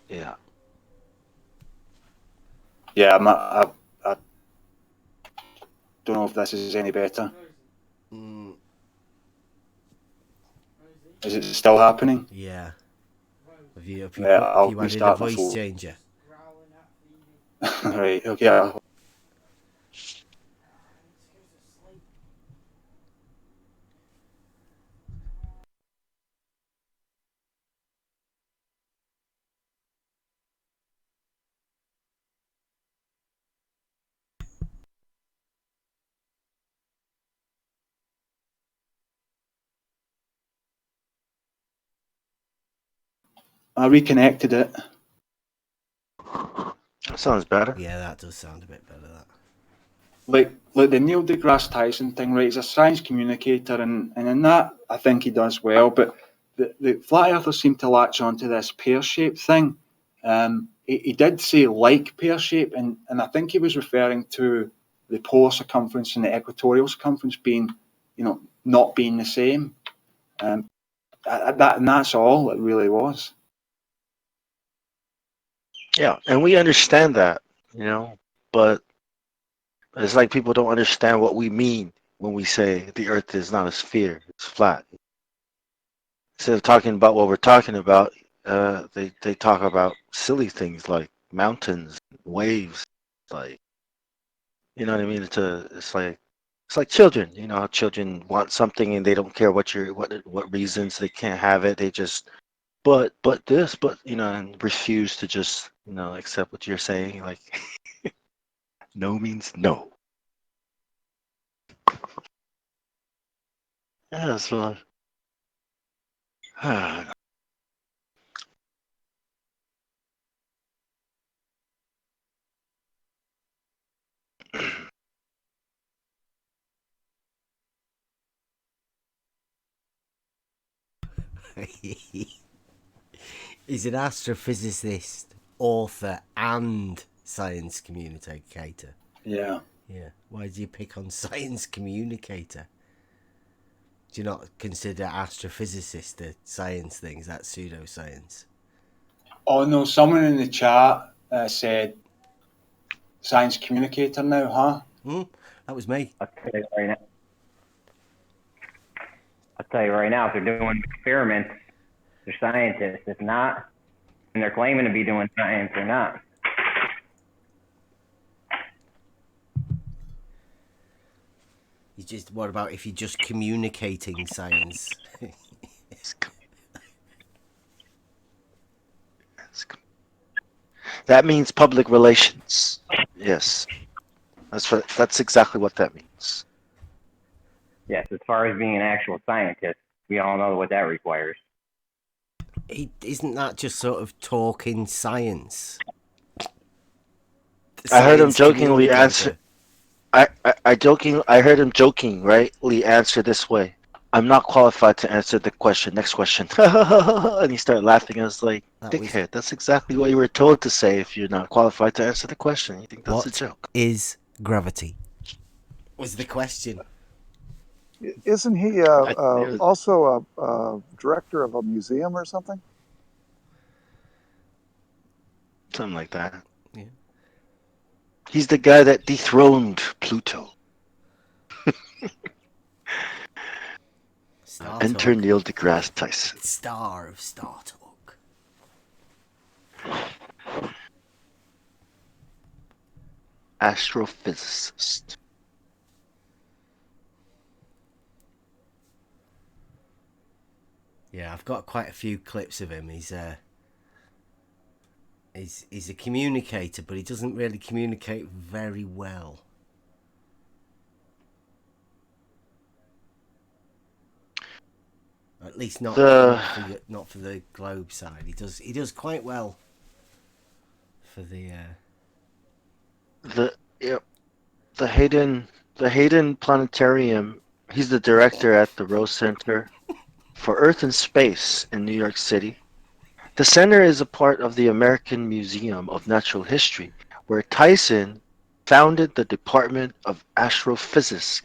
Yeah. Yeah, I don't know if this is any better. Mm, Is it still happening? yeah. Yeah, Have I'll you added a restart my voice phone. changer? Right, okay. I reconnected it. That sounds better. Yeah, that does sound a bit better. That. Like the Neil deGrasse Tyson thing, right? He's a science communicator, and in that, I think he does well. But the flat earthers seem to latch onto this pear shaped thing. He did say like pear shape, and I think he was referring to the polar circumference and the equatorial circumference being, not being the same. Um, and that's all it really was. Yeah, and we understand that, but it's like people don't understand what we mean when we say the Earth is not a sphere; it's flat. Instead of talking about what we're talking about, they talk about silly things like mountains, waves, like what I mean. It's like children. You know how children want something and they don't care what reasons they can't have it. They just but this and refuse to just accept what you're saying. Like no means no. Yeah, so He's an astrophysicist, author, and science communicator. Yeah. Yeah. Why do you pick on science communicator? Do you not consider astrophysicist a science thing? Is that pseudoscience? Oh no, someone in the chat said science communicator now, huh? Hmm? That was me. I'll tell you right now. I'll tell you right now, if they're doing experiments, they're scientists. If not, and they're claiming to be doing science, they're not. What about if you're just communicating science? that means public relations. Yes, that's exactly what that means. Yes, as far as being an actual scientist, we all know what that requires. Isn't that just sort of talking science? The I heard him science jokingly answer. communicator. I heard him jokingly answer this way. I'm not qualified to answer the question. Next question. And he started laughing. I was like, That was dickhead, that's exactly what you were told to say if you're not qualified to answer the question. You think that's a what joke? is gravity? Was the question. Isn't he It was also a director of a museum or something? something like that. Yeah. He's the guy that dethroned Pluto. Star Enter Talk. Neil deGrasse Tyson. Star of Star Talk. Astrophysicist. Yeah, I've got quite a few clips of him. He's a communicator, but he doesn't really communicate very well. At least not The not for the globe side. He does quite well for the. the yep, the Hayden Planetarium. He's the director at the Rose Center for Earth and Space in New York City. The center is a part of the American Museum of Natural History, where Tyson founded the Department of Astrophysics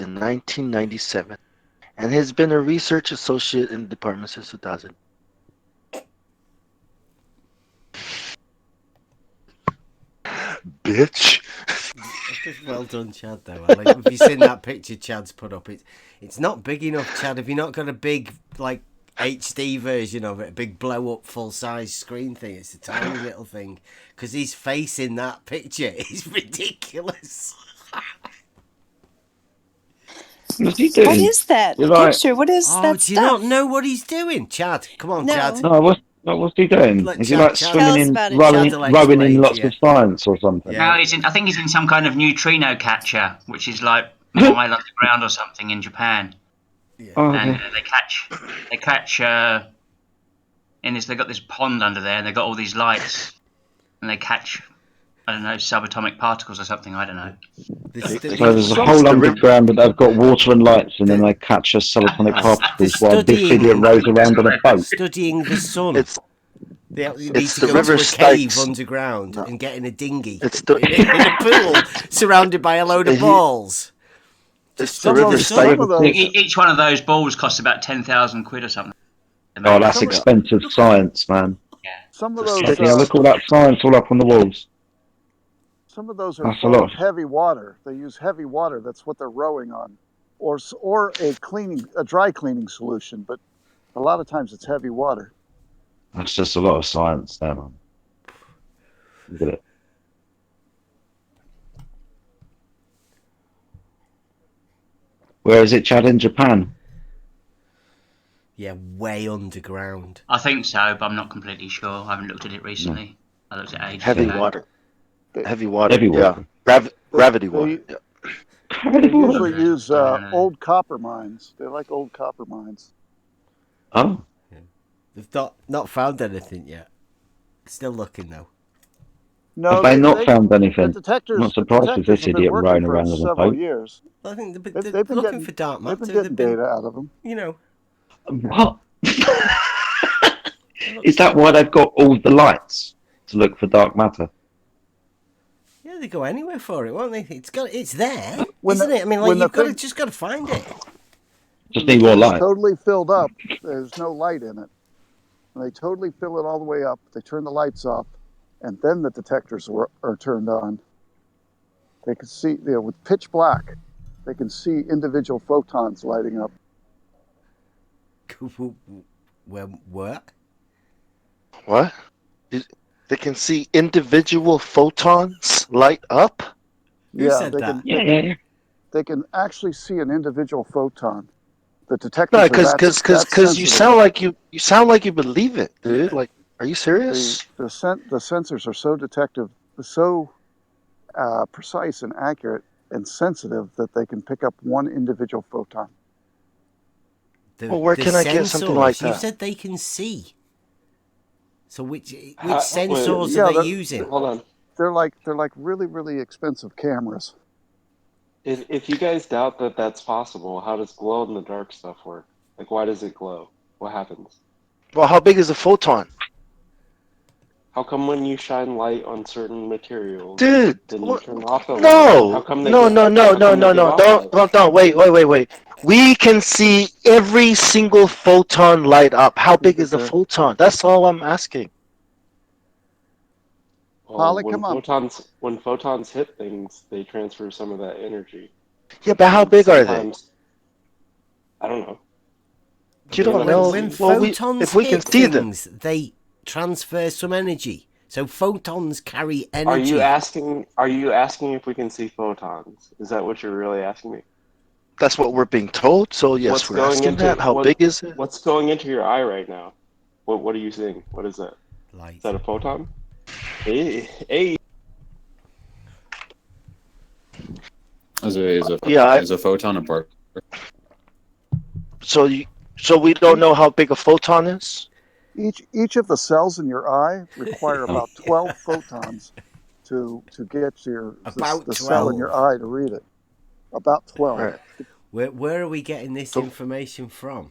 in 1997 and has been a research associate in the department since 2000. bitch. Well done, Chad. Though, like, have you seen that picture Chad's put up? It's not big enough, Chad. Have you not got a big like HD version of it, a big blow up full size screen thing? It's a tiny little thing because his face in that picture is ridiculous. What's he doing? What is that You're like- picture? What is Oh, that do you stuff? not know what he's doing, Chad? Come on, No. Chad. No, what's he doing? Let Is he Chad- like Chad- Tell us swimming in, about it. rowing, Chad will rowing explain in to lots you. of science or something? Yeah. No, I think he's in some kind of neutrino catcher, which is like a mile underground or something in Japan. Oh, And okay. they catch in this. They got this pond under there, and they got all these lights, and they catch, I don't know, subatomic particles or something. I don't know. The So there's a Some- whole the underground that they've got water and lights, and then they catch us subatomic particles while this studying- idiot rows around on a boat. studying the sun. It's They need it's to the go River to a cave Styx. underground and get in a dinghy It's the- in a pool surrounded by a load of He- balls. it's the Study River the sun. Some of those, Each one of those balls costs about 10,000 quid or something. Oh, that's expensive science, man. some of Just those, Yeah, look all that science all up on the walls. some of those are That's a full lot. of heavy water. They use heavy water. That's what they're rowing on, or a dry cleaning solution. But a lot of times it's heavy water. That's just a lot of science there, man. Look at it. Where is it, Chad? In Japan? Yeah, way underground. I think so, but I'm not completely sure. I haven't looked at it recently. I looked at ages heavy ago. water. They- Heavy water. Heavy Yeah. water. Gravity They- water. Yeah. They usually use Yeah. old copper mines. They like old copper mines. Oh, They've not found anything yet. Still looking though. No, have they not found anything? The detectors. I'm not surprised with this idiot rowing around on a several boat. years. I think they're They've been looking getting- for dark They've matter. been getting data out of them. You know, What? Is that why they've got all the lights to look for dark matter? yeah, they go anywhere for it, won't they? It's there, When isn't the- it? I mean, like when the you've got to thing- just got to find it. Just need more It's light. totally filled up. There's no light in it. And they totally fill it all the way up. They turn the lights off, and then the detectors are turned on. They can see, with pitch black, they can see individual photons lighting up. Where? What? What? They can see individual photons light up? Who said they that? can. They can actually see an individual photon. The detectors. No, are because that you sensitive. sound like you believe it, dude. Like, are you serious? The sensors are so detective, so precise and accurate and sensitive that they can pick up one individual photon. Well, where can I get something sensors, like You that? said they can see. So which wait, sensors yeah, are they that- using? Hold on. They're like really, really expensive cameras. If you guys doubt that that's possible, how does glow in the dark stuff work? Like, why does it glow? What happens? Well, how big is a photon? How come when you shine light on certain materials, Dude, then you what? turn off the light? No, How come they no, get- no, no, how no, come no, they no. get off light? Don't. Wait. We can see every single photon light up. How big is a photon? That's all I'm asking. Well, Polly, when come on. when photons hit things, they transfer some of that energy. Yeah, but how big are they? Sometimes- I don't know. You don't When- know. When Well, photons if we can hit see them, things, they transfer some energy. So photons carry energy. Are you asking? Are you asking if we can see photons? Is that what you're really asking me? that's what we're being told. So yes, What's we're going asking into- that. How what- big is it? What's going into your eye right now? What are you seeing? What is that? Light. Is that a photon? Hey. Is Yeah, a photon a part? So we don't know how big a photon is. Each of the cells in your eye require about 12 photons to get About the cell in 12. your eye to read it. About 12. Right. Where are we getting this information from?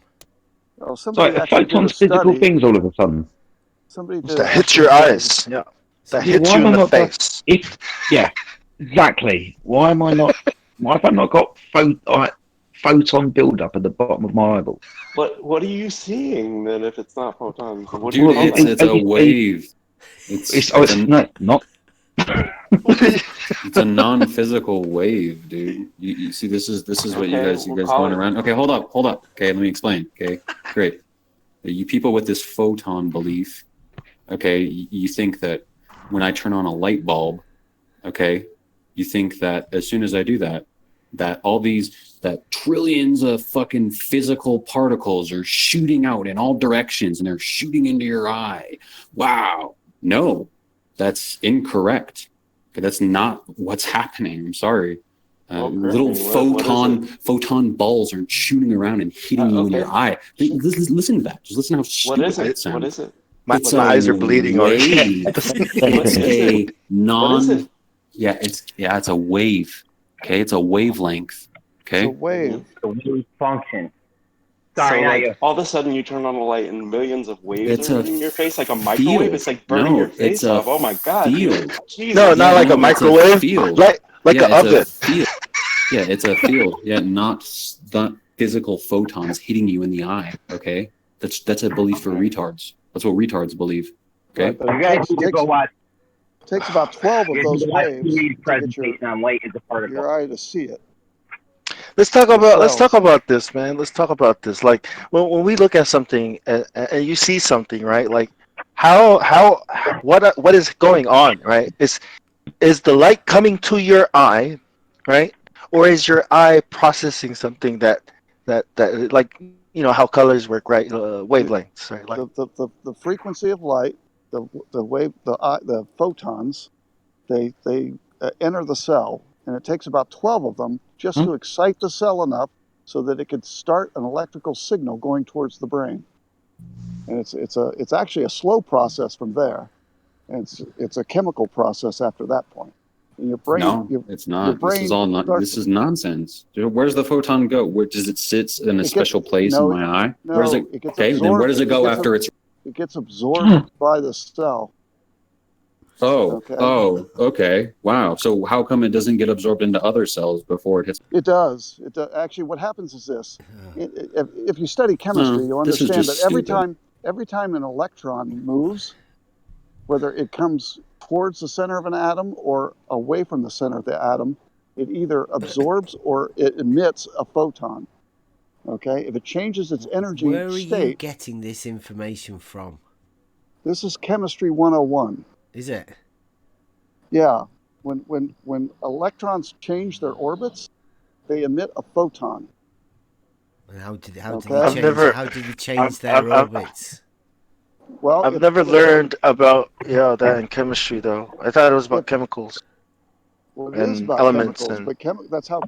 Oh, So somebody a actually did a photon's physical study. things all of a sudden. Somebody did That an hits actual your study. eyes. Yeah. That Yeah, hits why you am in I the not got- face. Yeah, exactly. Why am I not? Why have I not got photon build-up at the bottom of my eyeball? What are you seeing then if it's not photons? What do Dude, you call it's that? a wave. It's It's not. It's a non-physical wave, dude. You see, this is what you Okay, guys we'll call going it- around. Okay, hold up. Okay, let me explain. Okay, great. You people with this photon belief, okay, you think that when I turn on a light bulb, okay, you think that as soon as I do that, that trillions of fucking physical particles are shooting out in all directions and they're shooting into your eye. Wow. No, that's incorrect. Okay, that's not what's happening. I'm sorry. Well, Little what is it? photon balls are shooting around and hitting you in your Okay. eye. Listen to that. Just listen how stupid What is that it? sounds. What is it? My It's eyes a are bleeding already. wave. It's is a it? What is it? it's a wave. Okay, it's a wavelength. It's a Okay, wave. The wave function. So Sorry, not like you. all of a sudden you turn on a light and millions of waves it's are a hitting your face like a microwave. field. It's like burning No, your face it's a off. Oh my god, dude. field. Jesus. No, not like a no, it's a microwave. field. Like Yeah, an it's a oven. field. Yeah, it's a field. Yeah, not physical photons hitting you in the eye. Okay, that's a belief for retards. That's what retards believe. Okay. Right, but You it guys takes, need to go watch. takes about 12 of You those need to watch waves Louis' to get presentation on light as a particle. your eye to see it. Let's talk about Cells. this, man. Let's talk about this. Like when we look at something and you see something, right? Like what is going on, right? Is the light coming to your eye, right? Or is your eye processing something that like how colors work, right? Wavelengths, right? Like The frequency of light, the photons, they enter the cell, and it takes about 12 of them just to excite the cell enough so that it could start an electrical signal going towards the brain. And it's actually a slow process from there, and it's a chemical process after that point. And your brain, No, it's not. This is all not. This is nonsense. Dude, where's the photon go? Where does it sit in a special place in my eye? No, Where does it? it gets Okay, then where does it go after it's? It gets absorbed by the cell. Oh, okay. Wow. So how come it doesn't get absorbed into other cells before it hits? It does. It does. Actually, what happens is this: if you study chemistry, you'll this is understand just that stupid. every time an electron moves, whether it comes towards the center of an atom or away from the center of the atom, it either absorbs or it emits a photon. Okay, if it changes its energy Where are you state, getting this information from? this is chemistry 101. Is it? Yeah, when electrons change their orbits, they emit a photon. And how did Okay. they change their orbits? Well, I've never learned about that in chemistry though. I thought it was about chemicals. Well, it is and about elements chemicals, and but that's how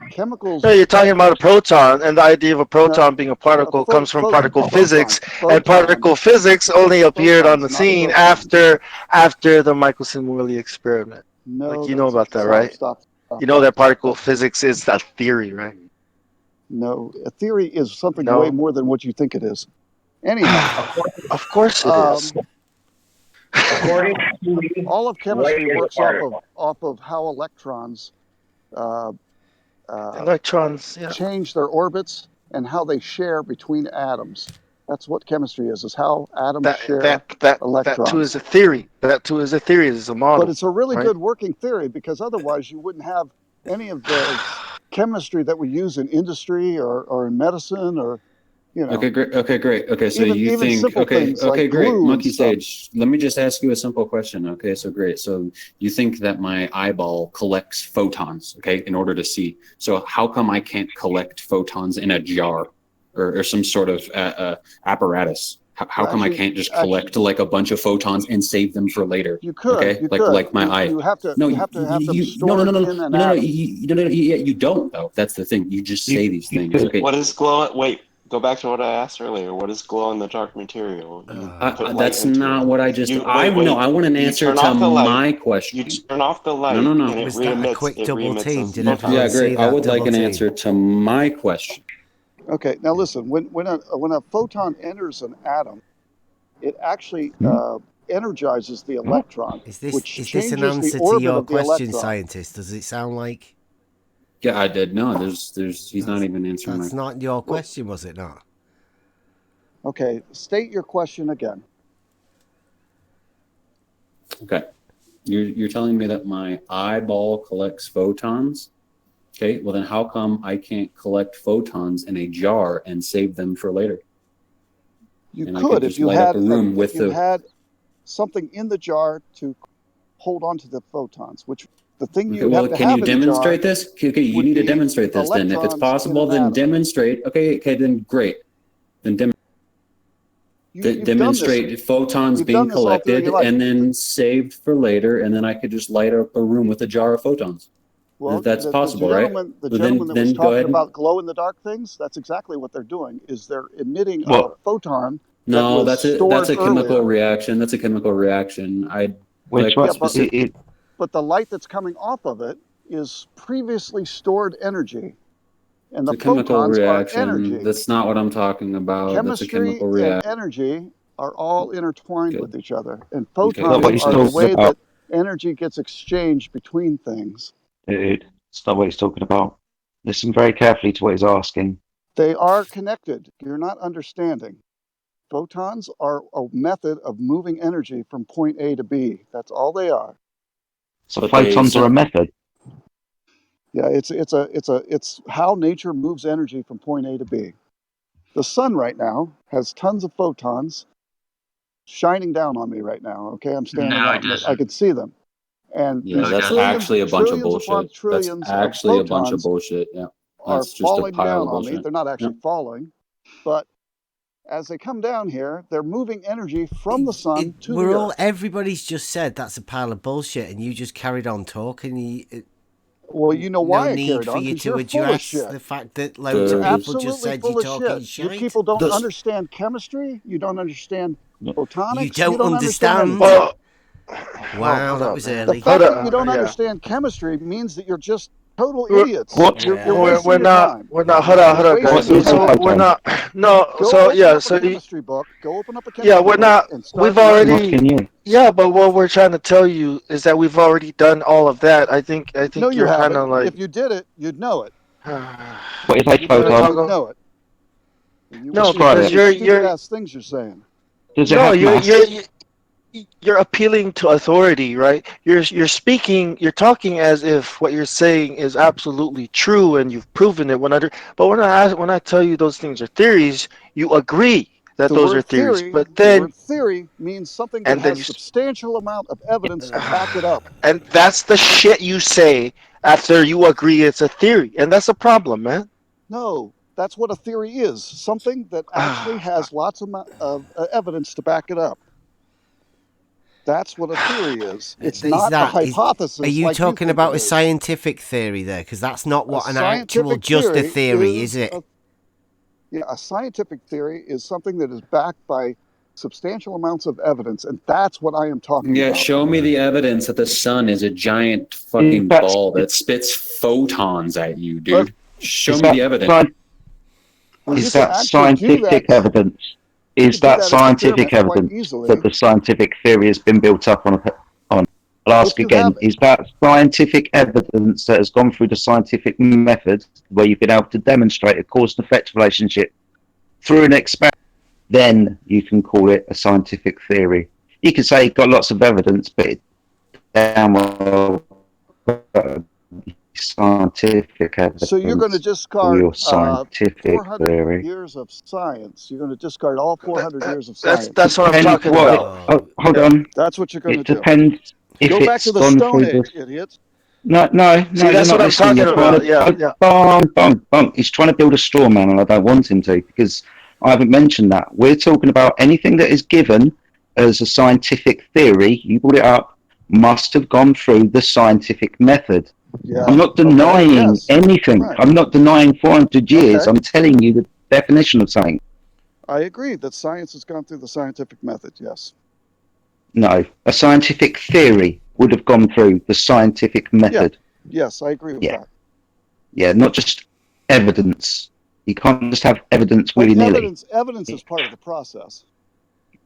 chemicals. No, you're talking about a proton, and the idea of a proton being a particle comes from particle physics, and particle physics only appeared on the scene after the Michelson-Morley experiment. No, Like, you know about that, stop, right? stop. You know that particle physics is a theory, right? No, a theory is something No. way more than what you think it is. Anyhow, Of course it is. According to all of chemistry light is a works particle. off of how electrons Electrons, yeah. change their orbits and how they share between atoms. That's what chemistry is how atoms share electrons. That too is a theory. That too is a theory. It's a model. But it's a really right? good working theory, because otherwise you wouldn't have any of the chemistry that we use in industry or in medicine or, Okay, great. Okay, so even you think simple things like great. glue and Monkey stuff. Sage. Let me just ask you a simple question. Okay, so great. So you think that my eyeball collects photons, okay, in order to see. So how come I can't collect photons in a jar or some sort of apparatus? How come I can't just collect like a bunch of photons and save them for later? You could. Okay, like my eye. You have to. No, you have to have them no, stored in an no, atom. you don't though. That's the thing. You just say these things. Okay. What is glow? Wait, go back to what I asked earlier. What is glow in the dark material? That's not what I just. I want an answer to my question. You turn off the light. No. And it Was that a quick double team? Did everyone Yeah, see great. I that would like double an team? answer to my question. Okay, now listen. When a photon enters an atom, it actually energizes the electron. Is this changes an answer the to orbit your of the question, electron. scientist? Does it sound like? Yeah, I did. No, he's not even answering That's not your question, was it not? Okay, state your question again. Okay. You're telling me that my eyeball collects photons? Okay, well then how come I can't collect photons in a jar and save them for later? You And I could could if just you light up had a room if with you the. had something in the jar to hold on to the photons, which the thing Okay, you well, have to can you have in the jar demonstrate this? Okay, you would need to be demonstrate this then. If it's electrons in possible, an then atom. demonstrate. Okay, then great. Then You've done this. demonstrate photons You've being done this all through collected your life. and then saved for later, and then I could just light up a room with a jar of photons. Well, That's possible, right? The So gentleman that was then go talking ahead. about glow in the dark things, that's exactly what they're doing. Is they're emitting a What? photon that No, was that's stored a chemical earlier. reaction. That's a chemical reaction. Which like one? Yeah, but specific. but the light that's coming off of it is previously stored energy, and It's the a chemical photons are reaction. energy. That's not what I'm talking about. That's a Chemistry chemical and reaction. energy are all intertwined Good. with each other, and Okay, Not photons what good. he's are So the talking way about, that energy gets exchanged between things. dude. It's not what he's talking about. Listen very carefully to what he's asking. They are connected. You're not understanding. Photons are a method of moving energy from point A to B. That's all they are. So But photons are a method. Yeah, it's how nature moves energy from point A to B. The sun right now has tons of photons shining down on me right now. Okay, I'm standing No, it out. I doesn't. can see them, and Yeah, these No, it that's doesn't. actually a bunch of trillions upon bullshit. That's trillions of actually a bunch of photons bullshit. Yeah, are that's just a falling pile down of on me. bullshit. They're not actually Yeah. falling, but as they come down here, they're moving energy from the sun to the earth. Everybody's just said that's a pile of bullshit, and you just carried on talking. Well, you know No why I need carried for on? you Because to you're full of address shit. the fact that loads You're of people just absolutely said you're full of talking shit. You shite. people don't This- understand chemistry. You don't understand photonics. You don't understand understand. anything. Well, Wow, hold that up, was man. The early. fact Hold that you up. don't Yeah. understand chemistry means that you're just total We're- idiots. What? You're Yeah. wasting We're your not. time. We're not. Hold on. Hold You're on, wasting guys. What your is a So time. we're photon? not. No. Go So open yeah. up a So chemistry book. Go open up a yeah, chemistry we're book not. and start We've I'm learning. already. asking you. Yeah, but what we're trying to tell you is that we've already done all of that. I think. No, you You're kind haven't. of like. If you did it, you'd know it. What is a If you did it, photon? you'd know it. And you No, wouldn't be Describe because saying it. the stupid ass things you're saying. Does it no, have mass? you're appealing to authority, right? You're speaking, you're talking as if what you're saying is absolutely true and you've proven it. But when I tell you those things are theories, you agree that The those are word theories. theory, But the then word theory means something that and then has substantial amount of evidence to back it up. and that's the shit you say after you agree it's a theory, and that's a problem, man. No, that's what a theory is. Something that actually has lots of evidence to back it up. That's what a theory is. It's not a hypothesis. Are you like talking think about it a is. scientific theory there? Because that's not A what an actual scientific just a theory theory, is it? A scientific theory is something that is backed by substantial amounts of evidence, and that's what I am talking Yeah, about. show me the evidence that the sun is a giant fucking ball that spits photons at you, dude. Show me the evidence. Is that scientific evidence? Is that scientific evidence that the scientific theory has been built up on? I'll ask again, is that scientific evidence that has gone through the scientific method where you've been able to demonstrate a cause and effect relationship through an experiment? Then you can call it a scientific theory. You can say you've got lots of evidence, but it damn well scientific evidence. So you're going to for discard your scientific 400 theory. years of science. You're going to discard all 400 years of That's science. that's what I'm Depends talking what. about. Hold on. That's what you're going to It do. depends if Go back it's to the gone Stone through Age, the. idiots. No, See, you're that's not what I'm listening. talking You're trying about. Yeah, to. yeah. Bum. He's trying to build a straw man, and I don't want him to because I haven't mentioned that. We're talking about anything that is given as a scientific theory. You brought it up. Must have gone through the scientific method. Yeah. I'm not denying yes. anything. Right. I'm not denying 400 years. Okay. I'm telling you the definition of something. I agree that science has gone through the scientific method, yes. No, a scientific theory would have gone through the scientific method. Yes, I agree with that. Yeah, not just evidence. You can't just have evidence But willy-nilly. evidence is part of the process.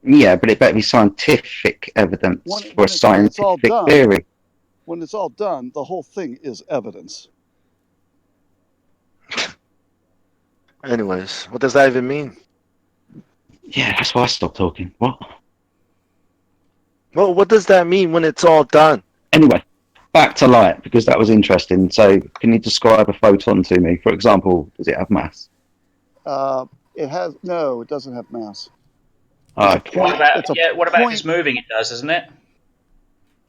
Yeah, but it better be scientific evidence for a scientific theory. When it's all done, the whole thing is evidence. Anyways, what does that even mean? Yeah, that's why I stopped talking. What? Well, what does that mean when it's all done? Anyway, back to light, because that was interesting. So, can you describe a photon to me? For example, does it have mass? It has no. It doesn't have mass. Okay. What about It's a what about if point. it's moving? It does, doesn't it?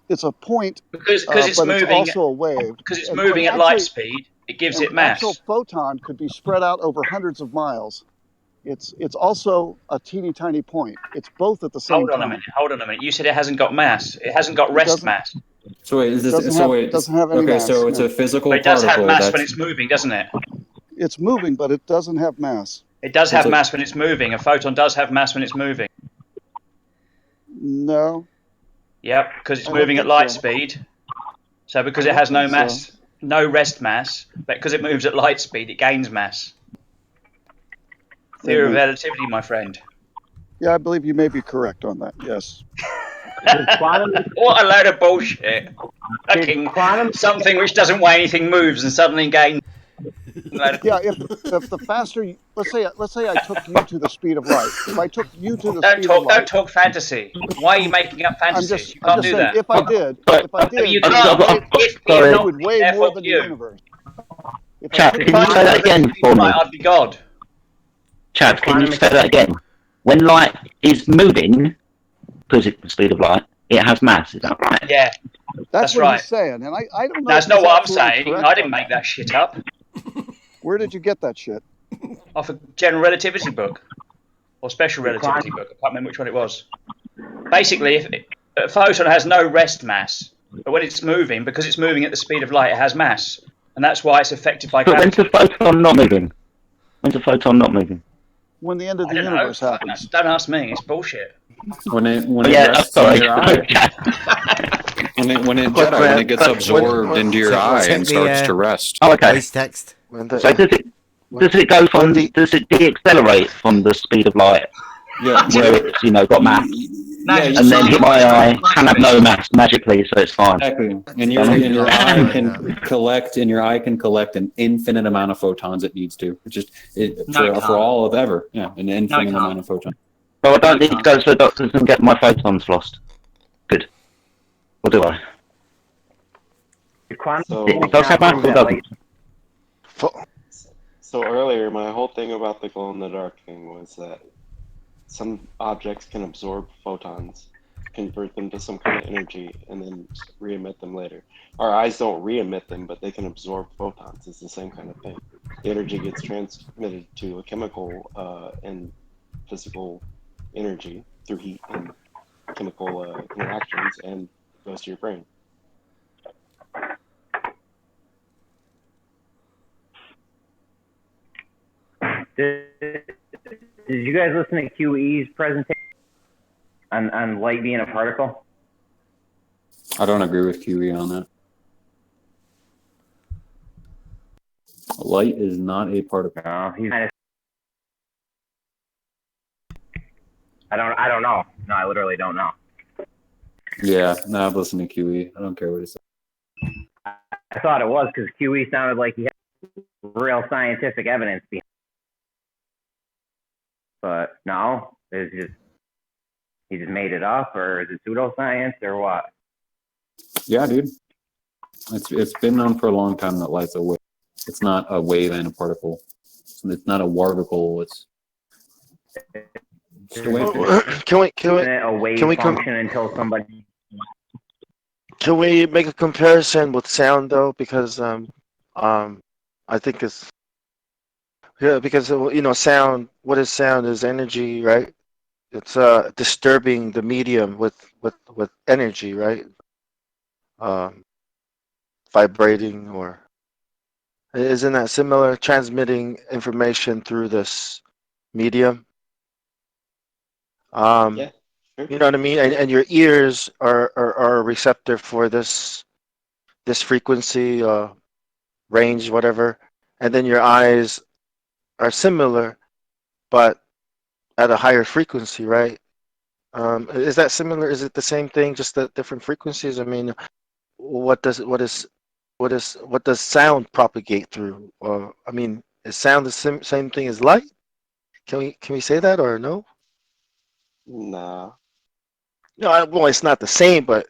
It's a point, Because it's but moving. it's also a wave. Because it's And moving at light speed, it gives it an mass. actual photon could be spread out over hundreds of miles. It's also a teeny tiny point. It's both at the same time. Hold on a minute. You said it hasn't got mass. It hasn't got rest mass. So wait, is this, doesn't have any okay? mass, So it's no. a physical But it does particle. have mass that's, when it's moving, doesn't it? It's moving, but it doesn't have mass. It does have mass when it's moving. A photon does have mass when it's moving. No. Yep, because it's moving at light speed. So because it has no mass, no rest mass, but because it moves at light speed, it gains mass. Theory of relativity, my friend. Yeah, I believe you may be correct on that. Yes. What a load of bullshit! Fucking something which doesn't weigh anything moves and suddenly gains. Yeah, if the faster, let's say I took you to the speed of light. If I took you to the speed of light, don't talk fantasy. Why are you making up fantasies? You can't do that. If I did, You can't. it would weigh more than the universe. Chad, can you say that again for me? I'd be God. Chad, can you say that again? When light is moving, because it's the speed of light, it has mass. Is that right? Yeah. That's what right. he's saying, and I don't know. That's not what I'm saying. I didn't make that shit up. Where did you get that shit? Off a general relativity book. Or special relativity book. I can't remember which one it was. Basically, if a photon has no rest mass, but when it's moving, because it's moving at the speed of light, it has mass. And that's why it's affected by But gravity. when's the photon not moving? When's the photon not moving? When the end of the universe happens. Don't ask me. It's bullshit. When it rests in your eye. when it gets absorbed into your eye and starts to rest. Oh, okay. Voice text. So does it go from does it de-accelerate from the speed of light? Yeah. Where it's got mass. And then hit my eye, can have no mass magically, so it's fine. Exactly. And your eye can collect an infinite amount of photons it needs to. For all of ever. Yeah, an infinite amount of photons. So I don't need to go to the doctors and get my photons lost. Good. Or do I? Does have mass or doesn't? So earlier, my whole thing about the glow-in-the-dark thing was that some objects can absorb photons, convert them to some kind of energy, and then re-emit them later. Our eyes don't re-emit them, but they can absorb photons. It's the same kind of thing. The energy gets transmitted to a chemical and physical energy through heat and chemical interactions and goes to your brain. Did you guys listen to QE's presentation on light being a particle? I don't agree with QE on that. Light is not a particle. No, I don't know. No, I literally don't know. Yeah, no, I've listened to QE. I don't care what he said. I thought it was because QE sounded like he had real scientific evidence behind it. But no, it's just he just made it up, or is it pseudoscience, or what? Yeah, dude. It's been known for a long time that light's a wave. It's not a wave and a particle. It's not a warticle. It's just a wave. Can we function until somebody? Can we make a comparison with sound though? Because I think it's because sound. What is sound? Is energy, right? It's disturbing the medium with energy, right? Vibrating, or isn't that similar? Transmitting information through this medium. Yeah, sure. You know what I mean? And your ears are a receptor for this frequency, range, whatever. And then your eyes are similar, but at a higher frequency, right? Is that similar? Is it the same thing, just the different frequencies? I mean, what does sound propagate through? I mean, is sound the same thing as light? Can we say that or no? Nah. No, well, it's not the same, but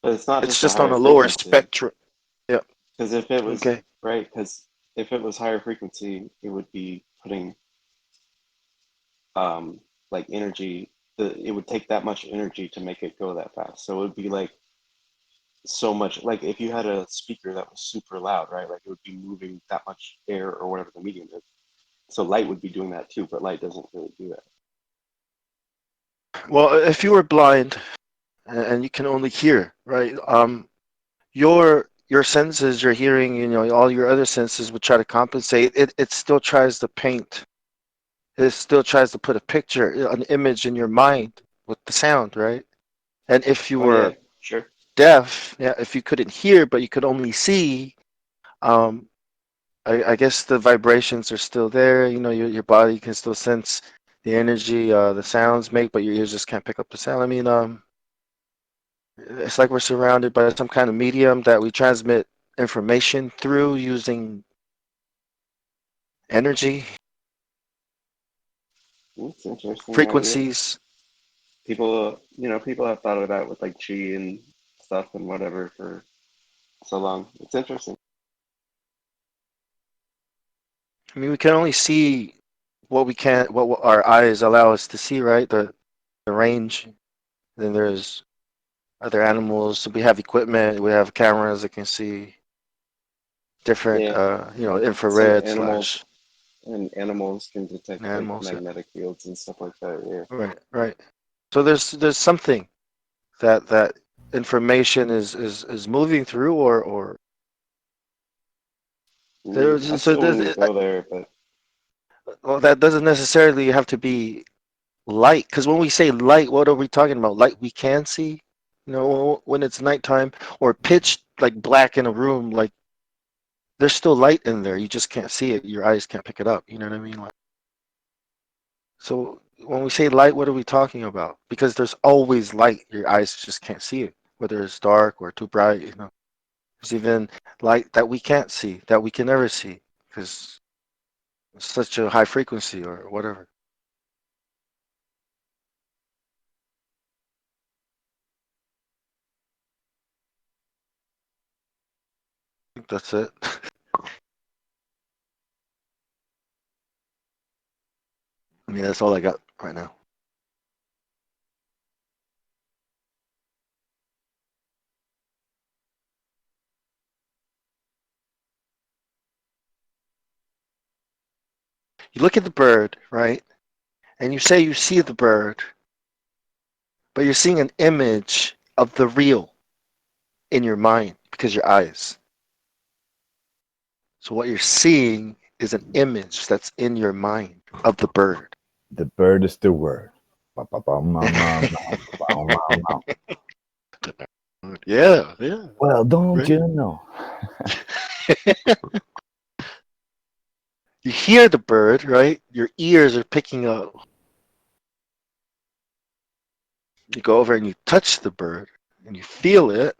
it's not it's just a just on higher a lower frequency. spectrum. Yeah. Because if it was Okay. right, because if it was higher frequency, it would be putting like energy. It would take that much energy to make it go that fast. So it would be like so much. Like if you had a speaker that was super loud, right? Like it would be moving that much air or whatever the medium is. So light would be doing that too, but light doesn't really do that. Well, if you were blind and you can only hear, right? Your senses, your hearing, all your other senses would try to compensate. It still tries to paint. It still tries to put a picture, an image in your mind with the sound, right? And if you Oh yeah, were sure. deaf, yeah, if you couldn't hear but you could only see, um, I guess the vibrations are still there. Your body can still sense the energy, the sounds make, but your ears just can't pick up the sound. I mean, it's like we're surrounded by some kind of medium that we transmit information through using energy, It's an interesting idea. frequencies. People have thought of that with like chi and stuff and whatever for so long. It's interesting. I mean, we can only see what we can't, what our eyes allow us to see, right? The range. Then there's other animals. So we have equipment. We have cameras that can see different, Yeah, some infrared animals slash and animals can detect like animals. magnetic fields and stuff like that. Yeah. Right, right. So there's something that information is moving through, or I so still there's, wouldn't go there, but well, that doesn't necessarily have to be light, because when we say light, what are we talking about? Light we can see, when it's nighttime, or pitch like black in a room, like there's still light in there. You just can't see it. Your eyes can't pick it up. You know what I mean? Like, so when we say light, what are we talking about? Because there's always light. Your eyes just can't see it, whether it's dark or too bright. There's even light that we can't see, that we can never see, because it's such a high frequency or whatever. I think that's it. I mean, that's all I got right now. You look at the bird, right? And you say you see the bird, but you're seeing an image of the real in your mind because your eyes. So what you're seeing is an image that's in your mind of the bird. The bird is the word. Yeah, yeah. Well, don't Right. you know? You hear the bird, right? Your ears are picking up. You go over and you touch the bird and you feel it,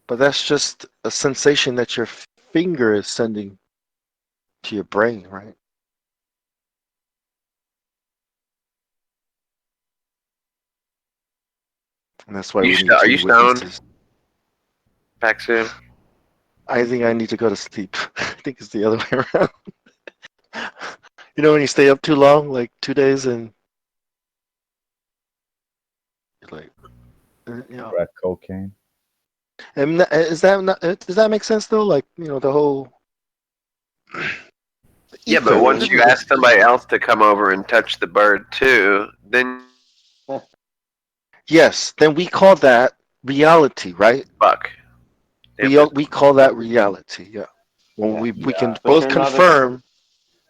but that's just a sensation that your finger is sending to your brain, right? And that's why we need Are you two stoned, witnesses. back soon? I think I need to go to sleep. I think it's the other way around. When you stay up too long, like 2 days, and you're like, Crack cocaine. And is that not, does that make sense though? Like, the whole Yeah, but ether. once you ask somebody else to come over and touch the bird too, then Yes, then we call that reality, right? fuck. We call that reality. Yeah. When yeah. we can But both you're not a confirm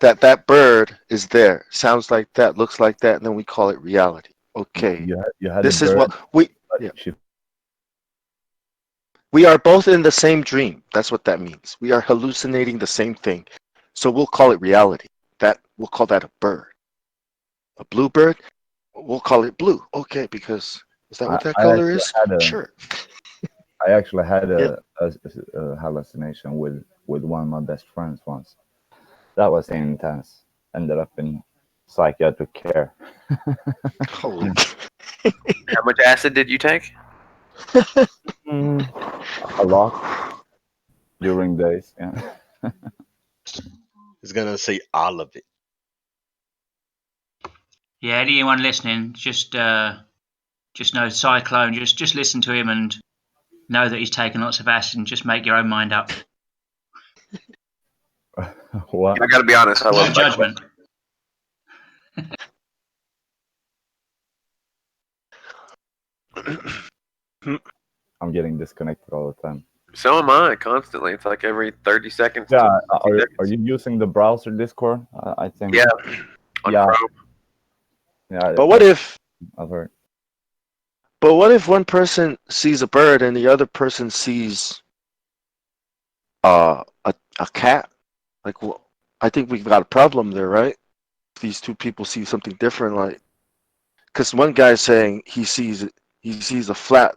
that bird is there, sounds like that, looks like that, and then we call it reality. Okay. You had a This is bird. what we But yeah. she We are both in the same dream. That's what that means. We are hallucinating the same thing. So we'll call it reality. We'll call that a bird. A bluebird, we'll call it blue. Okay, because is that what that I color actually is? had a Sure. I actually had Yeah. a hallucination with one of my best friends once. That was intense. Ended up in psychiatric care. Holy. How much acid did you take? A lot during days. Yeah. He's gonna say all of it. Yeah, anyone listening, just know Cyclone. Just listen to him and know that he's taken lots of acid, and just make your own mind up. What? I got to be honest. I No love judgment. I'm getting disconnected all the time. So am I constantly. It's like every 30 seconds. Yeah, to 60 seconds. are you using the browser Discord? I think. Yeah. On Chrome. Yeah. But what if? I've heard. But what if one person sees a bird and the other person sees a cat? Like, well, I think we've got a problem there, right? These two people see something different, like, because one guy's saying he sees a flat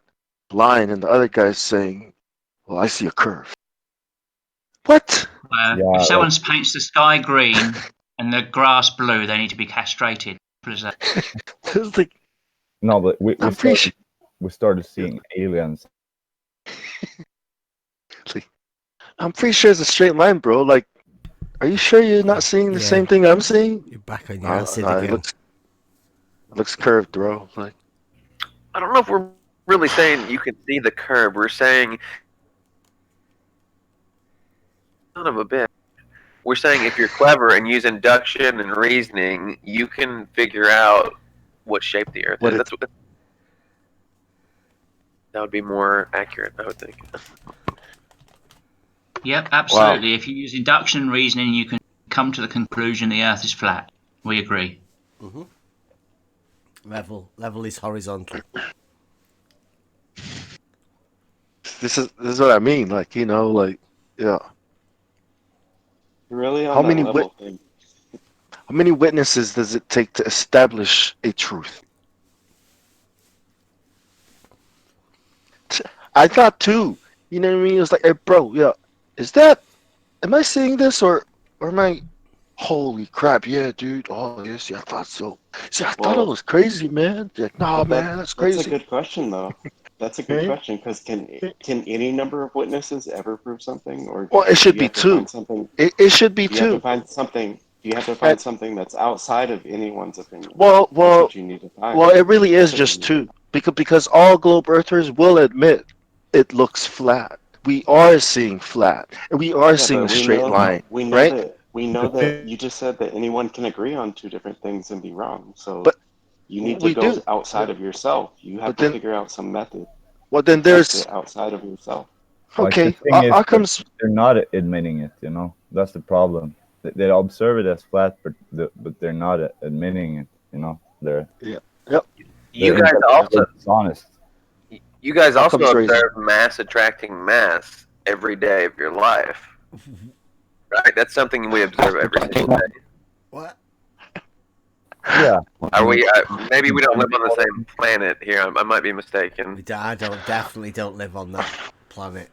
line, and the other guy's saying, "Well, I see a curve." What? If someone paints the sky green and the grass blue, they need to be castrated. It's like, no, but we started seeing aliens. I'm pretty sure it's a straight line, bro. Like, are you sure you're not seeing the same thing I'm seeing? You're back on your acid again. It looks curved, bro. Like, I don't know if we're really saying you can see the curve. We're saying, son of a bitch. We're saying if you're clever and use induction and reasoning, you can figure out what shape the Earth is. That would be more accurate, I would think. Yep, absolutely. Wow. If you use induction and reasoning, you can come to the conclusion the Earth is flat. We agree. Mm-hmm. Level is horizontal. This is what I mean. Like, you know, like, yeah. Really? How many witnesses does it take to establish a truth? I thought too. You know what I mean? It was like, hey, bro, yeah, am I seeing this or am I? Holy crap! Yeah, dude. Oh, yes, yeah, I thought so. See, I thought it was crazy, man. Like, no, man, that's crazy. That's a good question, though. That's a good question, because can any number of witnesses ever prove something, or well, it should be two. It should be two. You have to find something. You have to find something that's outside of anyone's opinion. Well, that's what you need to find. Well, it really is just two, because all globe earthers will admit it looks flat. We are seeing flat, and we are seeing a straight line, right? We know that you just said that anyone can agree on two different things and be wrong. So you need to go outside of yourself. You have to figure out some method. Well, then there's outside of yourself. Okay, how comes they're not admitting it? You know, that's the problem. They observe it as flat, but they're not admitting it. You know, they're You guys also honest. You guys also observe mass attracting mass every day of your life. Right, that's something we observe every single day. What? Yeah. Are we? Maybe we don't live on the same planet here. I might be mistaken. I definitely don't live on that planet.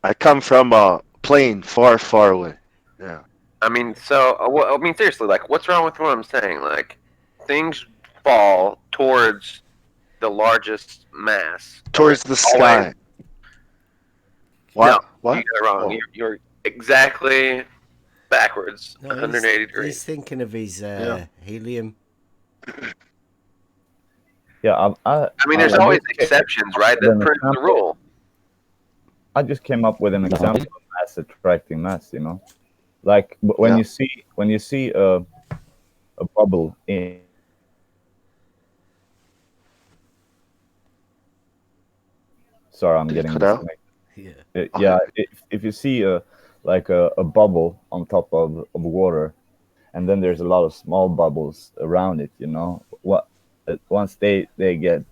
I come from a plane far, far away. Yeah. I mean, seriously, like, what's wrong with what I'm saying? Like, things fall towards the largest mass. Towards the sky. What? No, what? You got it wrong. Oh. You're exactly backwards, 180 degrees. He's thinking of his helium. Yeah, I mean, there's always exceptions, right? That proves the rule. I just came up with an example of mass attracting mass. You know, like when you see a bubble in. Sorry, I'm getting disconnected. Yeah, if you see a bubble on top of water, and then there's a lot of small bubbles around it, you know, once they get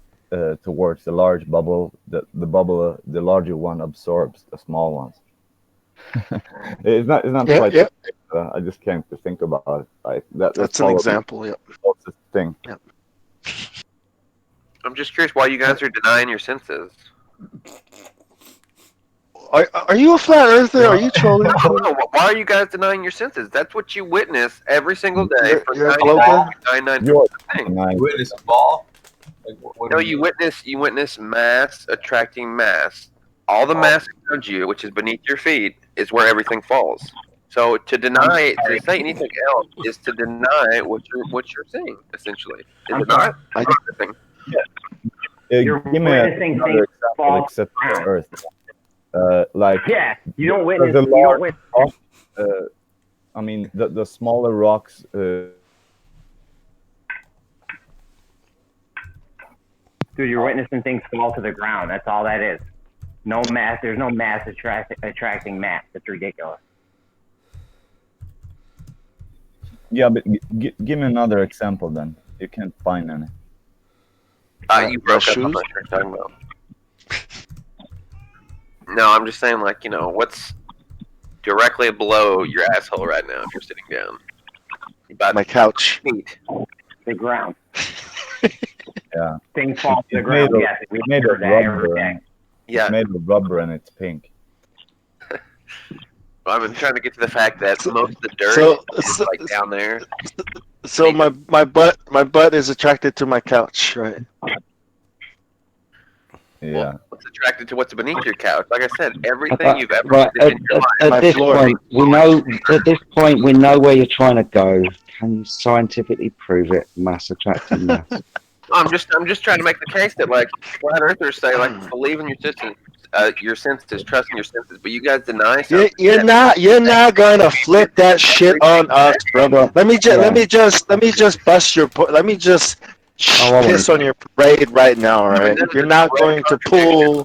towards the large bubble, the larger one absorbs the small ones. it's not quite. Yeah. I just came to think about it. Like that's an example. Yeah. Closest thing. Yep. I'm just curious why you guys are denying your senses. Are you a flat earther? Are you trolling? Why are you guys denying your senses? That's what you witness every single day for You're a glober? 99.9%. You witness a ball? Like, what No, do you witness mass attracting mass. All the mass around you, which is beneath your feet, is where everything falls. So to deny, to say anything else, is to deny what you're seeing. Essentially, is it not? You're give me witnessing another things example fall except for down. Earth. Like Yeah, you don't witness. the You don't large witness. rock, I mean the smaller rocks. Dude, you're witnessing things fall to the ground. That's all that is. No mass. There's no mass attracting mass. It's ridiculous. Yeah, but give me another example then. You can't find any. You broke up. I'm not sure what you're talking about. No, I'm just saying, like, what's directly below your asshole right now if you're sitting down? About my couch. Feet. The ground. Yeah. Things fall to the It's ground. made of, Yes, it's made of rubber. Yeah. It's made of rubber and it's pink. Well, I'm trying to get to the fact that most of the dirt is like down there. So my butt is attracted to my couch, right? Yeah. What's attracted to what's beneath your couch? Like I said, everything you've ever Right, witnessed in your life. at this point, we know where you're trying to go. Can you scientifically prove it? Mass attracting mass. I'm just trying to make the case that, like, flat earthers say, like, believe in your senses, trust in your senses, but you guys deny something. You're not gonna flip that shit on us, brother. Let me just bust your. Let me just piss on your parade right now, all right? You're not going to pull.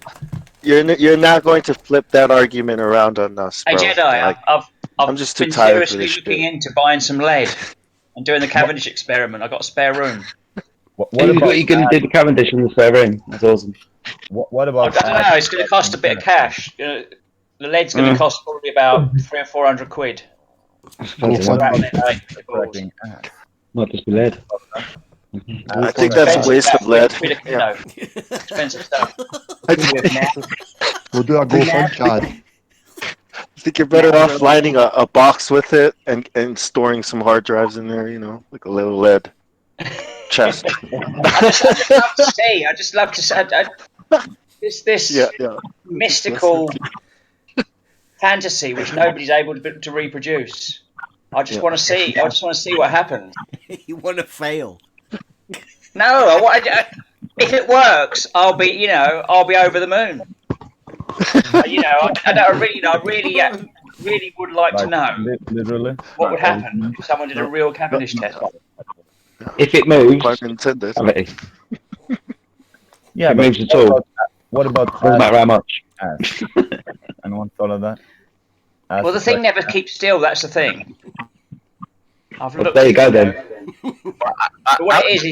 You're not going to flip that argument around on us, bro. Hey Jedi, Like, I'm just too been tired for seriously this looking shit. into buying some lead and doing the Cavendish experiment. I got a spare room. What you can do the Cavendish in the spare room. That's awesome. What I about? don't know. It's going to cost a bit of cash. The lead's going to cost probably about £300 or £400. Not just the lead. I think that's a waste of lead. Yeah. Expensive stuff. We'll do a GoFund, Chad. I think you're better off lining a box with it and storing some hard drives in there, like a little lead chest. I just love to say this mystical fantasy which nobody's able to reproduce. I just want to see. I just want to see what happens. You want to fail? No, if it works, I'll be over the moon. I really would like to know literally what would happen if someone did a real Cavendish test. If it moves, yeah, it moves at all. What about doesn't matter how much? Anyone thought of that? Well, the thing never keeps still. That's the thing. There you go then. But what it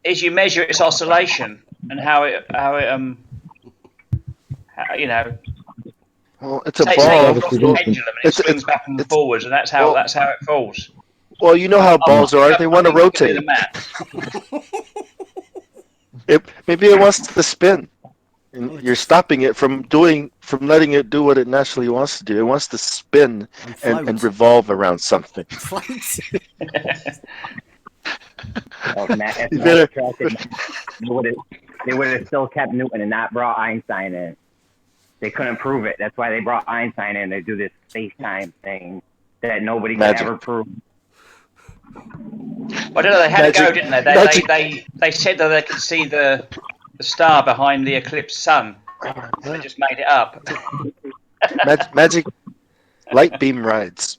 is you measure its oscillation and how it Well, it's a say ball. you cross the pendulum and it swings back and forwards, and that's how it falls. Well, you know how balls are. They want to rotate. Maybe it wants to spin. And you're stopping it from letting it do what it naturally wants to do. It wants to spin and revolve around something. They would have still kept Newton and not brought Einstein in. They couldn't prove it. That's why they brought Einstein in to do this space-time thing that nobody can ever prove. Well, I don't know. They had to go, didn't they? They said that they could see the star behind the eclipsed sun. They just made it up. Magic light beam rides.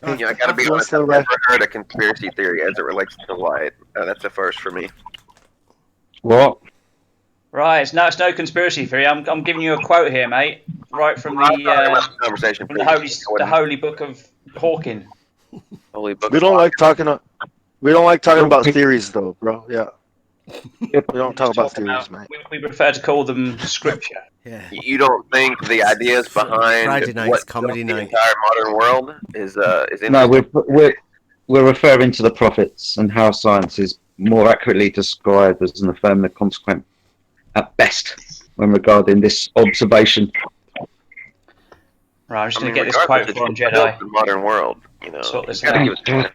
I gotta be honest, I've never heard a conspiracy theory as it relates to light. That's a first for me. What? Right, it's no conspiracy theory. I'm giving you a quote here, mate. Right from the holy book of Hawking. Holy book. We don't like talking about theories, though, bro. Yeah. We don't talk about theories, mate. We prefer to call them scripture. Yeah. You don't think the ideas behind Friday night, comedy the night. entire modern world is No, we're referring to the prophets and how science is more accurately described as an affirmative consequent at best when regarding this observation. Right, I'm just going to get this quote from Jedi. The modern world, you know. Sort this You gotta out. give us credit.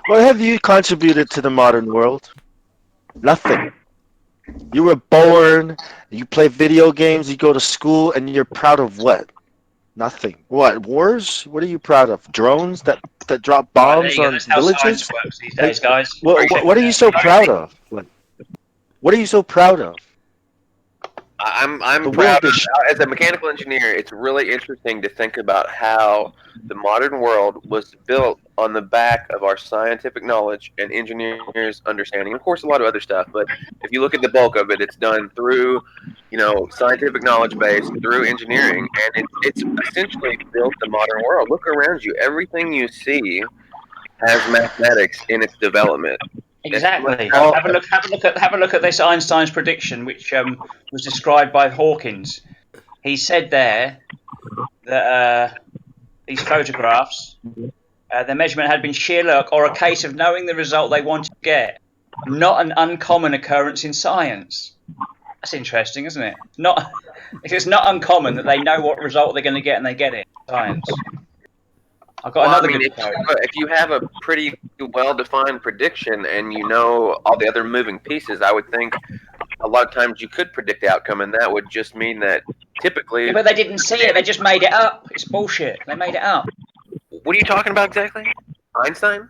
What have you contributed to the modern world? Nothing. You were born, you play video games, you go to school, and you're proud of what? Nothing. What? Wars? What are you proud of? Drones that drop bombs on That's how villages? science works these days, guys. What are you so proud of? What are you so proud of? I'm proud of, as a mechanical engineer, it's really interesting to think about how the modern world was built on the back of our scientific knowledge and engineers' understanding. Of course, a lot of other stuff, but if you look at the bulk of it, it's done through, scientific knowledge base, through engineering, and it's essentially built the modern world. Look around you. Everything you see has mathematics in its development. Exactly. Have a look at this Einstein's prediction, which was described by Hawkins. He said there that these photographs, the measurement had been sheer luck or a case of knowing the result they wanted to get, not an uncommon occurrence in science. That's interesting, isn't it? It's not uncommon that they know what result they're going to get and they get it in science. I've got another good quote. If you have a pretty well-defined prediction and you know all the other moving pieces, I would think a lot of times you could predict the outcome, and that would just mean that typically... Yeah, but they didn't see it. They just made it up. It's bullshit. They made it up. What are you talking about exactly? Einstein?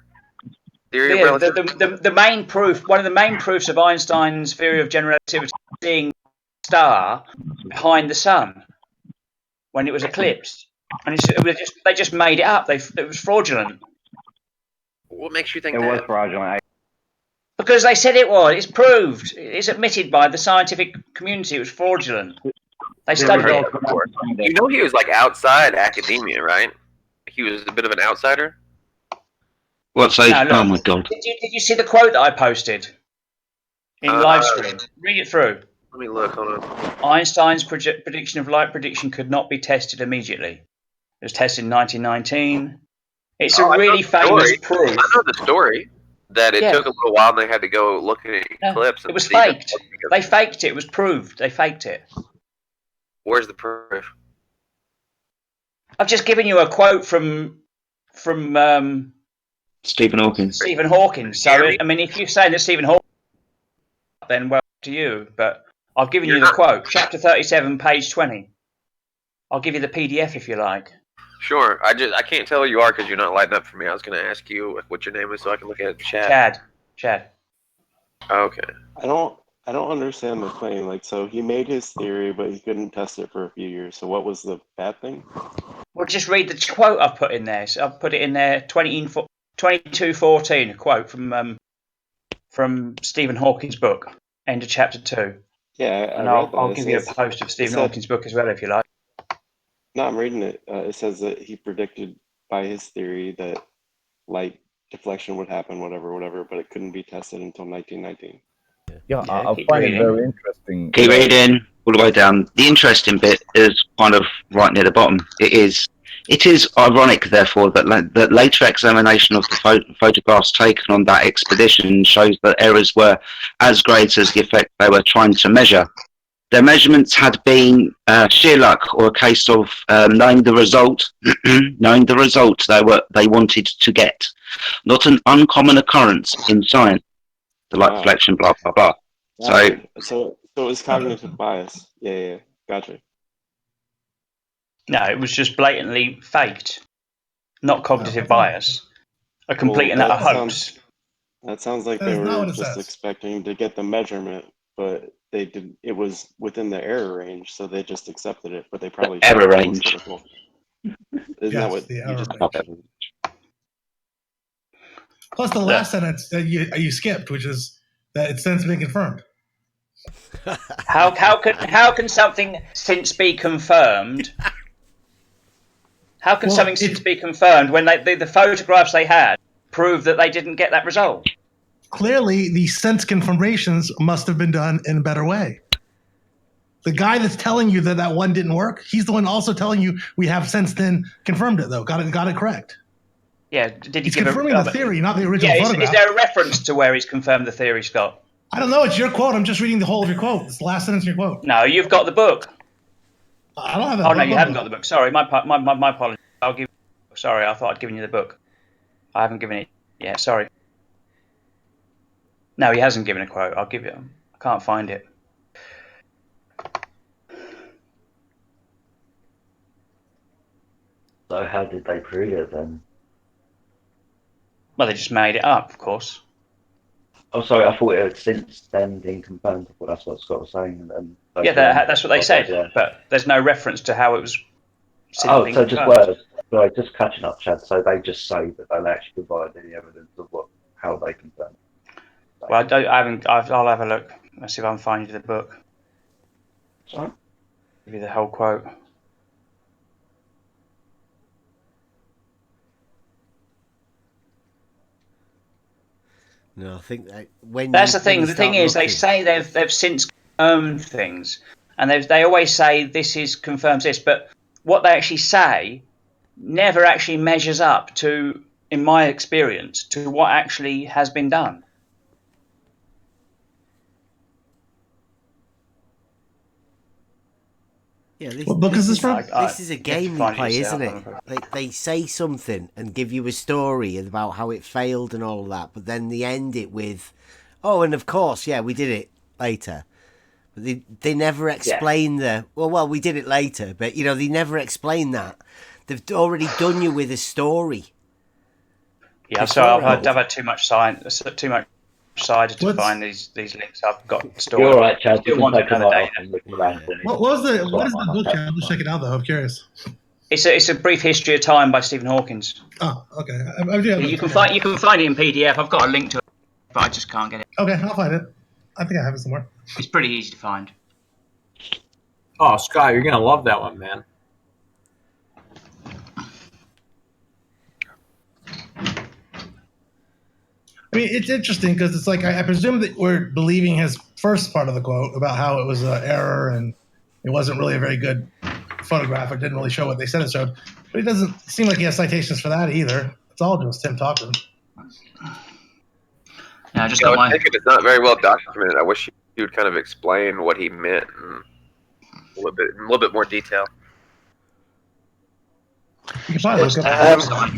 Theory Yeah, of relativity? the main proof, one of the main proofs of Einstein's theory of general relativity is seeing a star behind the sun when it was eclipsed. And they just made it up. It was fraudulent. What makes you think it that? was fraudulent? Because they said it was. It's proved. It's admitted by the scientific community. It was fraudulent. They studied it. You know he was like outside academia, right? He was a bit of an outsider. What's No, that? look, Oh my god! Did you see the quote that I posted in live stream? Read it through. Let me look. Hold on. Einstein's prediction of light prediction could not be tested immediately. It was tested in 1919. It's a really famous proof. I know the story that it took a little while and they had to go look at eclipse. It was faked. They faked it. It was proved. They faked it. Where's the proof? I've just given you a quote from Stephen Hawking. Stephen Hawking. So I mean, if you're saying that Stephen Hawking, then well to you. But I've given you the quote, chapter 37, page 20. I'll give you the PDF if you like. Sure. I can't tell who you are because you're not lighting up for me. I was going to ask you what your name is so I can look at the chat. Chad. Okay. I don't understand the claim. Like, so he made his theory, but he couldn't test it for a few years. So what was the bad thing? Well, just read the quote I've put in there. So I've put it in there, 2214, a quote from Stephen Hawking's book, end of chapter 2. Yeah, and I'll give you a post of Stephen Hawking's book as well if you like. No, I'm reading it. It says that he predicted by his theory that light deflection would happen, whatever, but it couldn't be tested until 1919. Yeah, I find it very interesting. Keep reading all the way down. The interesting bit is kind of right near the bottom. It is ironic, therefore, that later examination of the photographs taken on that expedition shows that errors were as great as the effect they were trying to measure. Their measurements had been sheer luck or a case of knowing the result they wanted to get. Not an uncommon occurrence in science. The light deflection, blah, blah, blah. So it was cognitive bias. Yeah, gotcha. No, it was just blatantly faked. Not cognitive bias. A complete and utter hoax. That sounds like they were just expecting to get the measurement, but they did. It was within the error range, so they just accepted it. But they probably error range. Isn't that what you just mentioned? Plus, the last sentence that you skipped, which is that it's since been confirmed. How can something since be confirmed? How can something since be confirmed when the photographs they had prove that they didn't get that result? Clearly, the sense confirmations must have been done in a better way. The guy that's telling you that one didn't work, he's the one also telling you we have since then confirmed it, though. Got it correct. Yeah, did he he's confirming the theory, not the original photograph. Is there a reference to where he's confirmed the theory, Scott? I don't know. It's your quote. I'm just reading the whole of your quote. It's the last sentence of your quote. No, you've got the book. I don't have that. Oh no, you haven't got the book. Sorry, my apologies. I'll give. Sorry, I thought I'd given you the book. I haven't given it yet. Sorry. No, he hasn't given a quote. I'll give you. I can't find it. So how did they prove it then? Well, they just made it up, of course. Oh, sorry, I thought it had since then been confirmed. I thought that's what Scott was saying. And Yeah, that's what they said, but there's no reference to how it was. Oh, so just words. Right, just catching up, Chad. So they just say that they'll actually provide any evidence of how they confirm. Well, I'll have a look. Let's see if I can find you the book. Sorry? Give you the whole quote. No, I think that when that's the thing. The thing is, they say they've since confirmed things, and they always say this confirms this, but what they actually say never actually measures up to, in my experience, to what actually has been done. Yeah, what book is this from? This is a game we play, isn't it? They say something and give you a story about how it failed and all that, but then they end it with, oh, and of course, yeah, we did it later. But they never explain well, we did it later, but, they never explain that. They've already done you with a story. Yeah, so I've had too much science, too much cider to find these links. I've got stories. You're all right, Chad. Still want another day. What is the book, Chad? I'll just check it out, though. I'm curious. It's a brief history of time by Stephen Hawkins. Oh, okay. You can find it in PDF. I've got a link to it, but I just can't get it. Okay, I'll find it. I think I have it somewhere. It's pretty easy to find. Oh, Scott, you're gonna love that one, man. I mean, it's interesting because it's like I presume that we're believing his first part of the quote about how it was an error and it wasn't really a very good photograph. It didn't really show what they said it showed. But it doesn't seem like he has citations for that either. It's all just him talking. Yeah, I think it's not very well documented. I wish you would kind of explain what he meant in a little bit more detail. You can probably look up.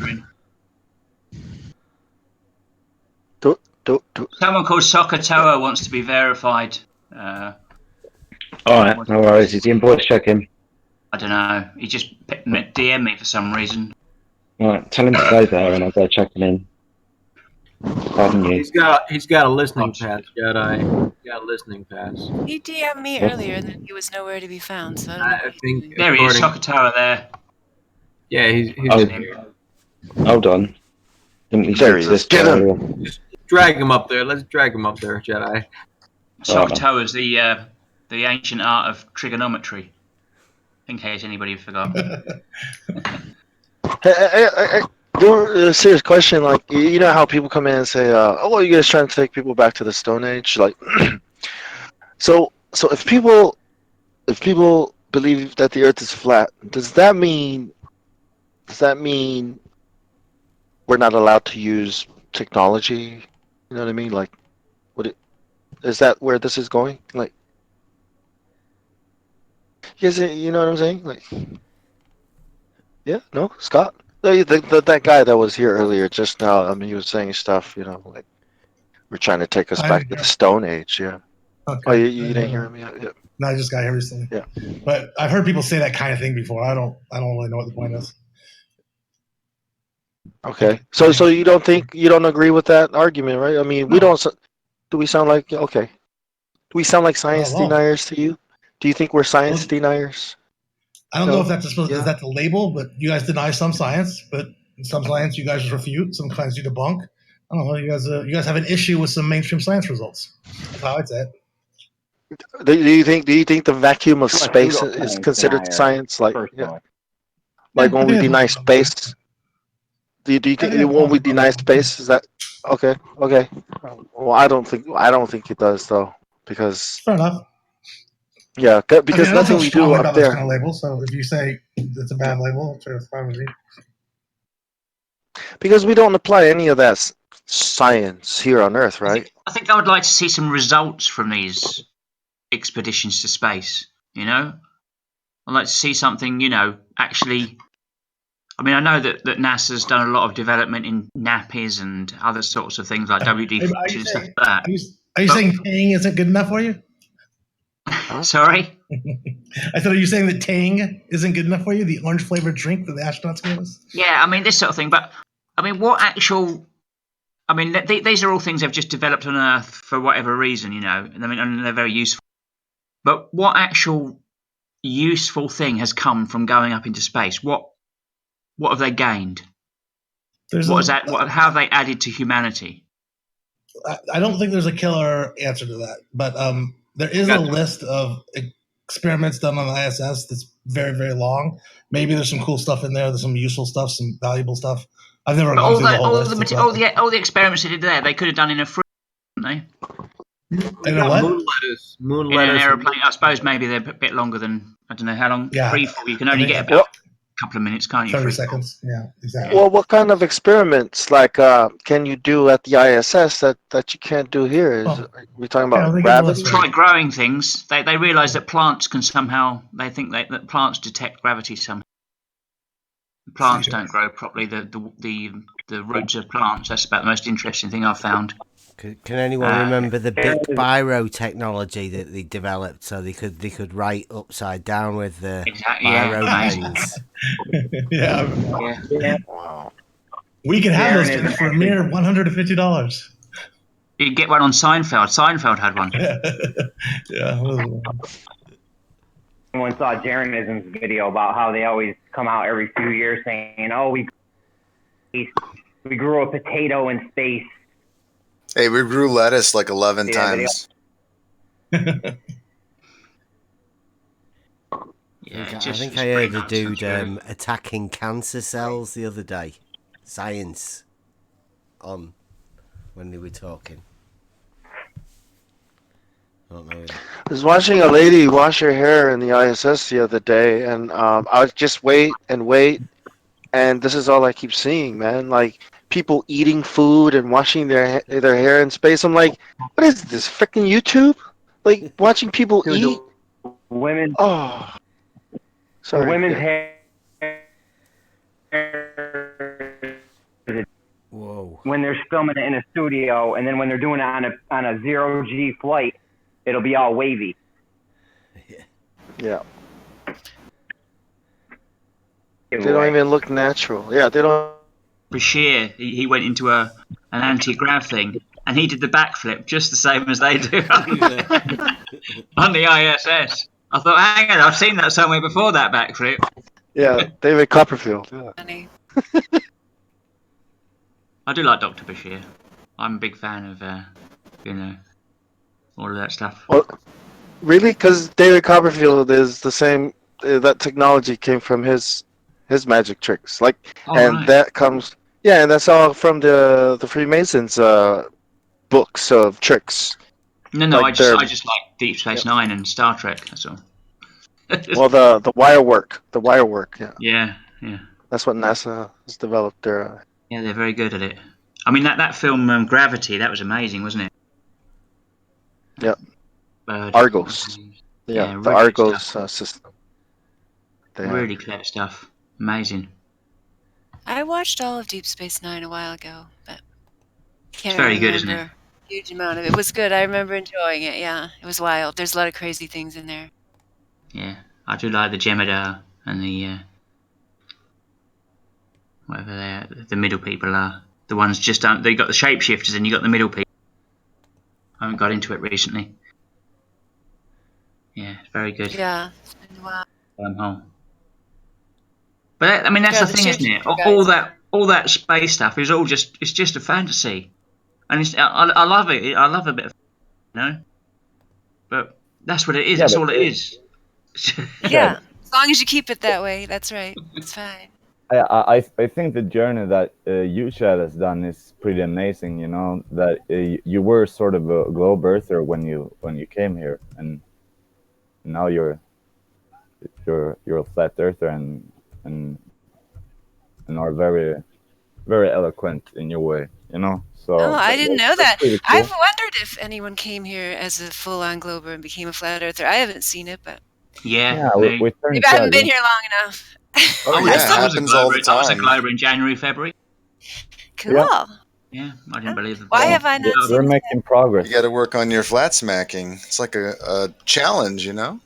Someone called Sokotoa wants to be verified. All right, no worries. Is he in voice checking? I don't know. He just DM'd me for some reason. All right, tell him to go there and I'll go check him in. Pardon you. He's got a listening pass. Got a listening pass. He DM'd me earlier and then he was nowhere to be found. So I think there he is, Sokotoa there. Yeah, he's hold on. There he is. Get him. Drag him up there. Let's drag him up there, Jedi. Sokotoa is the ancient art of trigonometry. In case anybody forgot. A serious question, like, you know how people come in and say, "Oh, well, you guys trying to take people back to the Stone Age?" Like, so if people believe that the Earth is flat, does that mean we're not allowed to use technology? You know what I mean? Like, is that where this is going? Like, you know what I'm saying? Like, yeah, no, Scott. That guy that was here earlier just now, I mean, he was saying stuff, like we're trying to take us back to the Stone Age, yeah. Okay. Oh, you didn't hear him yet? Yeah. No, I just got here recently. Yeah. But I've heard people say that kind of thing before. I don't really know what the point is. Okay. So you don't agree with that argument, right? I mean, we don't. Do we sound like okay? Do we sound like science deniers to you? Do you think we're science deniers? I don't know if that's is that the label, but you guys deny some science, but some science you guys refute, some science you debunk. I don't know. You guys have an issue with some mainstream science results. That's how I'd say it. Do you think the vacuum of space is considered science? Like, like when we deny space. Do you think when we deny space is that okay? Okay. Well, I don't think it does though, because fair enough. Yeah, because nothing we do up there. Kind of label, so if you say it's a bad label, it's fine with me. Because we don't apply any of that science here on Earth, right? I think I would like to see some results from these expeditions to space. You know, I'd like to see something. You know, actually. I mean, I know that NASA's done a lot of development in nappies and other sorts of things like WD-40 and stuff like that. Are you saying Tang isn't good enough for you? Sorry? I said, are you saying that Tang isn't good enough for you? The orange flavored drink that the astronauts gave us? Yeah, I mean, this sort of thing. But, I mean, what actual... I mean, these are all things they've just developed on Earth for whatever reason, you know. I mean, and they're very useful. But what actual useful thing has come from going up into space? What have they gained? How have they added to humanity? I don't think there's a killer answer to that, but there is a list of experiments done on the ISS that's very, very long. Maybe there's some cool stuff in there. There's some useful stuff, some valuable stuff. I've never gone through the whole list. All the experiments they did there, they could have done in a fruit, couldn't they? In a what? Moon in lettuce. An aeroplane. I suppose maybe they're a bit longer than, I don't know how long. Yeah. Free fall, you can only get about a couple of minutes, can't you? 30 seconds. Yeah, exactly. Well, what kind of experiments can you do at the ISS that you can't do here? We're talking about gravity? Try growing things. They realise that plants can somehow. They think that plants detect gravity somehow. Plants don't grow properly. The roots of plants. That's about the most interesting thing I've found. Can anyone remember the big biro technology that they developed so they could write upside down with the biro pens? Yeah. Wow. We could have those things for a mere $150. You can get one on Seinfeld. Seinfeld had one. Yeah. Someone saw Jeranism's video about how they always come out every few years saying, "Oh, we grew a potato in space." Hey, we grew lettuce like 11 times. I think I heard a dude attacking cancer cells the other day. Science on when they were talking. I don't know. I was watching a lady wash her hair in the ISS the other day, and I was just wait, and this is all I keep seeing, man. Like people eating food and washing their hair in space. I'm like, what is this? Freaking YouTube? Like watching people eat. Women. Oh, sorry. Women's hair. Whoa. When they're filming it in a studio, and then when they're doing it on a 0G flight, it'll be all wavy. Yeah. They don't even look natural. Yeah, they don't. Bashir, he went into an anti-grav thing, and he did the backflip just the same as they do on the ISS. I thought, hang on, I've seen that somewhere before, that backflip. Yeah, David Copperfield. Yeah. I do like Dr. Bashir. I'm a big fan of, all of that stuff. Well, really? Because David Copperfield is the same. That technology came from his magic tricks. That comes. Yeah, and that's all from the Freemasons books of tricks. No, I just like Deep Space Nine and Star Trek. That's all. Well, the wire work. Yeah. That's what NASA has developed there. Yeah, they're very good at it. I mean, that film Gravity, that was amazing, wasn't it? Yep. Argos. Yeah, the Argos system. Really clever stuff. Amazing. I watched all of Deep Space Nine a while ago, but it's very good, isn't it? Huge amount of it. It was good. I remember enjoying it. Yeah, it was wild. There's a lot of crazy things in there. Yeah, I do like the Jem'Hadar and the whatever the middle people are. The ones just don't. They got the shapeshifters, and you got the middle people. I haven't got into it recently. Yeah, it's very good. Yeah, it's been a while. But I mean, that's the thing, isn't it? All that space stuff is all it's just a fantasy, and I love it. I love a bit of, but that's what it is. That's all it is. Yeah, as long as you keep it that way, that's right. It's fine. I think the journey that you, Chad, has done is pretty amazing. You know that you were sort of a globe earther when you came here, and now you're a flat earther and are very, very eloquent in your way. you know. So Oh, I didn't know that. pretty cool. I've wondered if anyone came here as a full-on glober and became a flat earther. I haven't seen it, but Yeah, we me. turned maybe I haven't been Chad. here long enough. Oh I yeah, it was a happens all glober. the I was a time. glober in January, February. Cool. Yeah. Yeah, I didn't believe it. Why have I not We're seen it? making progress. You got to work on your flat smacking. It's like a challenge, you know.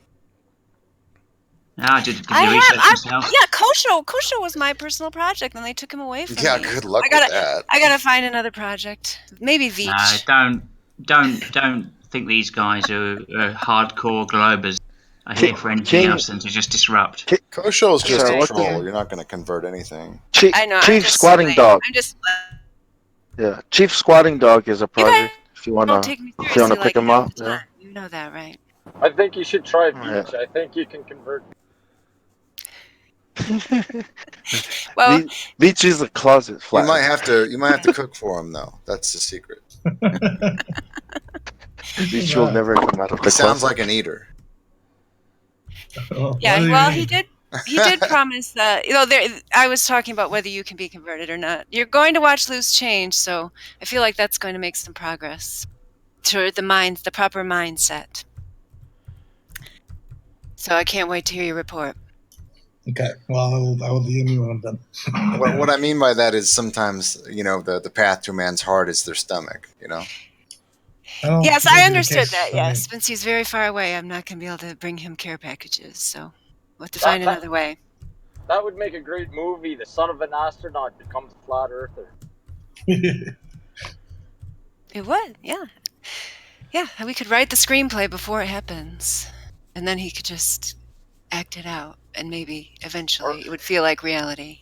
No, I did the research myself. Yeah, Kosho was my personal project, and they took him away from Yeah, me. good luck I gotta, with that. I gotta find another project. Maybe Veach. No, don't think these guys are hardcore globers. Are here for anything else than to just disrupt. Kosho's just Right. a troll. You're not going to convert anything. I know. I'm Chief just Squatting playing. Dog. I'm just. Yeah, Chief Squatting Dog is a project. If you Don't wanna, take me if you wanna seriously pick like him half up, the yeah. time. You know that, right? I think you should try Yeah. Veach. I think you can convert. Well, Beach is a closet You flat. might have to cook for him though. That's the secret. Beach will never come out of He the sounds closet. like an eater. Yeah. Well, he did. He did promise that. I was talking about whether you can be converted or not. You're going to watch Loose Change, so I feel like that's going to make some progress toward the proper mindset. So I can't wait to hear your report. Okay. Well, I will DM you when I'm done. What I mean by that is sometimes, the path to a man's heart is their stomach, you know? Yes, I understood that. Yes, since he's very far away, I'm not going to be able to bring him care packages. So we'll have to find another way. That would make a great movie. The son of an astronaut becomes a flat earther. It would, yeah. Yeah, we could write the screenplay before it happens. And then he could just act it out. And maybe eventually it would feel like reality.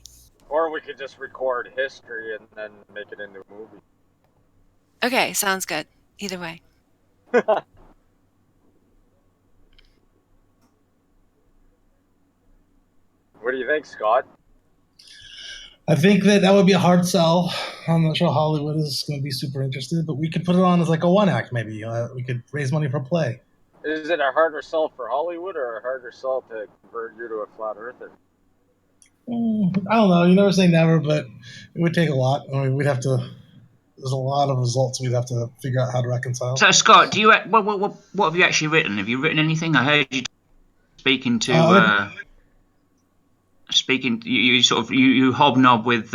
Or we could just record history and then make it into a movie. Okay, sounds good. Either way. What do you think, Scott? I think that would be a hard sell. I'm not sure Hollywood is going to be super interested, but we could put it on as like a one act maybe. We could raise money for play. Is it a harder sell for Hollywood or a harder sell to convert you to a flat earther? I don't know. You never say never, but it would take a lot. I mean, we'd have to. There's a lot of results we'd have to figure out how to reconcile. So Scott, do you what have you actually written? Have you written anything? I heard you speaking to you sort of you hobnob with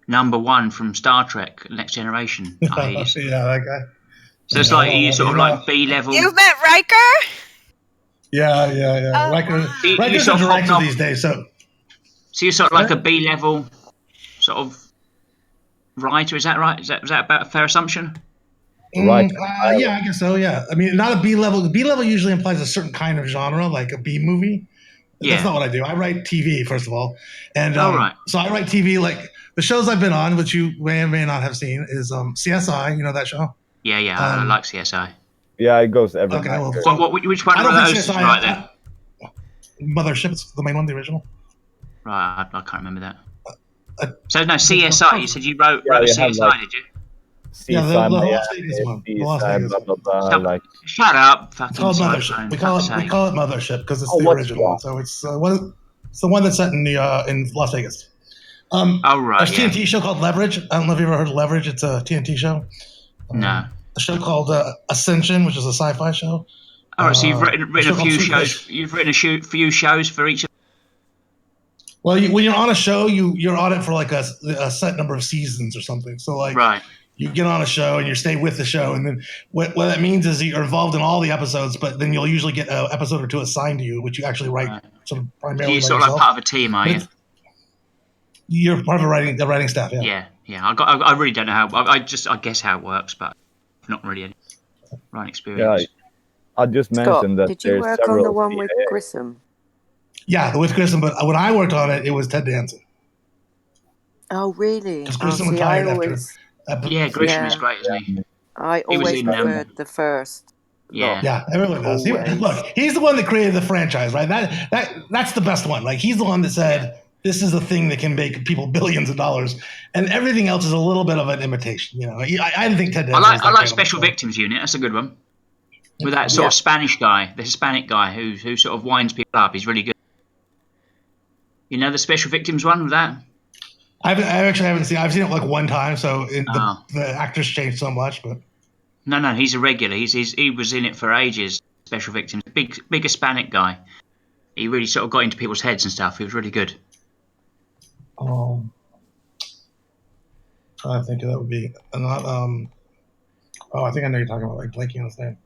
number one from Star Trek: Next Generation. Yeah, that guy. So it's like you sort of like B level. You've met Riker? Yeah. Oh, Riker's a director these days, so you're sort of like a B level sort of writer. Is that right? Is that about a fair assumption? Right. Yeah, I guess so. Yeah. I mean, not a B level. B level usually implies a certain kind of genre, like a B movie. Yeah. That's not what I do. I write TV, first of all. And right. So I write TV, like the shows I've been on, which you may or may not have seen, is CSI. You know that show? Yeah, I like CSI. Yeah, it goes every Okay, night. well, which one of those is right there? Mothership, it's the main one, the original. Right, I can't remember that. So no, CSI. You said you wrote CSI, like, did you? Yeah, the Las Vegas one. The Las Vegas one. Shut up, fucking. It's called Mothership. We call it Mothership because it's the original one. So it's the one that's set in Las Vegas. Right. There's a TNT show called Leverage. I don't know if you've ever heard of Leverage. It's a TNT show. No. A show called Ascension, which is a sci-fi show. All right, so you've written a few shows. You've written a few shows for each. Well, when you're on a show, you're on it for like a set number of seasons or something. So like, right. You get on a show and you stay with the show, and then what that means is you're involved in all the episodes, but then you'll usually get an episode or two assigned to you, which you actually write sort of primarily. You're sort of like part of a team, are you? You're part of the writing staff, yeah. Yeah. I really don't know how. I guess how it works, but not really any writing experience. Yeah, I just mentioned that did you work on the one with Grissom? Yeah, with Grissom, but when I worked on it, it was Ted Danson. Oh, really? Because Grissom retired after. Yeah, Grisham is great, isn't he? I always preferred the first. Yeah, everyone does. He's the one that created the franchise, right? That's the best one. Like he's the one that said this is a thing that can make people billions of dollars, and everything else is a little bit of an imitation. You know, I didn't think Ted. I like Special Victims Unit. That's a good one. With that sort of Spanish guy, the Hispanic guy who sort of winds people up. He's really good. You know the Special Victims one with that? I actually haven't seen. I've seen it like one time, so the actors changed so much. But no, he's a regular. He was in it for ages. Special Victims, big Hispanic guy. He really sort of got into people's heads and stuff. He was really good. I think that would be not. I think I know you're talking about, like, blanking on his name.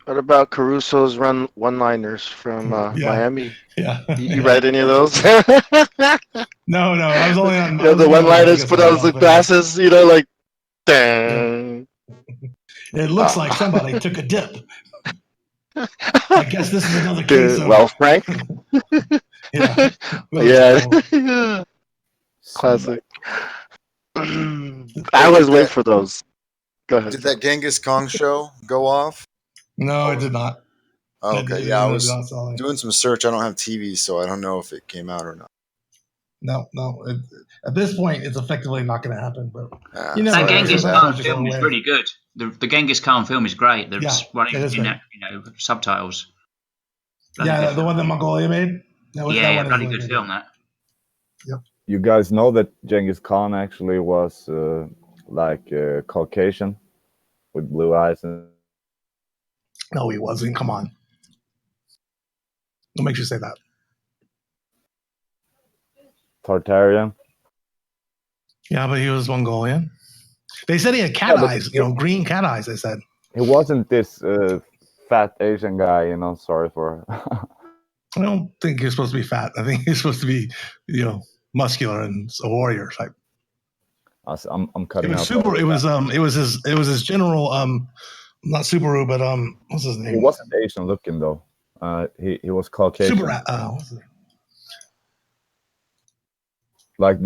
What about Caruso's one-liners from Miami? Yeah. You read any of those? No. I was only on. The one-liners put on the glasses, like, dang. It looks like somebody took a dip. I guess this is another case of. Well, Frank. Yeah. Classic. I was waiting for those. Go ahead. Did that Genghis Khan show go off? No, it did not. Oh, okay, yeah, I was doing some search. I don't have TV, so I don't know if it came out or not. No. At this point, it's effectively not going to happen. But that Genghis Khan film is really good. The Genghis Khan film is great. There's running in subtitles. Yeah, the one that Mongolia made. Bloody good film that. Yep. You guys know that Genghis Khan actually was Caucasian with blue eyes and. No, he wasn't. Come on. What makes you say that? Tartarian. Yeah, but he was Mongolian. They said he had cat eyes, green cat eyes, they said. He wasn't this fat Asian guy, sorry for... I don't think he's supposed to be fat. I think he's supposed to be, muscular and a warrior type. I'm cutting out. It was his general, not Subaru, but what's his name? He wasn't Asian looking though. He was Caucasian.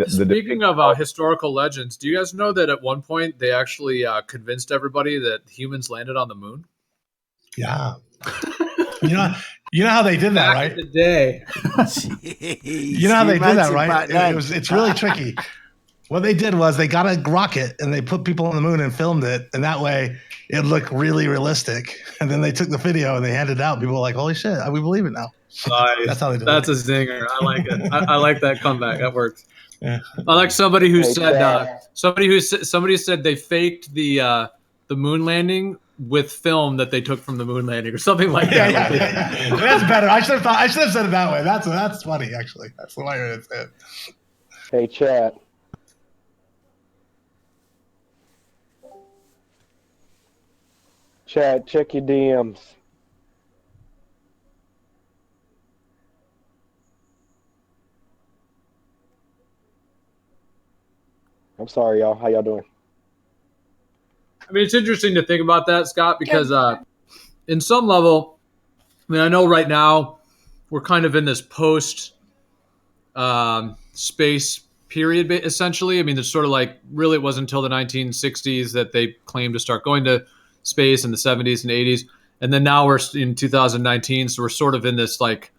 Speaking of historical legends, do you guys know that at one point they actually convinced everybody that humans landed on the moon? Yeah. You know how they did that, right? Back in the day. You know how they did that, right? It's really tricky. What they did was they got a rocket and they put people on the moon and filmed it, and that way it looked really realistic. And then they took the video and they handed it out. People were like, "Holy shit, we believe it now." Nice. That's how they did That's it. a zinger. I like it. I like that comeback. That worked. Yeah. I like somebody who said somebody said they faked the moon landing with film that they took from the moon landing or something like that. Yeah. That's better. I should have said it that way. That's funny, actually. That's the way it's said. Hey, chat. Chat, check your DMs. I'm sorry, y'all. How y'all doing? I mean, it's interesting to think about that, Scott, because in some level, I know right now we're kind of in this post space period, essentially. I mean, it's sort of like really it wasn't until the 1960s that they claimed to start going to space in the 70s and 80s. And then now we're in 2019. So we're sort of in this like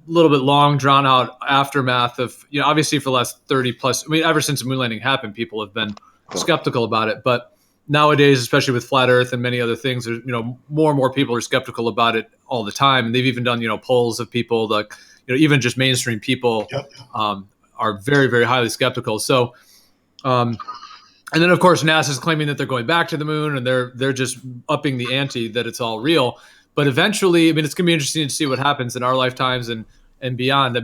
little bit long drawn out aftermath of, obviously for the last 30 plus, ever since the moon landing happened, people have been skeptical about it. But nowadays, especially with flat Earth and many other things, more and more people are skeptical about it all the time. And they've even done, polls of people like, even just mainstream people are very, very highly skeptical. So, and then of course NASA's claiming that they're going back to the moon and they're just upping the ante that it's all real. But eventually, it's going to be interesting to see what happens in our lifetimes and beyond.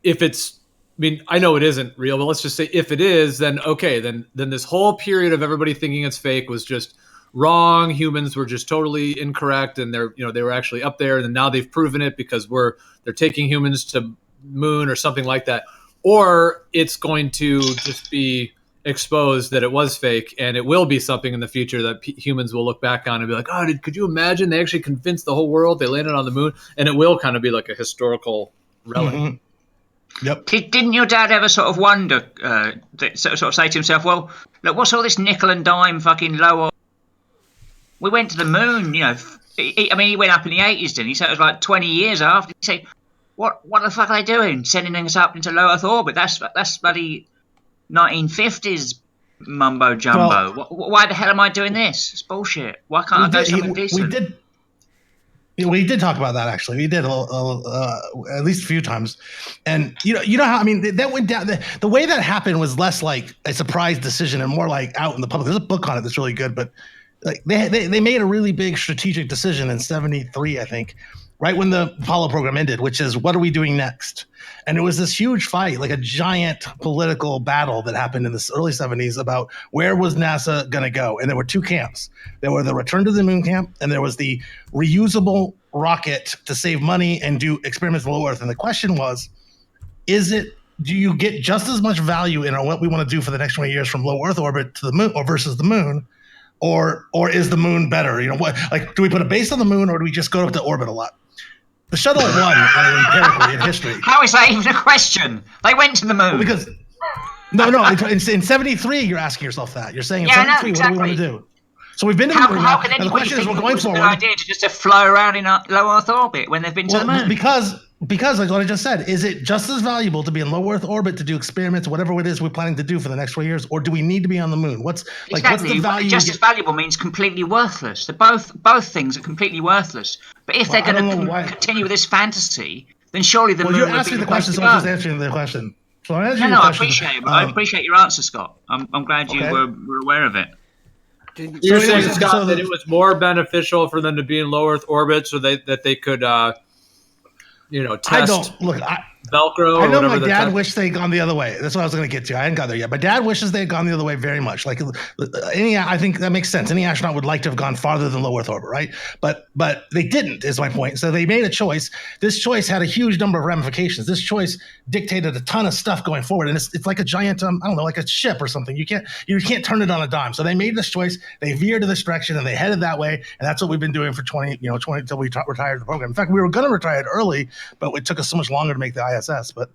If it's, I know it isn't real, but let's just say if it is, then okay, then this whole period of everybody thinking it's fake was just wrong. Humans were just totally incorrect, and they were actually up there, and now they've proven it because they're taking humans to moon or something like that. Or it's going to just be exposed that it was fake, and it will be something in the future that humans will look back on and be like, oh, could you imagine they actually convinced the whole world they landed on the moon? And it will kind of be like a historical relic. Mm-hmm. Yep. Didn't your dad ever sort of wonder, sort of say to himself, well, look, what's all this nickel and dime fucking low oil? We went to the moon, he went up in the 80s, didn't he? So it was like 20 years after. He said, what the fuck are they doing? Sending us up into low Earth orbit? That's bloody 1950s mumbo jumbo. Why the hell am I doing this? It's bullshit. Why can't I do something decent? We did talk about that actually. We did at least a few times, and you know how that went down. The way that happened was less like a surprise decision and more like out in the public. There's a book on it that's really good, but like they made a really big strategic decision in '73, I think, right when the Apollo program ended, which is what are we doing next? And it was this huge fight, like a giant political battle that happened in the early 70s about where was NASA going to go. And there were two camps. There were the return to the moon camp, and there was the reusable rocket to save money and do experiments in low Earth. And the question was, do you get just as much value in what we want to do for the next 20 years from low Earth orbit to the moon or versus the moon? Or is the moon better? Do we put a base on the moon or do we just go up to orbit a lot? The shuttle won empirically in history. How is that even a question? They went to the moon. Because in 73, you're asking yourself that. You're saying in 73, exactly. What do we want to do? So we've been to the moon. How can anyone think it was a good idea to just flow around in a low Earth orbit when they've been to the moon? Because like what I just said, is it just as valuable to be in low Earth orbit to do experiments, whatever it is we're planning to do for the next 4 years, or do we need to be on the moon? What's the value? Just as valuable means completely worthless. Both things are completely worthless. But if they're going to continue with this fantasy, then surely the moon you're would asking be the question, so I'm just answering the question. So I appreciate it. I appreciate your answer, Scott. I'm glad you were aware of it. You're saying, Scott, that it was more beneficial for them to be in low Earth orbit so that they could, test Velcro. I know my dad wished they'd gone the other way. That's what I was going to get to. I hadn't got there yet. My dad wishes they had gone the other way very much. Like I think that makes sense. Any astronaut would like to have gone farther than low Earth orbit, right? But they didn't, is my point. So they made a choice. This choice had a huge number of ramifications. This choice dictated a ton of stuff going forward, and it's like a giant, like a ship or something. You can't turn it on a dime. So they made this choice. They veered to this direction, and they headed that way. And that's what we've been doing for 20 until we retired the program. In fact, we were going to retire it early, but it took us so much longer to make the ISS. But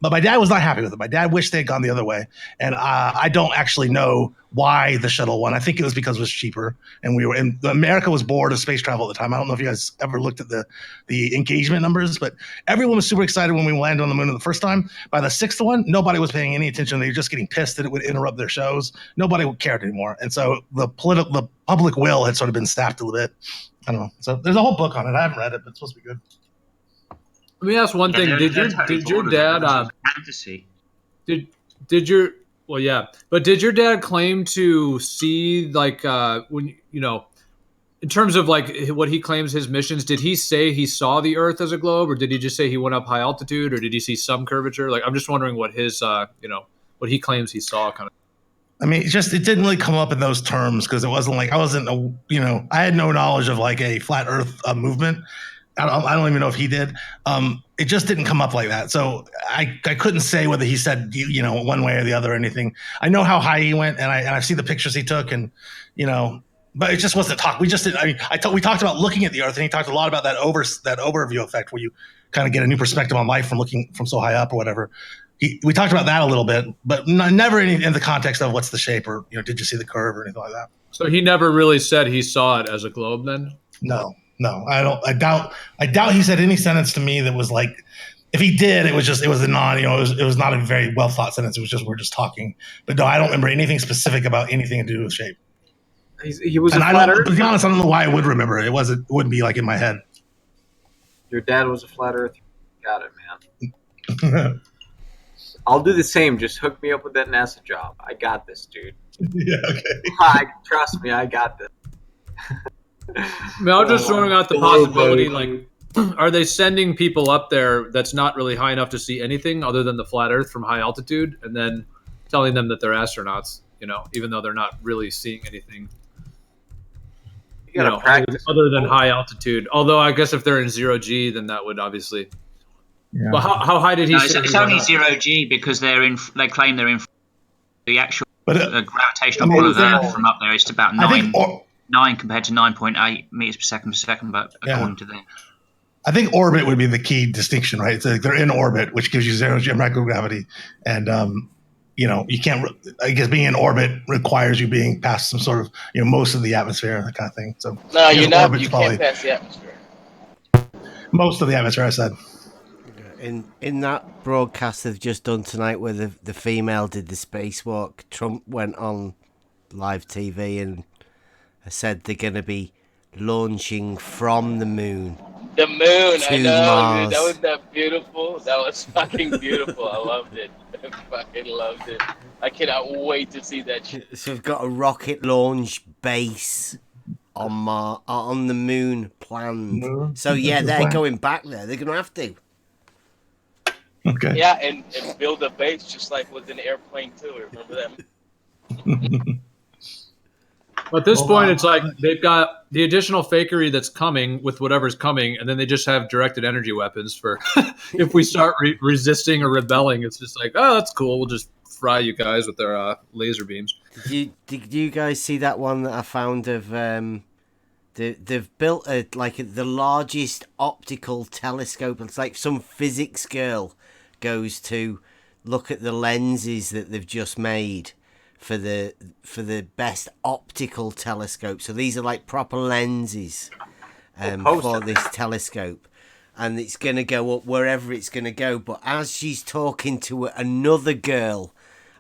my dad was not happy with it. My dad wished they had gone the other way, and I don't actually know why the shuttle won. I think it was because it was cheaper, and America was bored of space travel at the time. I don't know if you guys ever looked at the engagement numbers, but everyone was super excited when we landed on the moon the first time. By the sixth one, nobody was paying any attention. They were just getting pissed that it would interrupt their shows. Nobody cared anymore, and so the public will had sort of been sapped a little bit. I don't know. So there's a whole book on it. I haven't read it, but it's supposed to be good. Let me ask one thing. Did your dad fantasy? Did your dad claim to see when in terms of like what he claims his missions? Did he say he saw the Earth as a globe, or did he just say he went up high altitude, or did he see some curvature? Like I'm just wondering what his what he claims he saw kind of. I mean, it didn't really come up in those terms because it wasn't like I had no knowledge of like a flat Earth movement. I don't even know if he did. It just didn't come up like that. So I couldn't say whether he said, one way or the other or anything. I know how high he went, and I see the pictures he took, and, but it just wasn't talk. We just didn't. We talked about looking at the Earth, and he talked a lot about that overview effect where you kind of get a new perspective on life from looking from so high up or whatever. We talked about that a little bit, but never in the context of what's the shape or, did you see the curve or anything like that. So he never really said he saw it as a globe then? No, I doubt he said any sentence to me that was like, if he did, it was not a very well thought sentence. It was just, we're just talking. But no, I don't remember anything specific about anything to do with shape. He was a flat earther? To be honest, I don't know why I would remember it. It wouldn't be like in my head. Your dad was a flat earther. Got it, man. I'll do the same. Just hook me up with that NASA job. I got this, dude. Yeah, okay. Trust me, I got this. I mean, I'm just throwing out the possibility, like, are they sending people up there that's not really high enough to see anything other than the flat Earth from high altitude, and then telling them that they're astronauts, even though they're not really seeing anything, other than high altitude. Although I guess if they're in 0G, then that would obviously. Yeah. Well, how high did he say? It's only 0G because they claim they're in the actual gravitational pull of Earth from up there is about 9 compared to 9.8 meters per second, but according to them. I think orbit would be the key distinction, right? It's like they're in orbit, which gives you 0G microgravity. And, you can't, I guess being in orbit requires you being past some sort of, most of the atmosphere, that kind of thing. So no, you can't pass the atmosphere. Most of the atmosphere, I said. In that broadcast they've just done tonight where the female did the spacewalk, Trump went on live TV and said they're going to be launching from the moon. The moon, I to know, Mars. dude. That was that beautiful. That was fucking beautiful. I loved it. I fucking loved it. I cannot wait to see that shit. So we've got a rocket launch base on the moon planned. So yeah, they're going back there. They're going to have to. Okay. Yeah, and build a base just like with an airplane too. Remember that? At this point, it's like they've got the additional fakery that's coming with whatever's coming, and then they just have directed energy weapons for if we start resisting or rebelling. It's just like, oh, that's cool. We'll just fry you guys with their laser beams. Did you guys see that one that I found of? They've built the largest optical telescope. It's like some physics girl goes to look at the lenses that they've just made for the best optical telescope. So these are like proper lenses for this telescope, and it's going to go up wherever it's going to go. But as she's talking to another girl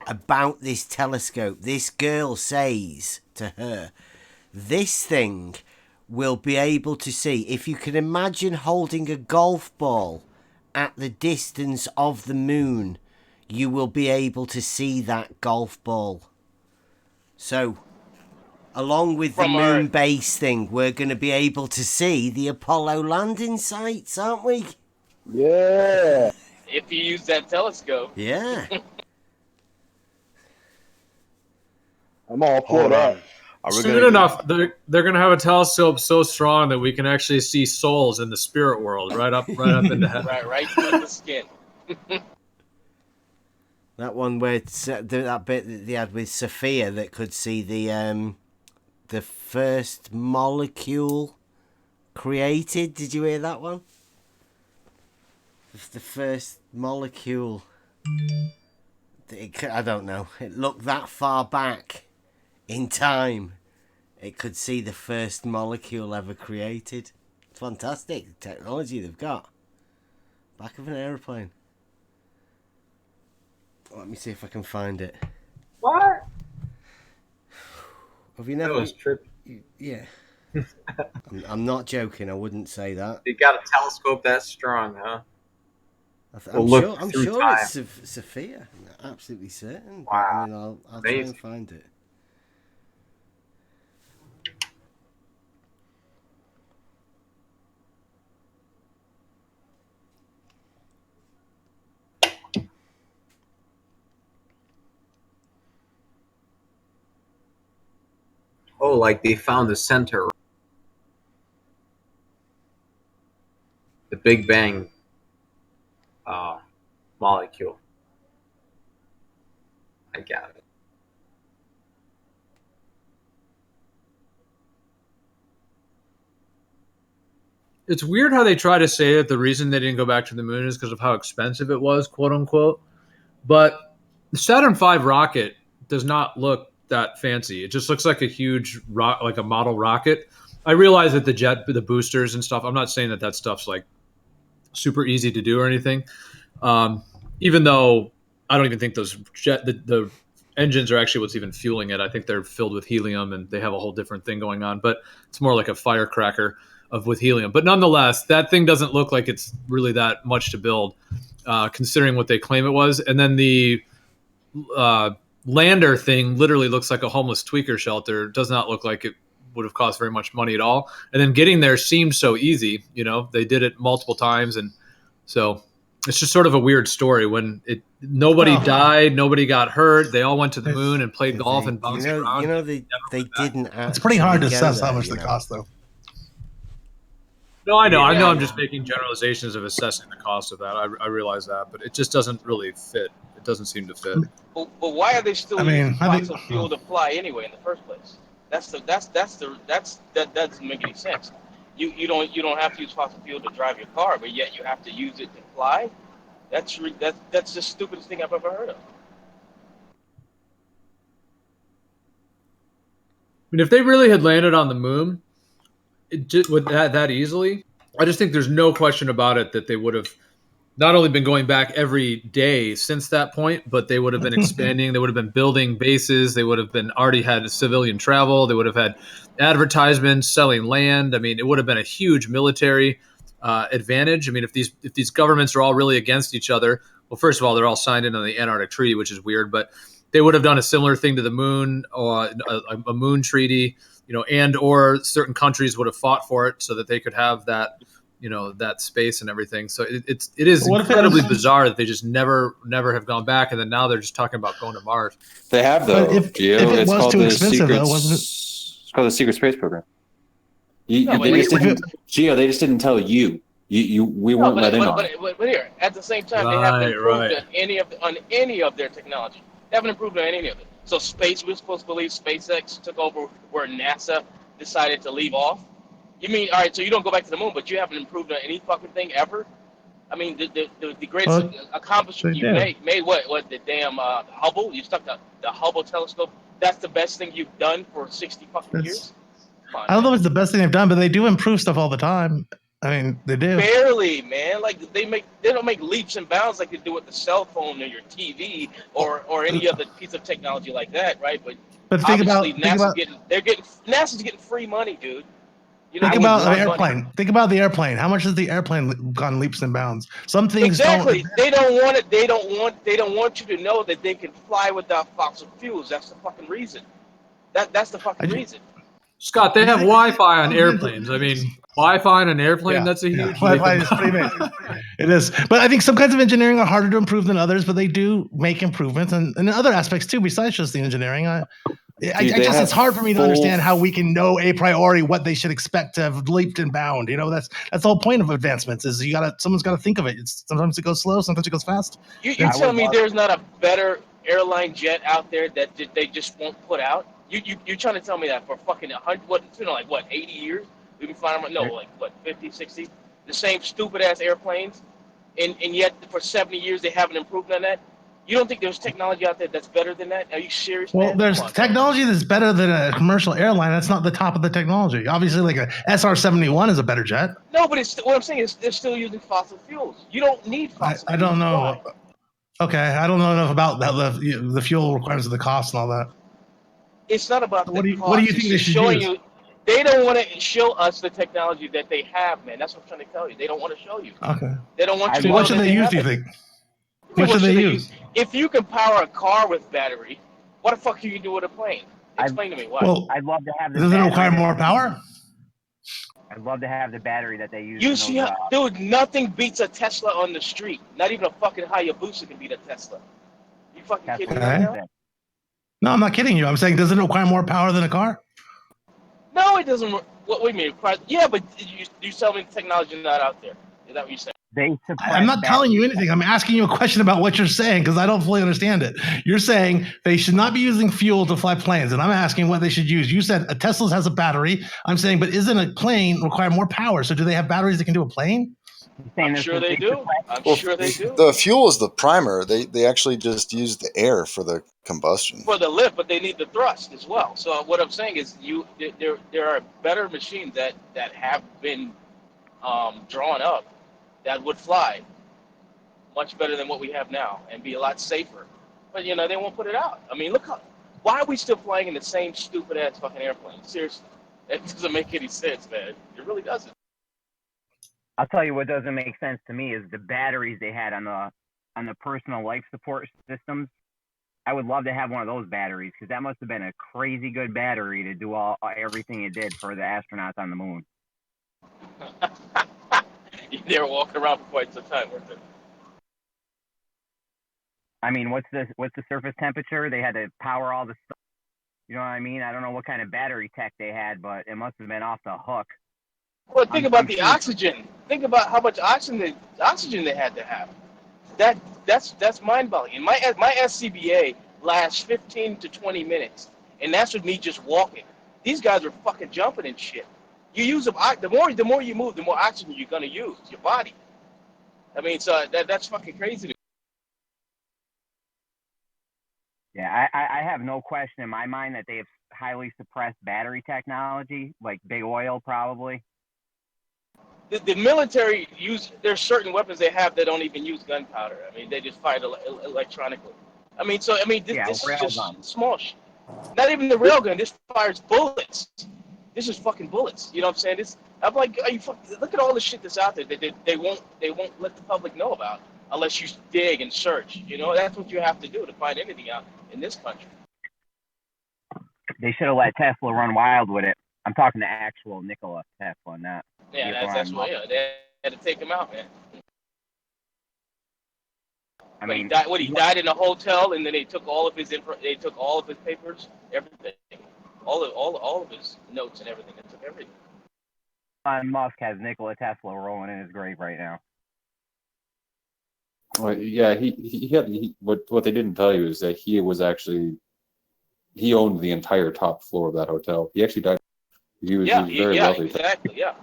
about this telescope, this girl says to her, this thing will be able to see, if you can imagine holding a golf ball at the distance of the moon, you will be able to see that golf ball. So, along with the moon base thing, we're going to be able to see the Apollo landing sites, aren't we? Yeah. If you use that telescope. Yeah. I'm all for that. Soon enough, they're going to have a telescope so strong that we can actually see souls in the spirit world, right up into heaven. right under the skin. That one where that bit that they had with Sophia that could see the first molecule created. Did you hear that one? The first molecule. I don't know. It looked that far back in time. It could see the first molecule ever created. Fantastic technology they've got. Back of an aeroplane. Let me see if I can find it. What? Have you never? That was trippy. Yeah. I'm not joking. I wouldn't say that. You got a telescope that strong, huh? I'm sure it's Sophia. I'm absolutely certain. Wow. I mean, I'll try and find it. Oh, like they found the center. The Big Bang molecule. I got it. It's weird how they try to say that the reason they didn't go back to the moon is because of how expensive it was, quote unquote. But the Saturn V rocket does not look that fancy. It just looks like a huge like a model rocket. I realize that the boosters and stuff, I'm not saying that stuff's like super easy to do or anything. Even though I don't even think those the engines are actually what's even fueling it. I think they're filled with helium and they have a whole different thing going on, but it's more like a firecracker with helium. But nonetheless, that thing doesn't look like it's really that much to build, considering what they claim it was. And then the lander thing literally looks like a homeless tweaker shelter. It does not look like it would have cost very much money at all. And then getting there seemed so easy. You know, they did it multiple times. And so it's just sort of a weird story when nobody died, nobody got hurt. They all went to the moon and played golf and bounced around. You know, they didn't. It's pretty hard to assess how much they cost, though. No, I know. I know. I'm just making generalizations of assessing the cost of that. I realize that, but it just doesn't really fit. It doesn't seem to fit. But why are they still using fossil fuel to fly anyway in the first place? That doesn't make any sense. You don't have to use fossil fuel to drive your car, but yet you have to use it to fly. That's the stupidest thing I've ever heard of. I mean, if they really had landed on the moon, with that easily, I just think there's no question about it that they would have not only been going back every day since that point, but they would have been expanding. They would have been building bases. They would have been already had civilian travel. They would have had advertisements, selling land. I mean, it would have been a huge military advantage. I mean, if these governments are all really against each other, well, first of all, they're all signed in on the Antarctic Treaty, which is weird, but they would have done a similar thing to the moon, or a moon treaty, and or certain countries would have fought for it so that they could have that, that space and everything. So it is incredibly bizarre that they just never have gone back, and then now they're just talking about going to Mars. They have though. If it was too expensive, though, wasn't it? It's called the Secret Space Program. No, Gio, they just didn't tell you. We weren't let in on it. But here, at the same time, they haven't improved on any of their technology. They haven't improved on any of it. So space, we're supposed to believe SpaceX took over where NASA decided to leave off. You mean, all right, so you don't go back to the moon, but you haven't improved on any fucking thing ever? I mean, the greatest accomplishment you made what the damn Hubble? You stuck the Hubble telescope. That's the best thing you've done for 60 fucking years? I don't know if it's the best thing they've done, but they do improve stuff all the time. I mean, they do. Barely, man. Like they don't make leaps and bounds like they do with the cell phone or your TV or any other piece of technology like that, right? But think about NASA's getting free money, dude. Think about the airplane. Think about the airplane. How much has the airplane gone leaps and bounds? Some things exactly. They don't want it. They don't want you to know that they can fly without fossil fuels. That's the fucking reason. That's the fucking reason. Scott, they have Wi-Fi on airplanes. I mean, Wi-Fi on an airplane, that's a huge Wi-Fi is pretty amazing. It is. But I think some kinds of engineering are harder to improve than others, but they do make improvements. And in other aspects, too, besides just the engineering. I guess it's hard for me to understand how we can know a priori what they should expect to have leaped and bound. That's the whole point of advancements is someone's got to think of it. Sometimes it goes slow, sometimes it goes fast. You tell me there's not a better airline jet out there that they just won't put out? You're trying to tell me that for fucking 80 years we've been flying around, 50, 60, the same stupid ass airplanes, and yet for 70 years they haven't improved on that. You don't think there's technology out there that's better than that? Are you serious? Well, man? there's technology that's better than a commercial airline. That's not the top of the technology. Obviously, like a SR-71 is a better jet. No, but what I'm saying is they're still using fossil fuels. You don't need fossil fuels. I don't know. Okay, I don't know enough about that, the fuel requirements of the cost and all that. It's not about what do you think they should use? They don't want to show us the technology that they have, man. That's what I'm trying to tell you. They don't want to show you. Okay. They don't want you to know. What should they use, do you think? What should they use? If you can power a car with battery, what the fuck can you do with a plane? Explain to me why. Well, I'd love to have the doesn't it require more power? I'd love to have the battery that they use. Dude, nothing beats a Tesla on the street. Not even a fucking Hayabusa can beat a Tesla. You fucking kidding me right now? No, I'm not kidding you. I'm saying, doesn't it require more power than a car? No, it doesn't. What do you mean? Yeah, but you tell me the technology is not out there. Is that what you're saying? I'm not telling you anything. I'm asking you a question about what you're saying because I don't fully understand it. You're saying they should not be using fuel to fly planes, and I'm asking what they should use. You said a Tesla has a battery. I'm saying, but isn't a plane require more power? So do they have batteries that can do a plane? I'm sure they do. I'm sure they do. The fuel is the primer. They actually just use the air for the combustion. For the lift, but they need the thrust as well. So what I'm saying is there are better machines that have been drawn up that would fly much better than what we have now and be a lot safer. But they won't put it out. I mean, why are we still flying in the same stupid ass fucking airplane? Seriously. It doesn't make any sense, man. It really doesn't. I'll tell you what doesn't make sense to me is the batteries they had on the personal life support systems. I would love to have one of those batteries because that must have been a crazy good battery to do everything it did for the astronauts on the moon. They were walking around for quite some time, weren't they? I mean, what's the surface temperature? They had to power all the stuff. You know what I mean? I don't know what kind of battery tech they had, but it must have been off the hook. Well, think about the oxygen. Think about how much oxygen they had to have. That's mind-boggling. My SCBA lasts 15 to 20 minutes, and that's with me just walking. These guys are fucking jumping and shit. You use them. The more you move, the more oxygen you're gonna use. Your body. I mean, so that's fucking crazy to me. Yeah, I have no question in my mind that they have highly suppressed battery technology, like big oil probably. The military there's certain weapons they have that don't even use gunpowder. I mean, they just fire electronically. I mean, so this is just small shit. Not even the railgun. This fires bullets. This is fucking bullets. You know what I'm saying? I'm like, look at all the shit that's out there that they won't let the public know about unless you dig and search. You know, that's what you have to do to find anything out in this country. They should have let Tesla run wild with it. I'm talking to actual Nikola Tesla, not. Yeah, that's what. Yeah, they had to take him out, man. I mean, he died in a hotel, and then they took all of his papers, everything, all of his notes and everything. They took everything. Elon Musk has Nikola Tesla rolling in his grave right now. Well, yeah, what they didn't tell you is that he owned the entire top floor of that hotel. He actually died. He was very wealthy. Exactly. Yeah.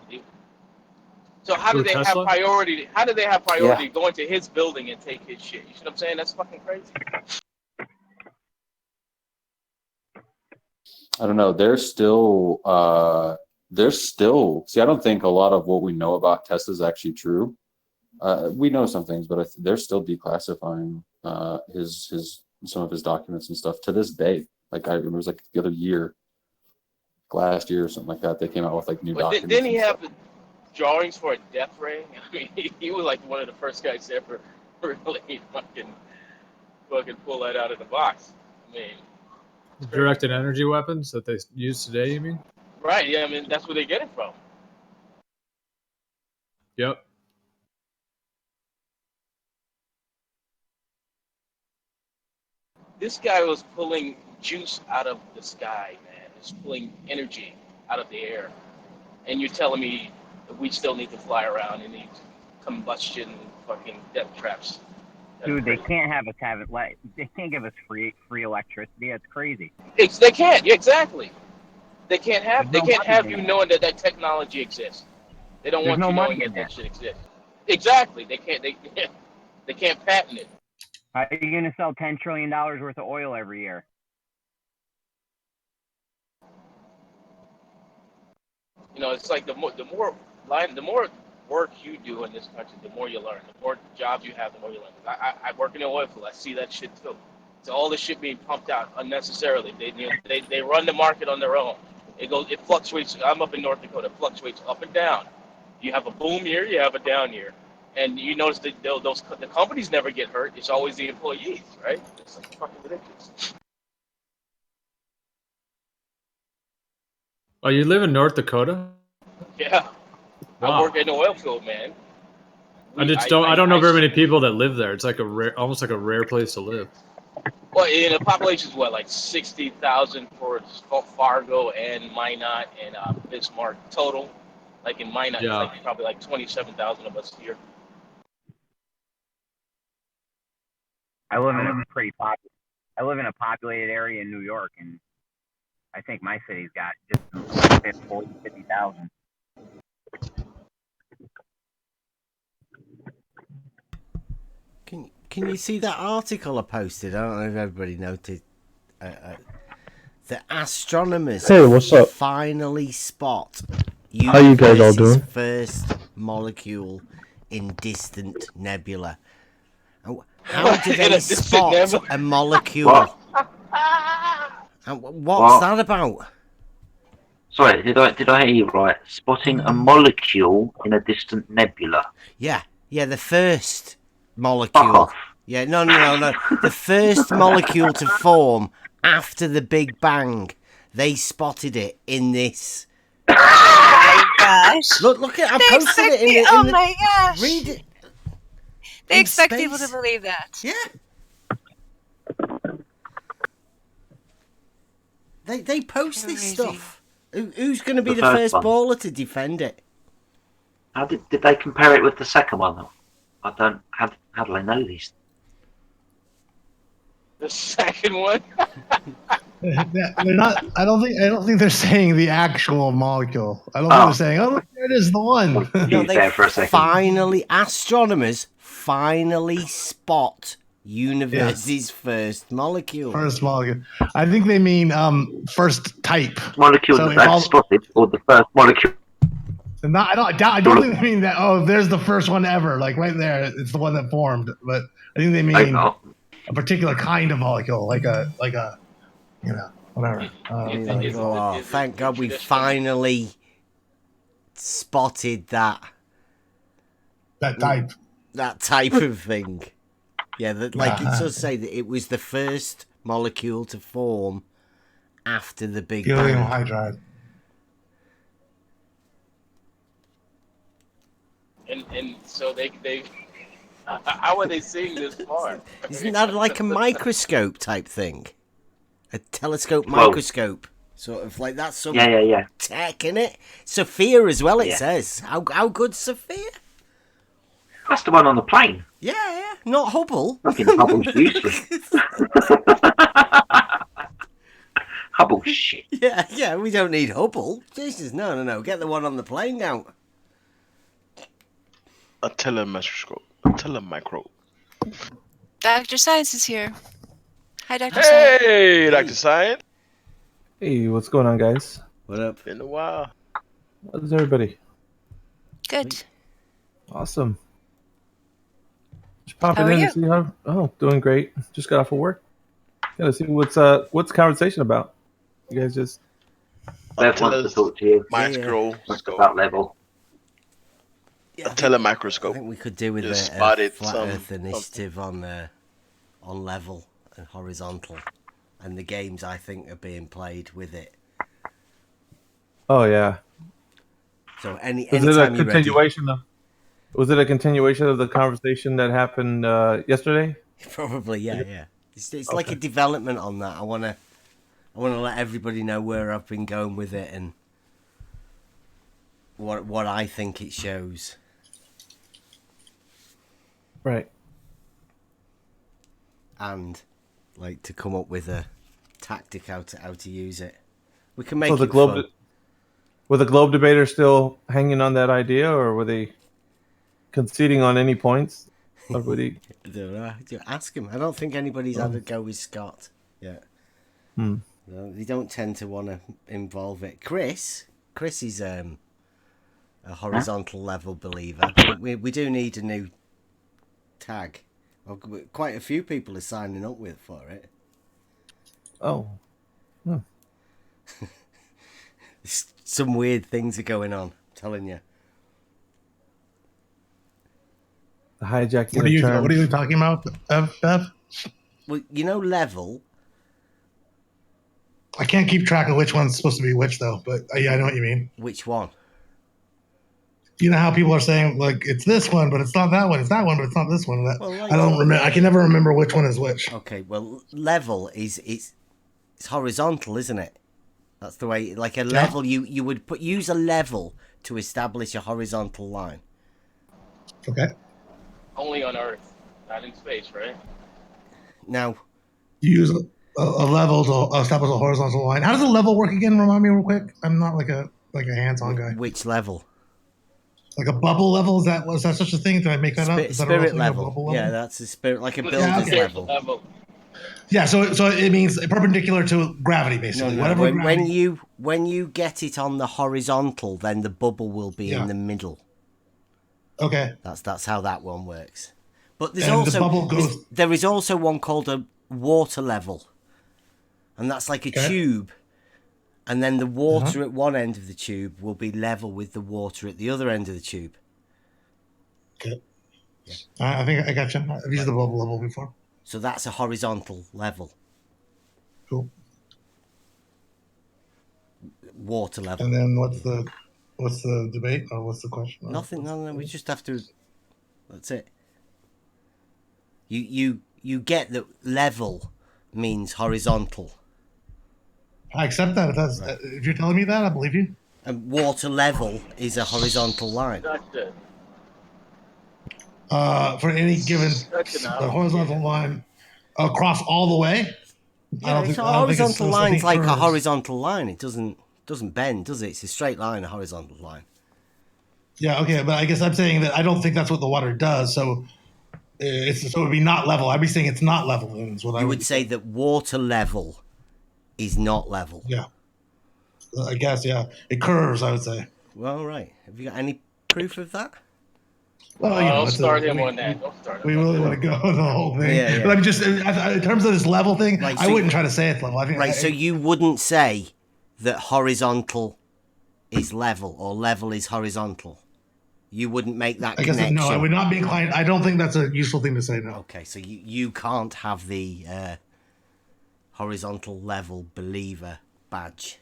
So how do they have priority? How do they have priority going to his building and take his shit? You see what I'm saying? That's fucking crazy. I don't know. They're still. See, I don't think a lot of what we know about Tesla is actually true. We know some things, but they're still declassifying some of his documents and stuff to this day. Like it was like the other year, last year or something like that. They came out with like new documents. Didn't he have the drawings for a death ray? I mean, he was like one of the first guys to ever really fucking pull that out of the box. I mean, directed energy weapons that they use today, you mean? Right. Yeah. I mean, that's where they get it from. Yep. This guy was pulling juice out of the sky, man. He's pulling energy out of the air. And you're telling me that we still need to fly around and need combustion fucking death traps. Dude, they can't have us they can't give us free electricity. That's crazy. They can't. Yeah, exactly. They can't have you knowing that technology exists. They don't want you knowing that shit exists. Exactly. They can't patent it. How are you going to sell $10 trillion worth of oil every year? You know, it's like the more work you do in this country, the more you learn. The more jobs you have, the more you learn. I work in the oil field. I see that shit too. It's all the shit being pumped out unnecessarily. They run the market on their own. It fluctuates. I'm up in North Dakota. It fluctuates up and down. You have a boom year, you have a down year. And you notice that the companies never get hurt. It's always the employees, right? It's like fucking ridiculous. Oh, you live in North Dakota? Yeah. Wow. I work in the oil field, man. I don't know very many people that live there. It's like almost like a rare place to live. Well, in the population is what, like 60,000 for Fargo and Minot and Bismarck total. Like in Minot, it's like probably like 27,000 of us here. I live in a populated area in New York, and I think my city's got just 50,000. Can you see that article I posted? I don't know if everybody noted. The astronomers finally spot How you guys all doing? First molecule in distant nebula. How do they spot a molecule? What's that about? Sorry, did I hear you right? Spotting a molecule in a distant nebula. Yeah, the first molecule. Yeah, no. The first molecule to form after the Big Bang. They spotted it in this. Oh my gosh! Look at I posted it in the. Oh my gosh! Read it. They expect people to believe that. Yeah. They post this stuff. Who's going to be the first baller to defend it? How did they compare it with the second one? I don't. How do they know these? The second one. They're not. I don't think they're saying the actual molecule. I don't think they're saying, "Oh, look, there it is, the one." No, they astronomers finally spot universe's first molecule. First molecule. I think they mean first type. Molecule that they've spotted, or the first molecule. And I don't think they mean that. Oh, there's the first one ever, like right there. It's the one that formed. But I think they mean a particular kind of molecule, like a, whatever. Thank God we finally spotted that type of thing. Yeah, it does say that it was the first molecule to form after the Big Bang. Helium hydride. And so they how are they seeing this far? Isn't that like a microscope type thing? A telescope microscope, sort of like that's some tech in it. Sophia as well. It says how good Sophia. That's the one on the plane. Yeah, not Hubble. Fucking Hubble's useless. Hubble shit. Yeah, we don't need Hubble. Jesus, no. Get the one on the plane out. A telemicroscope. Dr. Science is here. Hi, Dr. Hey, Science. Hey, Dr. Science. Hey, what's going on, guys? What up? Been a while. How's everybody? Good. Awesome. Just popping How are in you? to see how. Oh, doing great. Just got off of work. Gotta see what's the conversation about. You guys just. Bev wants to talk to you. Microscope. About level. A telemicroscope. I think we could do with Just a spotted flat some- Earth initiative on level and horizontal, and the games I think are being played with it. Oh yeah. So any Was it a anytime you're ready. continuation of? Was it a continuation of the conversation that happened yesterday? Probably, yeah. It's like a development on that. I wanna let everybody know where I've been going with it and what I think it shows. Right. And like to come up with a tactic how to use it. We can make So the it globe. fun. Were the globe debaters still hanging on that idea, or were they conceding on any points? Or were they... I don't know. Ask him. I don't think anybody's had a go with Scott yet. Hmm. No, they don't tend to want to involve it. Chris is a horizontal level believer. We do need a new tag. Well, quite a few people are signing up for it. Oh. Hmm. Some weird things are going on. I'm telling you. The hijacking. What are you talking about, Bev? Well, level. I can't keep track of which one's supposed to be which, though. But yeah, I know what you mean. Which one? You know how people are saying like it's this one, but it's not that one. It's that one, but it's not this one. Well, I don't remember. I can never remember which one is which. Okay, well, level it's horizontal, isn't it? That's the way. Like a level, you would use a level to establish a horizontal line. Okay. Only on Earth, not in space, right? Now, You use a level to establish a horizontal line. How does a level work again? Remind me real quick. I'm not like a hands-on guy. Which level? Like a bubble level? Is that such a thing? Did I make that up? Is that a real Spirit thing, a level. bubble Yeah, that's a spirit, like a builder's okay. level. Yeah, so it means perpendicular to gravity, basically. No. Whatever When you get it on the horizontal, then the bubble will be in the middle. Okay. That's how that one works. But there's And the bubble goes. there is also one called a water level, and that's like a tube, and then the water at one end of the tube will be level with the water at the other end of the tube. Okay. Yeah. I think I got you. I've used the bubble level before. So that's a horizontal level. Cool. Water level. And then what's the debate or what's the question? Nothing. No. We just have to. That's it. You get that level means horizontal. I accept that. If you're telling me that, I believe you. And water level is a horizontal line. For any given horizontal line across all the way. Yeah, a horizontal line's like a horizontal line. It doesn't bend, does it? It's a straight line, a horizontal line. Yeah, okay, but I guess I'm saying that I don't think that's what the water does. So it would be not level. I'd be saying it's not level. Is what I would say that water level is not level. Yeah, I guess it curves. I would say. Well, right. Have you got any proof of that? Well, don't start him on that. Don't start him We really want to go on the whole thing. Yeah, yeah. But I'm just in terms of this level thing. Like, I so wouldn't try to say it's level. I think right. So you wouldn't say that horizontal is level or level is horizontal. You wouldn't make that I guess connection. no. I would not be inclined. I don't think that's a useful thing to say. No. Okay, so you can't have the horizontal level believer badge.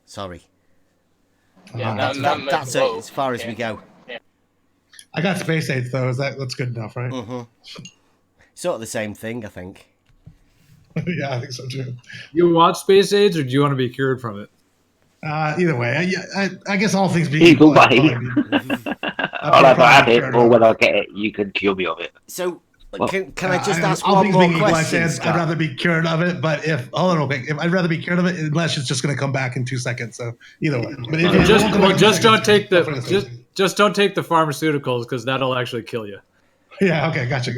Sorry. Yeah, that's it as far as we go. I got space age though. That's good enough, right? Mm-hmm. Sort of the same thing, I think. Yeah, I think so too. You want space age, or do you want to be cured from it? Either way, I guess all things being Either equal, way. I'll either have it, or when I get it, you can cure me of it. So, Well, can I just ask all one things more being equal, question, I'd rather be cured of it. But if I'd rather be cured of it unless it's just going to come back in 2 seconds. So either way, but if just don't take the pharmaceuticals because that'll actually kill you. Yeah. Okay. Gotcha.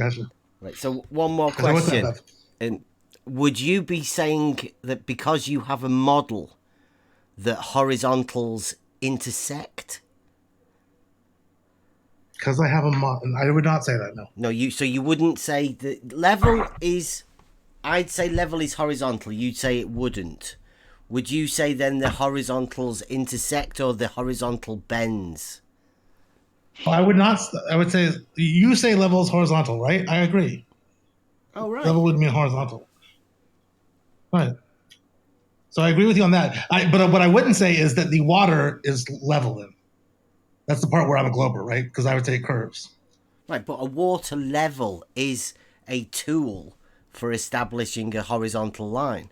Right. So one more 'Cause what's that question. about? And would you be saying that because you have a model that horizontals intersect? Because I have I would not say that. No. No. So you wouldn't say that level is. I'd say level is horizontal. You'd say it wouldn't. Would you say then the horizontals intersect or the horizontal bends? Well, I would not. I would say you say level is horizontal, right? I agree. Oh, right. Level would mean horizontal. Right. So I agree with you on that. But what I wouldn't say is that the water is level in. That's the part where I'm a glober, right? Because I would say curves. Right, but a water level is a tool for establishing a horizontal line.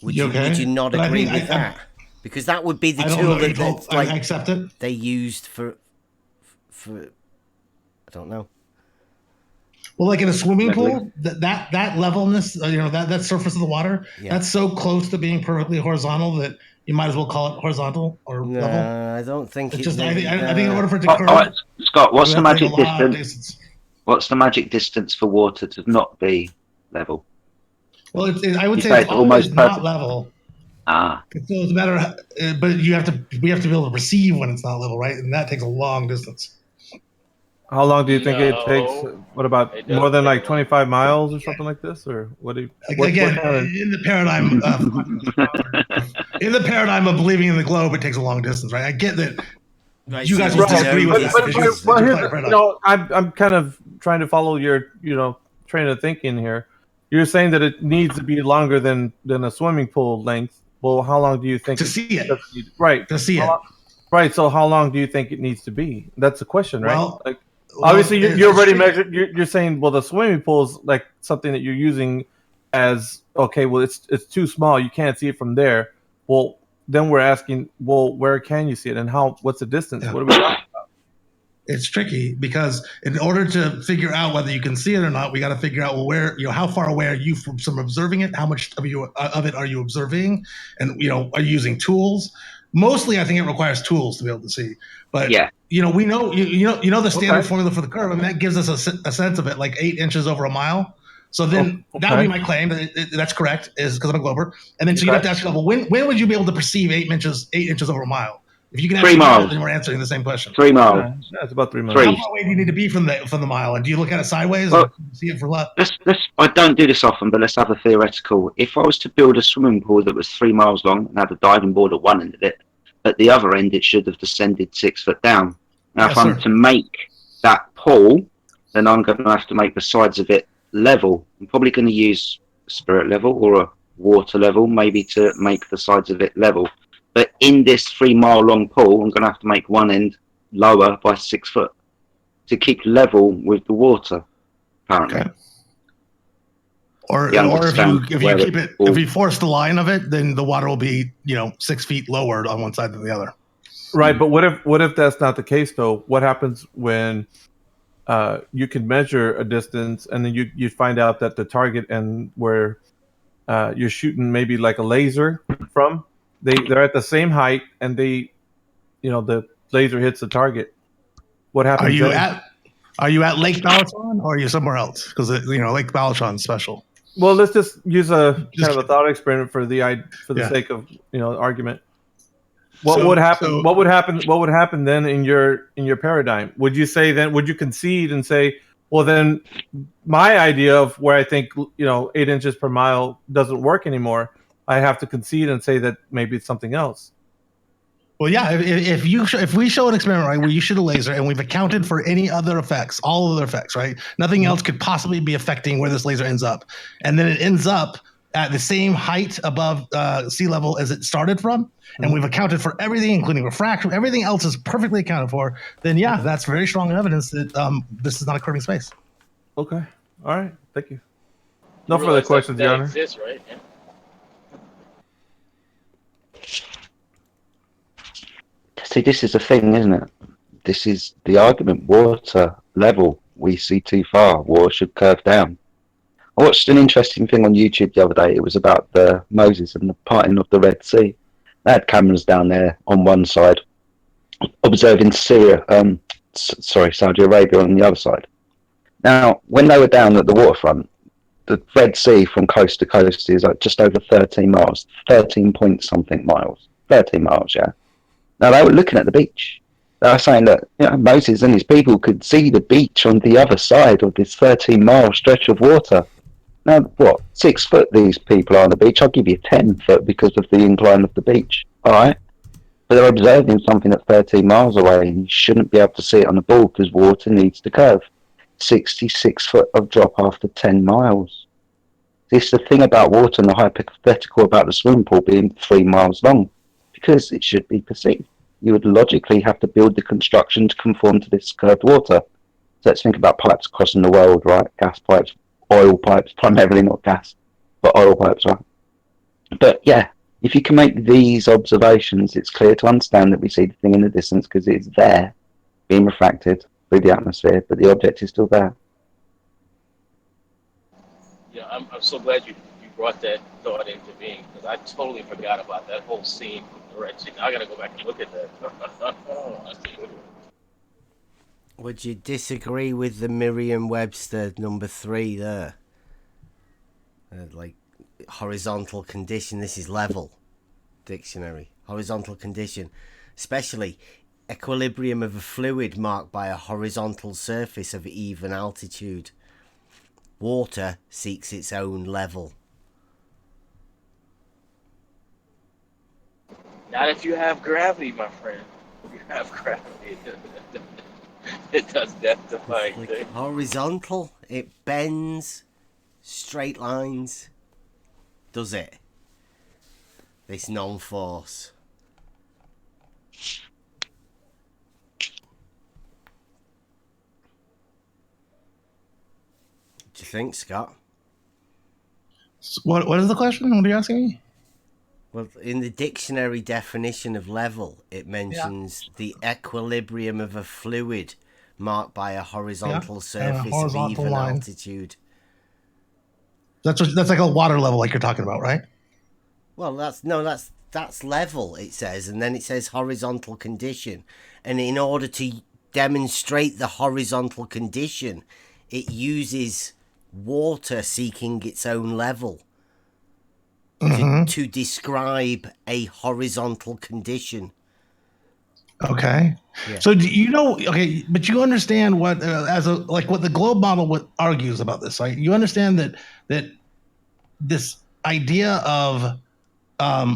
Would you not But I agree think with that? Because that would be the I don't tool know, that I accept it. they used for I don't know. Well, like in a swimming pool, that levelness, that surface of the water, that's so close to being perfectly horizontal that you might as well call it horizontal or No, level. I don't think It's it's just. I think in order for it to curve, All right, Scott, what's we the have to take magic a lot of distance? What's the magic distance for water to not be level? Well, I would You say it's almost not perfect. level. Ah, So it's a matter, but we have to be able to perceive when it's not level, right? And that takes a long distance. How long do you think it takes? What about It more does than take like 25 miles or something like this, or what do you? Again, in the paradigm, of believing in the globe, it takes a long distance, right? I get that. You guys will disagree with that. Well, I'm kind of trying to follow your, train of thinking here. You're saying that it needs to be longer than a swimming pool length. Well, how long do you think to see it? Right, to see it. Right. So, how long do you think it needs to be? That's the question, right? Well, obviously, you already measured. You're saying, well, the swimming pool is like something that you're using as okay. Well, it's too small. You can't see it from there. Well, then we're asking, well, where can you see it, and how? What's the distance? What are we talking about? It's tricky because in order to figure out whether you can see it or not, we got to figure out where, how far away are you from observing it? How much of it are you observing? And, are you using tools? Mostly, I think it requires tools to be able to see. But, we know, the standard formula for the curve, and that gives us a sense of it, like 8 inches over a mile. So then that would be my claim. That's correct, is because I'm a glober. And then so you have to ask yourself, well, when would you be able to perceive 8 inches over a mile? If you can 3 miles, then we're answering the same question. 3 miles. That's about 3 miles. How far away do you need to be from the mile? And do you look at it sideways and see it for left? I don't do this often, but let's have a theoretical. If I was to build a swimming pool that was 3 miles long and had a diving board at one end of it, at the other end it should have descended 6 foot down. Now, if I'm to make that pool, then I'm going to have to make the sides of it level. I'm probably going to use a spirit level or a water level, maybe to make the sides of it level. But in this 3 mile long pool, I'm going to have to make one end lower by 6 foot to keep level with the water, apparently. Okay. Or if you force the line of it, then the water will be 6 feet lower on one side than the other. Right, but what if that's not the case though? What happens when you can measure a distance and then you find out that the target and where you're shooting maybe like a laser from, they're at the same height and the laser hits the target. What happens? Are you at Lake Balaton or are you somewhere else? Because Lake Balaton's special. Well, let's just use kind of a thought experiment for the sake of argument. What would happen? What would happen? What would happen then in your paradigm? Would you say then? Would you concede and say, well, then my idea of where I think 8 inches per mile doesn't work anymore? I have to concede and say that maybe it's something else. Well, yeah. If we show an experiment, right, where you shoot a laser and we've accounted for any other effects, all other effects, right, nothing else could possibly be affecting where this laser ends up, and then it ends up at the same height above sea level as it started from, and we've accounted for everything, including refraction, everything else is perfectly accounted for, then yeah, that's very strong evidence that this is not a curving space. Okay. All right. Thank you. No further questions, Your Honor. Exists, right? Yeah. See, this is the thing, isn't it? This is the argument. Water level, we see too far. Water should curve down. I watched an interesting thing on YouTube the other day. It was about the Moses and the parting of the Red Sea. They had cameras down there on one side, observing Saudi Arabia on the other side. Now, when they were down at the waterfront, the Red Sea from coast to coast is like just over 13 miles, 13 point something miles, 13 miles, yeah. Now, they were looking at the beach. They were saying that Moses and his people could see the beach on the other side of this 13-mile stretch of water. Now, what, 6 foot these people are on the beach? I'll give you 10 foot because of the incline of the beach, all right? But they're observing something at 13 miles away, and you shouldn't be able to see it on the ball because water needs to curve. 66 foot of drop after 10 miles. This is the thing about water and the hypothetical about the swimming pool being 3 miles long. Because it should be perceived. You would logically have to build the construction to conform to this curved water. So let's think about pipes crossing the world, right? Gas pipes, oil pipes, primarily not gas, but oil pipes, right? But yeah, if you can make these observations, it's clear to understand that we see the thing in the distance because it's there, being refracted through the atmosphere, but the object is still there. Yeah, I'm so glad you brought that thought into being because I totally forgot about that whole scene. Right, I gotta go back and look at that. Would you disagree with the Merriam-Webster number 3 there? Like horizontal condition. This is level dictionary. Horizontal condition, especially equilibrium of a fluid marked by a horizontal surface of even altitude. Water seeks its own level. Not if you have gravity, my friend. If you have gravity, it does death defying like things. Horizontal, it bends, straight lines. Does it? This non-force. What do you think, Scott? What is the question? What are you asking me? Well, in the dictionary definition of level, it mentions the equilibrium of a fluid marked by a horizontal surface horizontal of even line. altitude. That's like a water level, like you're talking about, right? Well, that's level, it says, and then it says horizontal condition. And in order to demonstrate the horizontal condition, it uses water seeking its own level to describe a horizontal condition. Okay. Yeah. So do you know? Okay, but you understand what what the globe model argues about this, right? You understand that this idea of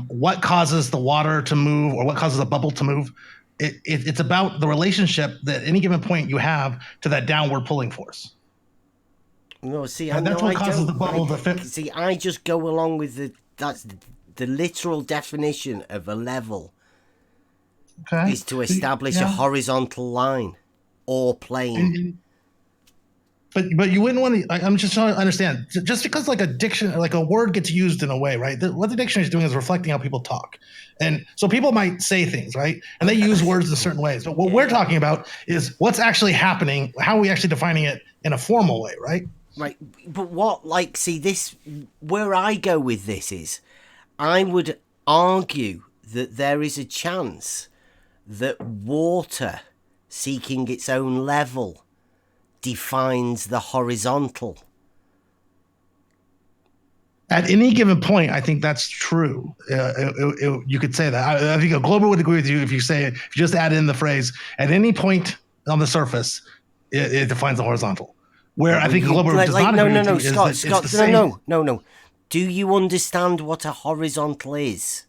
what causes the water to move or what causes a bubble to move, it's about the relationship that any given point you have to that downward pulling force. No, see, and that's what causes the bubble to fit. See, I just go along with that's the literal definition of a level. Okay. Is to establish a horizontal line or plane. But you wouldn't want to. I'm just trying to understand. Just because like a word gets used in a way, right? What the dictionary is doing is reflecting how people talk, and so people might say things, right? And they use words in certain ways. But what we're talking about is what's actually happening. How are we actually defining it in a formal way, right? Right. But where I go with this is, I would argue that there is a chance that water seeking its own level defines the horizontal. At any given point, I think that's true. You could say that. I think a glober would agree with you if you just add in the phrase "at any point on the surface," it defines the horizontal. Where I think a glober does not agree with you is that it's the same. No. Do you understand what a horizontal is?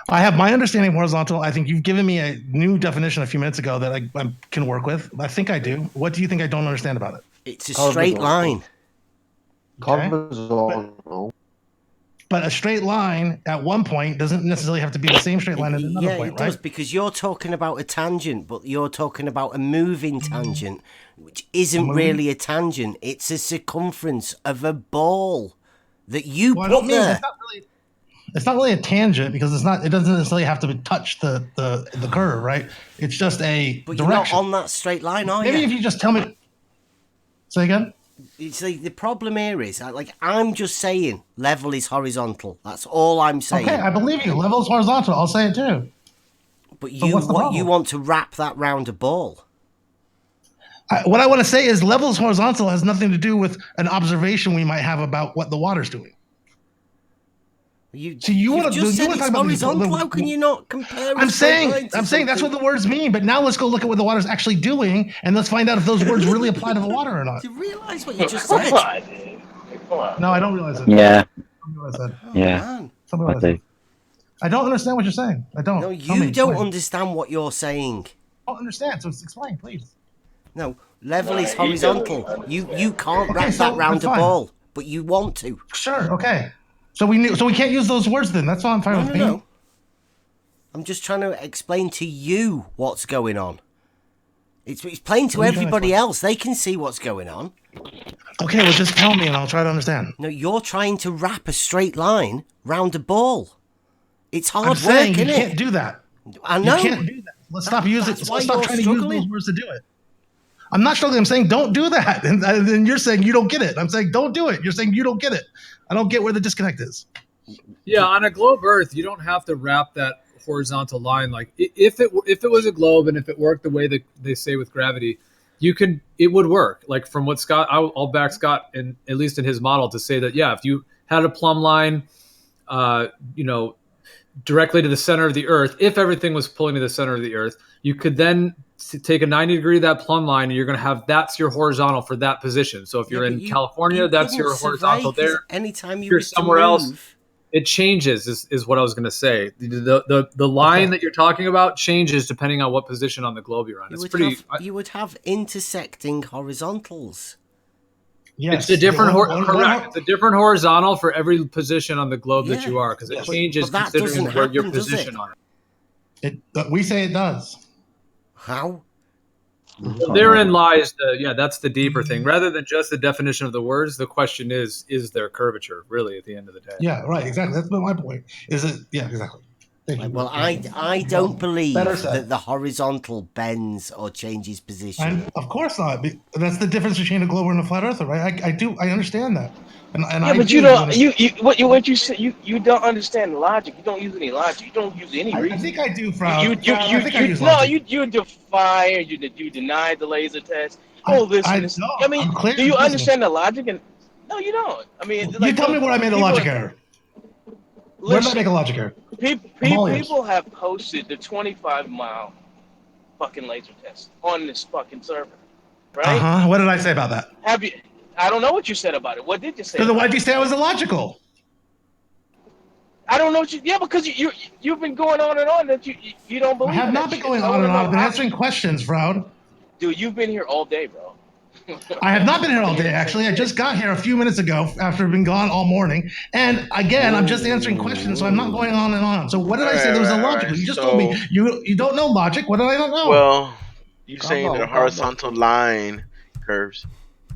I have my understanding of horizontal. I think you've given me a new definition a few minutes ago that I can work with. I think I do. What do you think I don't understand about it? It's a straight line. Okay. But a straight line at one point doesn't necessarily have to be the same straight line at another point, it does, because you're talking about a tangent, but you're talking about a moving tangent, which isn't really a tangent. It's a circumference of a ball that you put there. It's not really a tangent because it doesn't necessarily have to touch the curve, right? It's just a but direction. You're not on that straight line, are you? Maybe if you just tell me. Say again. It's like the problem here is, I'm just saying, level is horizontal. That's all I'm saying. Okay, I believe you. Level is horizontal. I'll say it too. But you want to wrap that round a ball. What I want to say is level is horizontal has nothing to do with an observation we might have about what the water's doing. You want to talk about horizontal. How can you not compare? I'm saying that's what the words mean. But now let's go look at what the water's actually doing, and let's find out if those words really apply to the water or not. Do you realize what you just said? No, I don't realize it. Yeah. Yeah. I don't understand what you're saying. I don't. No, you don't understand what you're saying. I don't understand. So explain, please. No, level is horizontal. You can't wrap that round a ball, but you want to. Sure. Okay. So we can't use those words then. That's all I'm fine with me. No. I'm just trying to explain to you what's going on. It's plain to everybody else. They can see what's going on. Okay, well just tell me and I'll try to understand. No, you're trying to wrap a straight line round a ball. It's hard work, isn't it? You can't do that. I know. You can't do that. Let's stop using. Let's stop trying to use those words to do it. I'm not struggling. I'm saying don't do that. And then you're saying you don't get it. I'm saying don't do it. You're saying you don't get it. I don't get where the disconnect is. Yeah, on a globe Earth, you don't have to wrap that horizontal line. Like if it was a globe and if it worked the way that they say with gravity, it would work. Like from what Scott, I'll back Scott, and at least in his model, to say that if you had a plumb line, directly to the center of the Earth, if everything was pulling to the center of the Earth, you could then take a 90 degree of that plumb line, and you're going to have that's your horizontal for that position. So if you're in California, that's your horizontal there. Anytime you're somewhere else, it changes. Is what I was going to say. The line that you're talking about changes depending on what position on the globe you're on. You would have intersecting horizontals. It's Yes, a different correct. It's a different horizontal for every position on the globe that you are, because it changes considering where your position on it. We say it does. How? Therein lies that's the deeper thing. Rather than just the definition of the words, the question is there curvature really at the end of the day? Yeah, right. Exactly. That's my point. Is it? Yeah, exactly. Well, I don't believe that the horizontal bends or changes position. Of course not. That's the difference between a globe and a flat earther, right? I understand that. But you don't. What you say? You don't understand the logic. You don't use any logic. You don't use any reason. I think I do, Frau. You defy. You deny the laser test. Do you understand the logic? And no, you don't. I mean, you tell me where I made a logic error. Where did I make a logic error? People have posted the 25-mile fucking laser test on this fucking server, right? What did I say about that? Have you? I don't know what you said about it. What did you say? Because why did you say I was illogical? I don't know what you. Yeah, because you've been going on and on that you don't believe. I have not been going on and on. I've been answering questions, Froud. Dude, you've been here all day, bro. I have not been here all day, actually. I just got here a few minutes ago after I've been gone all morning. And again, I'm just answering questions, so I'm not going on and on. So what did I say that was illogical? You just told me you don't know logic. What did I not know? Well, you're saying that a horizontal line curves.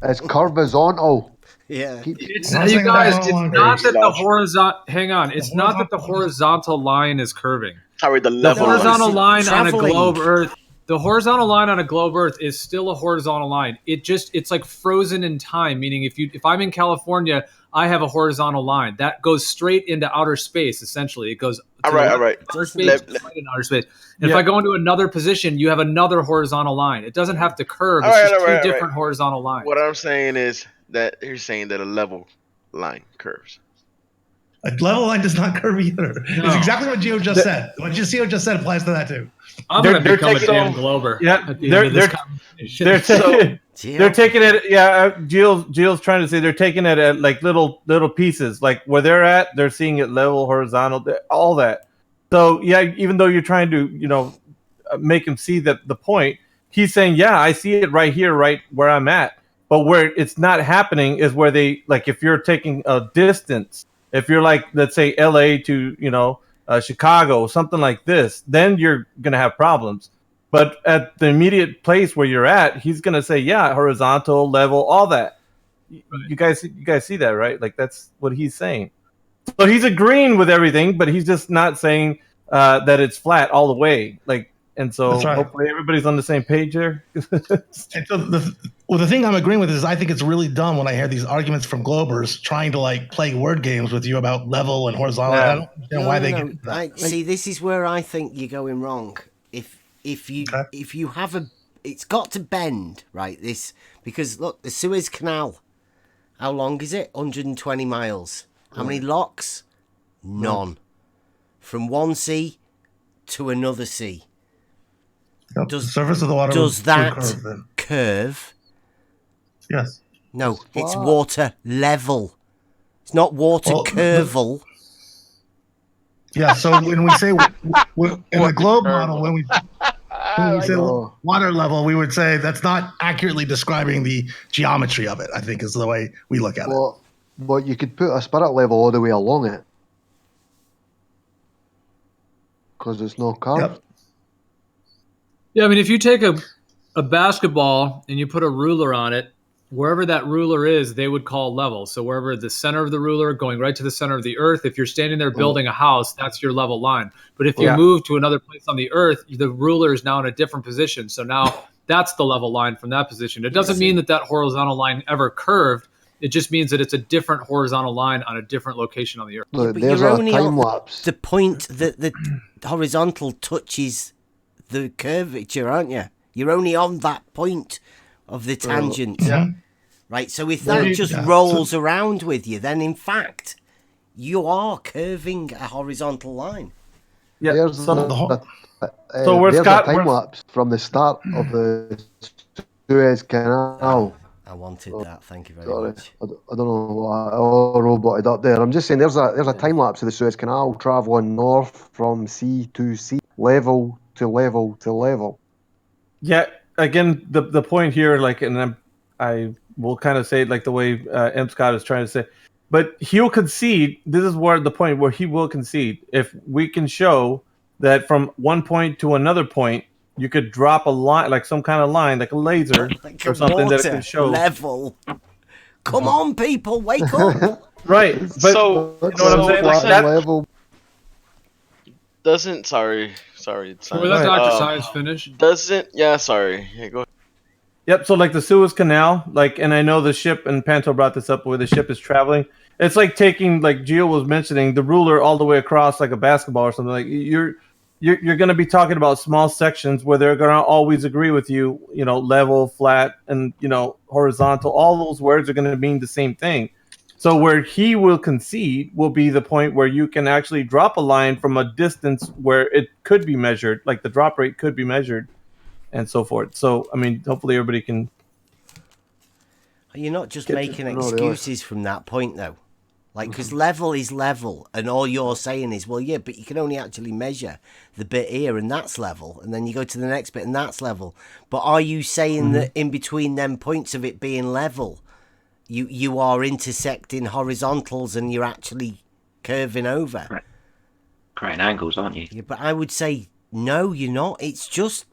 It's horizontal. Yeah. It's not that the horizontal. Hang on. It's not that the horizontal line is curving. The horizontal line on a globe Earth. The horizontal line on a globe Earth is still a horizontal line. It's like frozen in time, meaning if I'm in California, I have a horizontal line that goes straight into outer space. Essentially, it goes all right. Space, right in outer space. And if I go into another position, you have another horizontal line. It doesn't have to curve. It's just two different horizontal lines. What I'm saying is that you're saying that a level line curves. A level line does not curve either. No. It's exactly what Gio just said. What Gio just said applies to that too. I'm going to become a damn Glober. Yeah, at the end of this conversation. they're taking it. Yeah, Gio's trying to say they're taking it at like little pieces, like where they're at. They're seeing it level, horizontal, all that. So yeah, even though you're trying to make him see that the point, he's saying, yeah, I see it right here, right where I'm at. But where it's not happening is where they like if you're taking a distance. If you're like, let's say, LA to, Chicago, something like this, then you're going to have problems. But at the immediate place where you're at, he's going to say, yeah, horizontal, level, all that. You guys see that, right? Like, that's what he's saying. So he's agreeing with everything, but he's just not saying that it's flat all the way. Like, and so hopefully everybody's on the same page there. And so the thing I'm agreeing with is I think it's really dumb when I hear these arguments from Globers trying to like play word games with you about level and horizontal. I don't understand why they get that. See, this is where I think you're going wrong. If you have it's got to bend, right? Because look, the Suez Canal, how long is it? 120 miles. How many locks? None. From one sea to another sea. The surface of the water does that curve? Yes. No, it's water level. It's not water curval. Yeah, so when we say in the globe model, when we say water level, we would say that's not accurately describing the geometry of it, I think is the way we look at it. But you could put a spirit level all the way along it. Because it's no curve. Yep. Yeah, I mean, if you take a basketball and you put a ruler on it, wherever that ruler is, they would call level. So wherever the center of the ruler going right to the center of the earth, if you're standing there building a house, that's your level line. But if you move to another place on the earth, the ruler is now in a different position. So now that's the level line from that position. It doesn't mean that horizontal line ever curved. It just means that it's a different horizontal line on a different location on the earth. Look, but there's you're a only time on lapse. the point that the horizontal touches the curvature, aren't you? You're only on that point of the tangent. Right, so if that just rolls around with you, then in fact, you are curving a horizontal line. Yeah, there's so where's there's Scott? a time lapse from the start of the Suez Canal. I wanted that. Thank you very Sorry, much. I don't know what roboted up there. I'm just saying there's a time lapse of the Suez Canal traveling north from sea to sea, level to level to level. Yeah, again, the point here, like, and I will kind of say it like the way M. Scott is trying to say, but he'll concede. This is where the point where he will concede. If we can show that from one point to another point, you could drop a line, like some kind of line, like a laser like or something that it can show. Level. Come on, people, wake up. Right. But So, you know what I'm saying? Like that, level. Doesn't sorry. Were that Dr. Science finish? Doesn't sorry. Yeah, go ahead. Yep. So like the Suez Canal, like, and I know the ship, and Panto brought this up, where the ship is traveling. It's like taking, like Gio was mentioning, the ruler all the way across like a basketball or something. Like you're going to be talking about small sections where they're going to always agree with you, level, flat, and, horizontal. All those words are going to mean the same thing. So where he will concede will be the point where you can actually drop a line from a distance where it could be measured, like the drop rate could be measured, and so forth. So, I mean, hopefully everybody can... You're not just making excuses from that point, though. Like, because level is level, and all you're saying is, well, yeah, but you can only actually measure the bit here, and that's level, and then you go to the next bit, and that's level. But are you saying that in between them points of it being level, you are intersecting horizontals, and you're actually curving over? Right. Creating angles, aren't you? Yeah, but I would say, no, you're not. It's just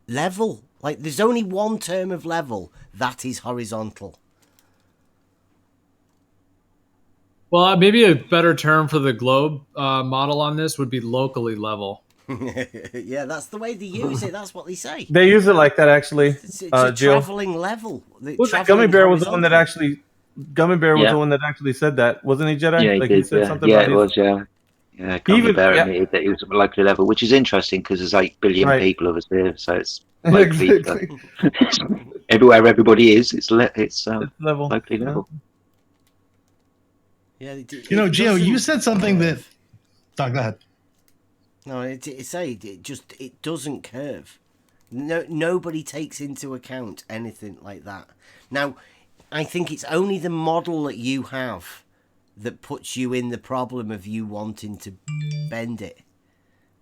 level. Like, there's only one term of level, that is horizontal. Well, maybe a better term for the globe model on this would be locally level. Yeah, that's the way they use it. That's what they say. They use it like that, actually. It's a traveling level. Gummy Bear was the one that actually... Gummy Bear was the one that actually said that. Wasn't he, Jedi? Yeah, he did, said something yeah, about it was, yeah. Yeah, Gummy Bear admitted that he was at a local level, which is interesting because there's 8 billion people of us here, so it's locally. Exactly. Everywhere everybody is, it's level. Level. Locally level. Yeah, Gio, you said something that. Oh, go ahead. No, it doesn't curve. No, nobody takes into account anything like that. Now, I think it's only the model that you have that puts you in the problem of you wanting to bend it,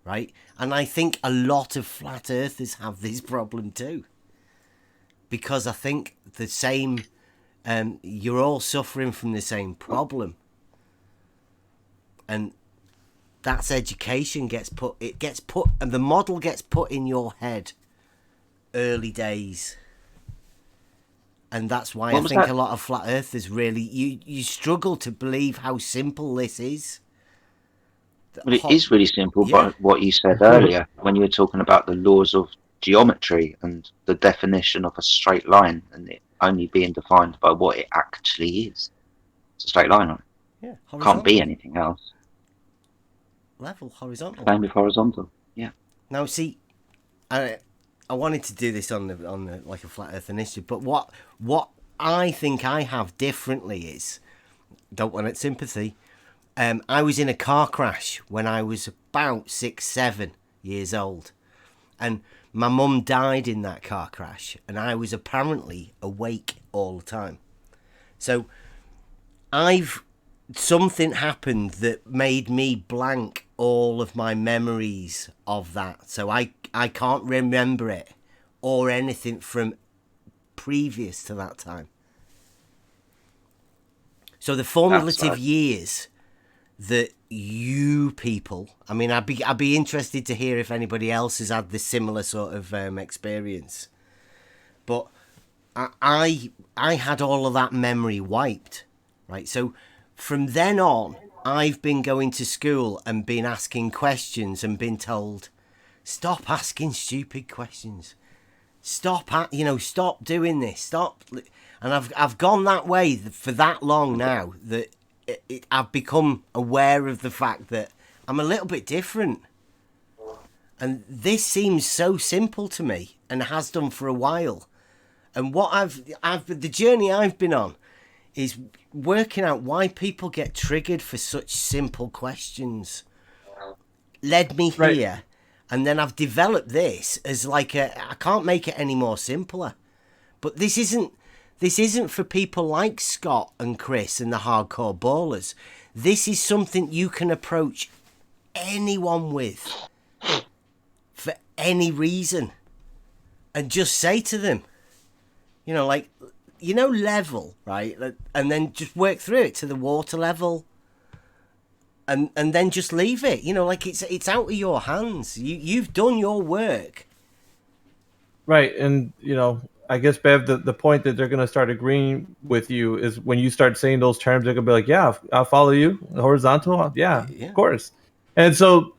right? And I think a lot of flat earthers have this problem too, because I think the same, you're all suffering from the same problem, and that's education and the model gets put in your head early days. And that's why I think a lot of flat earthers really, you struggle to believe how simple this is. Well, it is really simple, but what you said earlier, when you were talking about the laws of geometry and the definition of a straight line, and it only being defined by what it actually is. It's a straight line, right? Yeah, can't be anything else. Level, horizontal. Same with horizontal, yeah. Now, see, I wanted to do this on the like a flat earth initiative, but what I think I have differently is, don't want it sympathy. I was in a car crash when I was about 6-7 years old, and my mum died in that car crash, and I was apparently awake all the time. So something happened that made me blank all of my memories of that. So I can't remember it or anything from previous to that time. So the formative years that you people, I mean, I'd be interested to hear if anybody else has had this similar sort of experience. But I had all of that memory wiped, right? So from then on, I've been going to school and been asking questions and been told, stop asking stupid questions. Stop doing this. Stop. And I've gone that way for that long now that I've become aware of the fact that I'm a little bit different. And this seems so simple to me and has done for a while. And what the journey I've been on is working out why people get triggered for such simple questions. Led me here, and then I've developed this as like I can't make it any more simpler. But this isn't for people like Scott and Chris and the hardcore ballers. This is something you can approach anyone with for any reason, and just say to them, level, right? And then just work through it to the water level, and then just leave it. It's out of your hands. You've done your work. Right, and I guess, Bev, the point that they're going to start agreeing with you is when you start saying those terms, they're going to be like, yeah, I'll follow you. Horizontal, yeah, of course. And so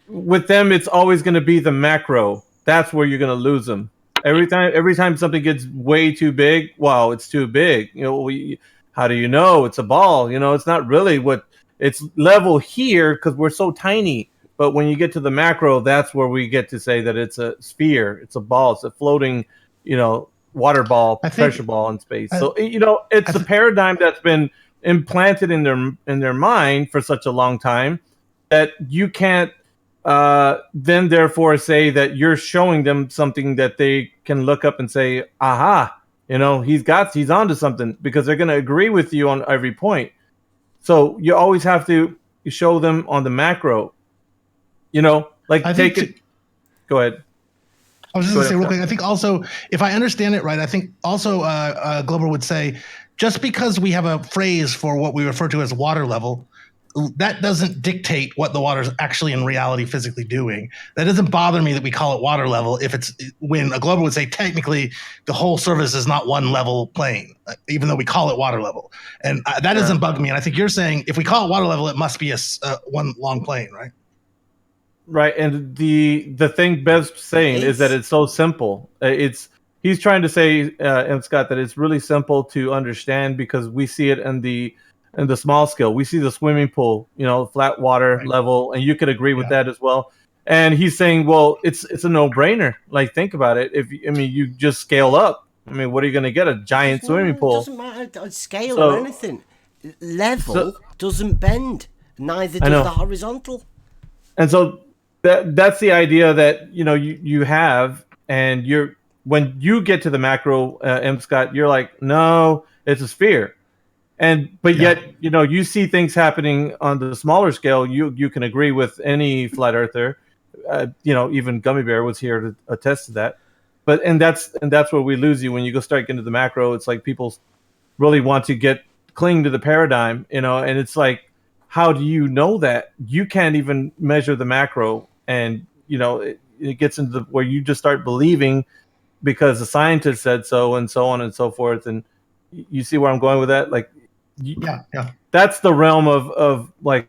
with them, it's always going to be the macro. That's where you're going to lose them. Every time something gets way too big, wow, it's too big. How do you know it's a ball? It's not really it's level here because we're so tiny. But when you get to the macro, that's where we get to say that it's a sphere, it's a ball, it's a floating, water ball, pressure ball in space. So it's a paradigm that's been implanted in their mind for such a long time that you can't then therefore say that you're showing them something that they can look up and say, aha, he's onto something, because they're going to agree with you on every point. So you always have to show them on the macro, go ahead. I was just going to say real quick, I think also, if I understand it right, I think also Glover would say, just because we have a phrase for what we refer to as water level, that doesn't dictate what the water's actually in reality physically doing. That doesn't bother me that we call it water level if it's when a Glover would say technically the whole surface is not one level plane, even though we call it water level. And that doesn't bug me. And I think you're saying if we call it water level, it must be a one long plane, right? Right, and the thing Bev's saying is that it's so simple. He's trying to say, and Scott, that it's really simple to understand because we see it in the small scale. We see the swimming pool, flat water level, and you could agree with that as well. And he's saying, well, it's a no-brainer. Like, think about it. You just scale up. What are you going to get? A giant swimming pool? It doesn't matter scale or anything. level doesn't bend. Neither does the horizontal. And so that's the idea that you have, and when you get to the macro, M. Scott, you're like, no, it's a sphere. But yet, you see things happening on the smaller scale. You can agree with any flat earther. Even Gummy Bear was here to attest to that. And that's where we lose you when you start getting to the macro. It's like people really want to cling to the paradigm, and it's like, how do you know that? You can't even measure the macro, and it gets into where you just start believing because the scientist said so, and so on and so forth. And you see where I'm going with that? Like, yeah. That's the realm of like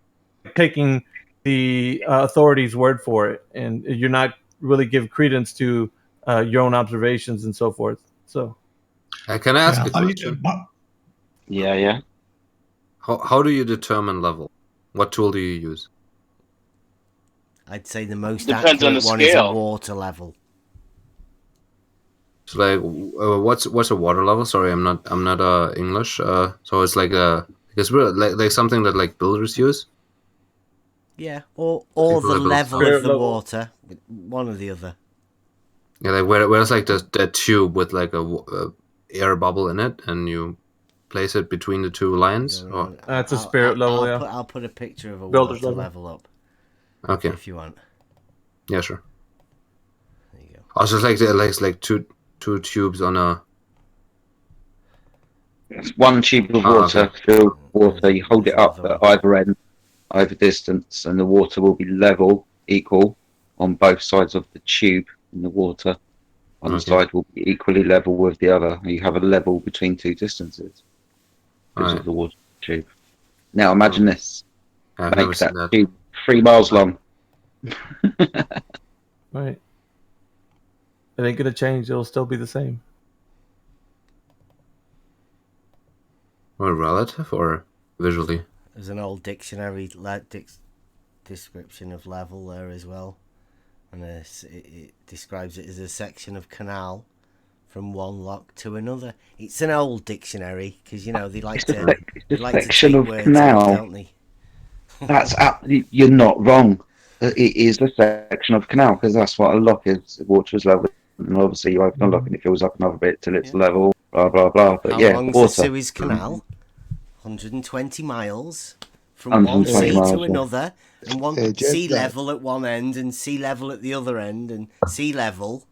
taking the authorities' word for it, and you're not really give credence to your own observations and so forth. So, can I ask a question? Yeah. How do you determine level? What tool do you use? I'd say the most Depends on accurate the one is a scale. water level. So like, what's a water level? Sorry, I'm not English. So it's like because we're like something that like builders use. Yeah, or the level of the water, one or the other. Yeah, like where's like the tube with like a air bubble in it, and you place it between the two lines. That's a spirit level. I'll put a picture of a Builder's water level up. Okay. If you want. Yeah, sure. There you go. Also, it's like two tubes on a. It's one tube of water filled with water. You hold it up at either end, over distance, and the water will be level, equal, on both sides of the tube in the water. One side will be equally level with the other. You have a level between two distances because of the water tube. Now imagine this. Make that tube 3 miles long. Right. It ain't gonna change. It'll still be the same. Or relative or visually? There's an old dictionary description of level there as well. And it describes it as a section of canal from one lock to another. It's an old dictionary because they like to section of words canal, out, don't they? That's you're not wrong. It is a section of canal because that's what a lock is. The water is level, and obviously you open a lock and it fills up another bit till it's level. Blah blah blah. But How long's the Suez Canal? 120 miles from one sea to another. And one sea level at one end and sea level at the other end and sea level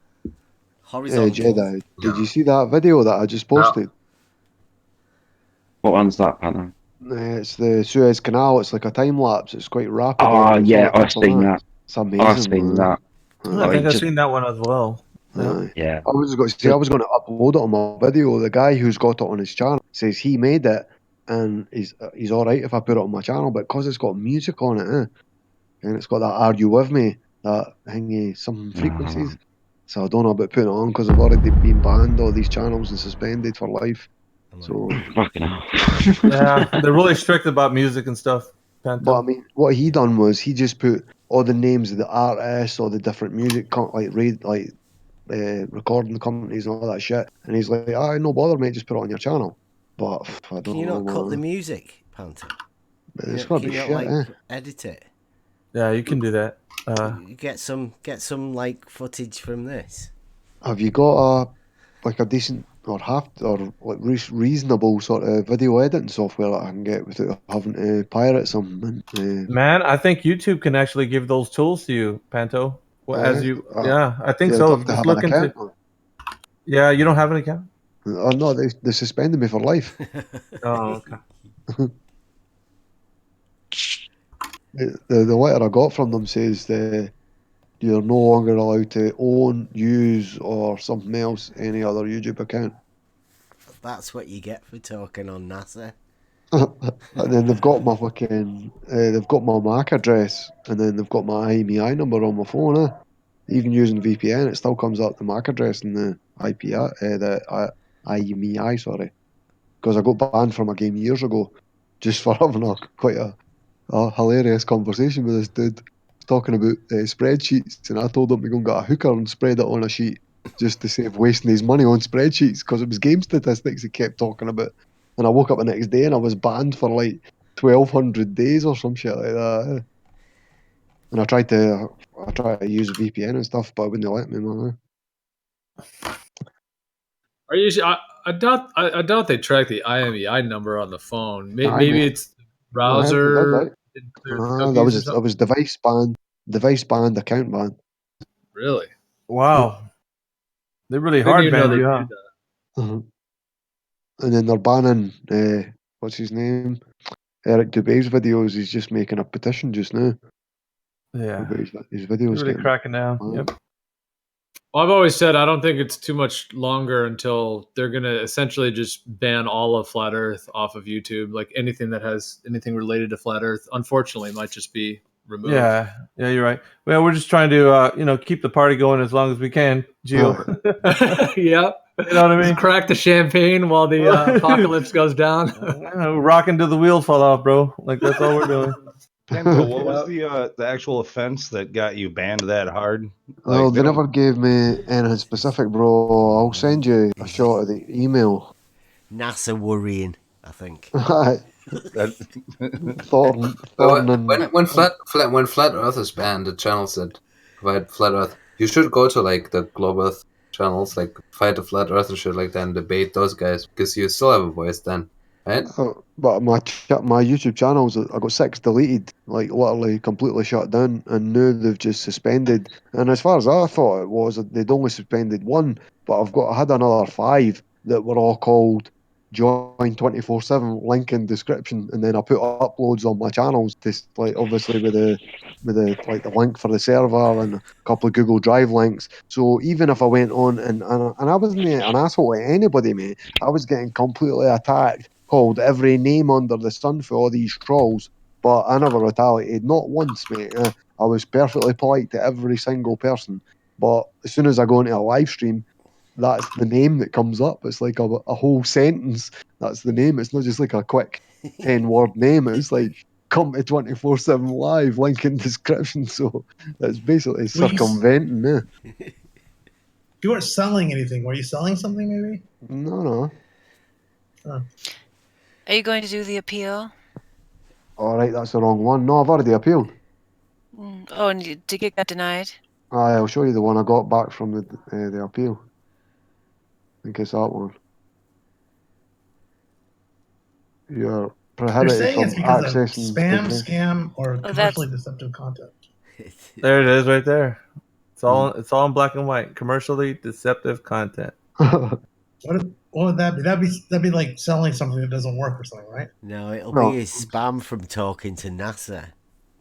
horizontal. Hey Jedi, did you see that video that I just posted? What one's that, Panner? It's the Suez Canal. It's like a time lapse. It's quite rapid. Oh yeah, I've seen that. It's amazing. I've seen that. I think I've seen that one as well. Yeah. I was going to upload it on my video. The guy who's got it on his channel says he made it and he's all right if I put it on my channel, but because it's got music on it, and it's got that "Are You With Me?" that thingy, some frequencies. So I don't know about putting it on because I've already been banned all these channels and suspended for life. So fucking hell. Yeah, they're really strict about music and stuff. But I mean, what he done was he just put all the names of the artists or the different music recording companies and all that shit, and he's like, no bother, mate, just put it on your channel. But I don't know. Can you not cut the music, Panther? It's gotta be shit, edit it? Yeah, you can do that. You get some like footage from this. Have you got a decent or reasonable sort of video editing software that I can get without having to pirate something? Man, I think YouTube can actually give those tools to you, Panto. I think so. Just look into. Yeah, you don't have an account? Oh no, they suspended me for life. Oh, okay. The letter I got from them says that you're no longer allowed to own, use, or something else any other YouTube account. That's what you get for talking on NASA. And then they've got my they've got my MAC address, and then they've got my IMEI number on my phone. Even using VPN, it still comes up the MAC address and the IMEI, sorry. Because I got banned from a game years ago, just for having quite a hilarious conversation with this dude talking about spreadsheets, and I told him to go and get a hooker and spread it on a sheet just to save wasting his money on spreadsheets because it was game statistics he kept talking about. and I woke up the next day and I was banned for like 1,200 days or some shit like that. And I tried to use VPN and stuff, but it wouldn't let me, man. Are you? I doubt they track the IMEI number on the phone. Maybe it's browser. That was device banned, account banned. Really? Wow. They really hard banned you, huh? And then they're banning what's his name? Eric Dubé's videos. He's just making a petition just now. Yeah. His videos really cracking down. Yep. Well, I've always said I don't think it's too much longer until they're going to essentially just ban all of Flat Earth off of YouTube. Like anything that has anything related to Flat Earth, unfortunately, might just be removed. Yeah, you're right. Well, we're just trying to, keep the party going as long as we can, Gio. Yeah. You know what I mean? Just crack the champagne while the apocalypse goes down. Rocking till the wheels fall off, bro. Like, that's all we're doing. Panto, what was the actual offense that got you banned that hard? Well, they never gave me anything specific, bro. I'll send you a shot of the email. NASA worrying, I think. When Flat Earth is banned, the channels that provide Flat Earth, you should go to like the Globe Earth channels, like Fight the Flat Earth and shit like that, and debate those guys because you still have a voice then, right? But my YouTube channels, I got 6 deleted, like literally completely shut down, and now they've just suspended. And as far as I thought it was, they'd only suspended 1, but I had another 5 that were all called Join 24/7, link in description, and then I put uploads on my channels, just like obviously with the link for the server and a couple of Google Drive links. So even if I went on and I wasn't an asshole to anybody, mate, I was getting completely attacked, called every name under the sun for all these trolls, but I never retaliated, not once, mate. I was perfectly polite to every single person, but as soon as I go into a live stream, that's the name that comes up. It's like a whole sentence. That's the name. It's not just like a quick 10-word name. It's like, come to 24/7 live, link in description. So it's basically circumventing. You weren't selling anything. Were you selling something, maybe? No. Oh. Are you going to do the appeal? All right, that's the wrong one. No, I've already appealed. Oh, and did it get denied? I'll show you the one I got back from the appeal. I think it's that one. You're prohibited They're saying from it's because of accessing spam, information. scam, or commercially deceptive content. There it is, right there. It's all in black and white. Commercially deceptive content. What would that be? That'd be like selling something that doesn't work or something, right? No, it'll be spam from talking to NASA.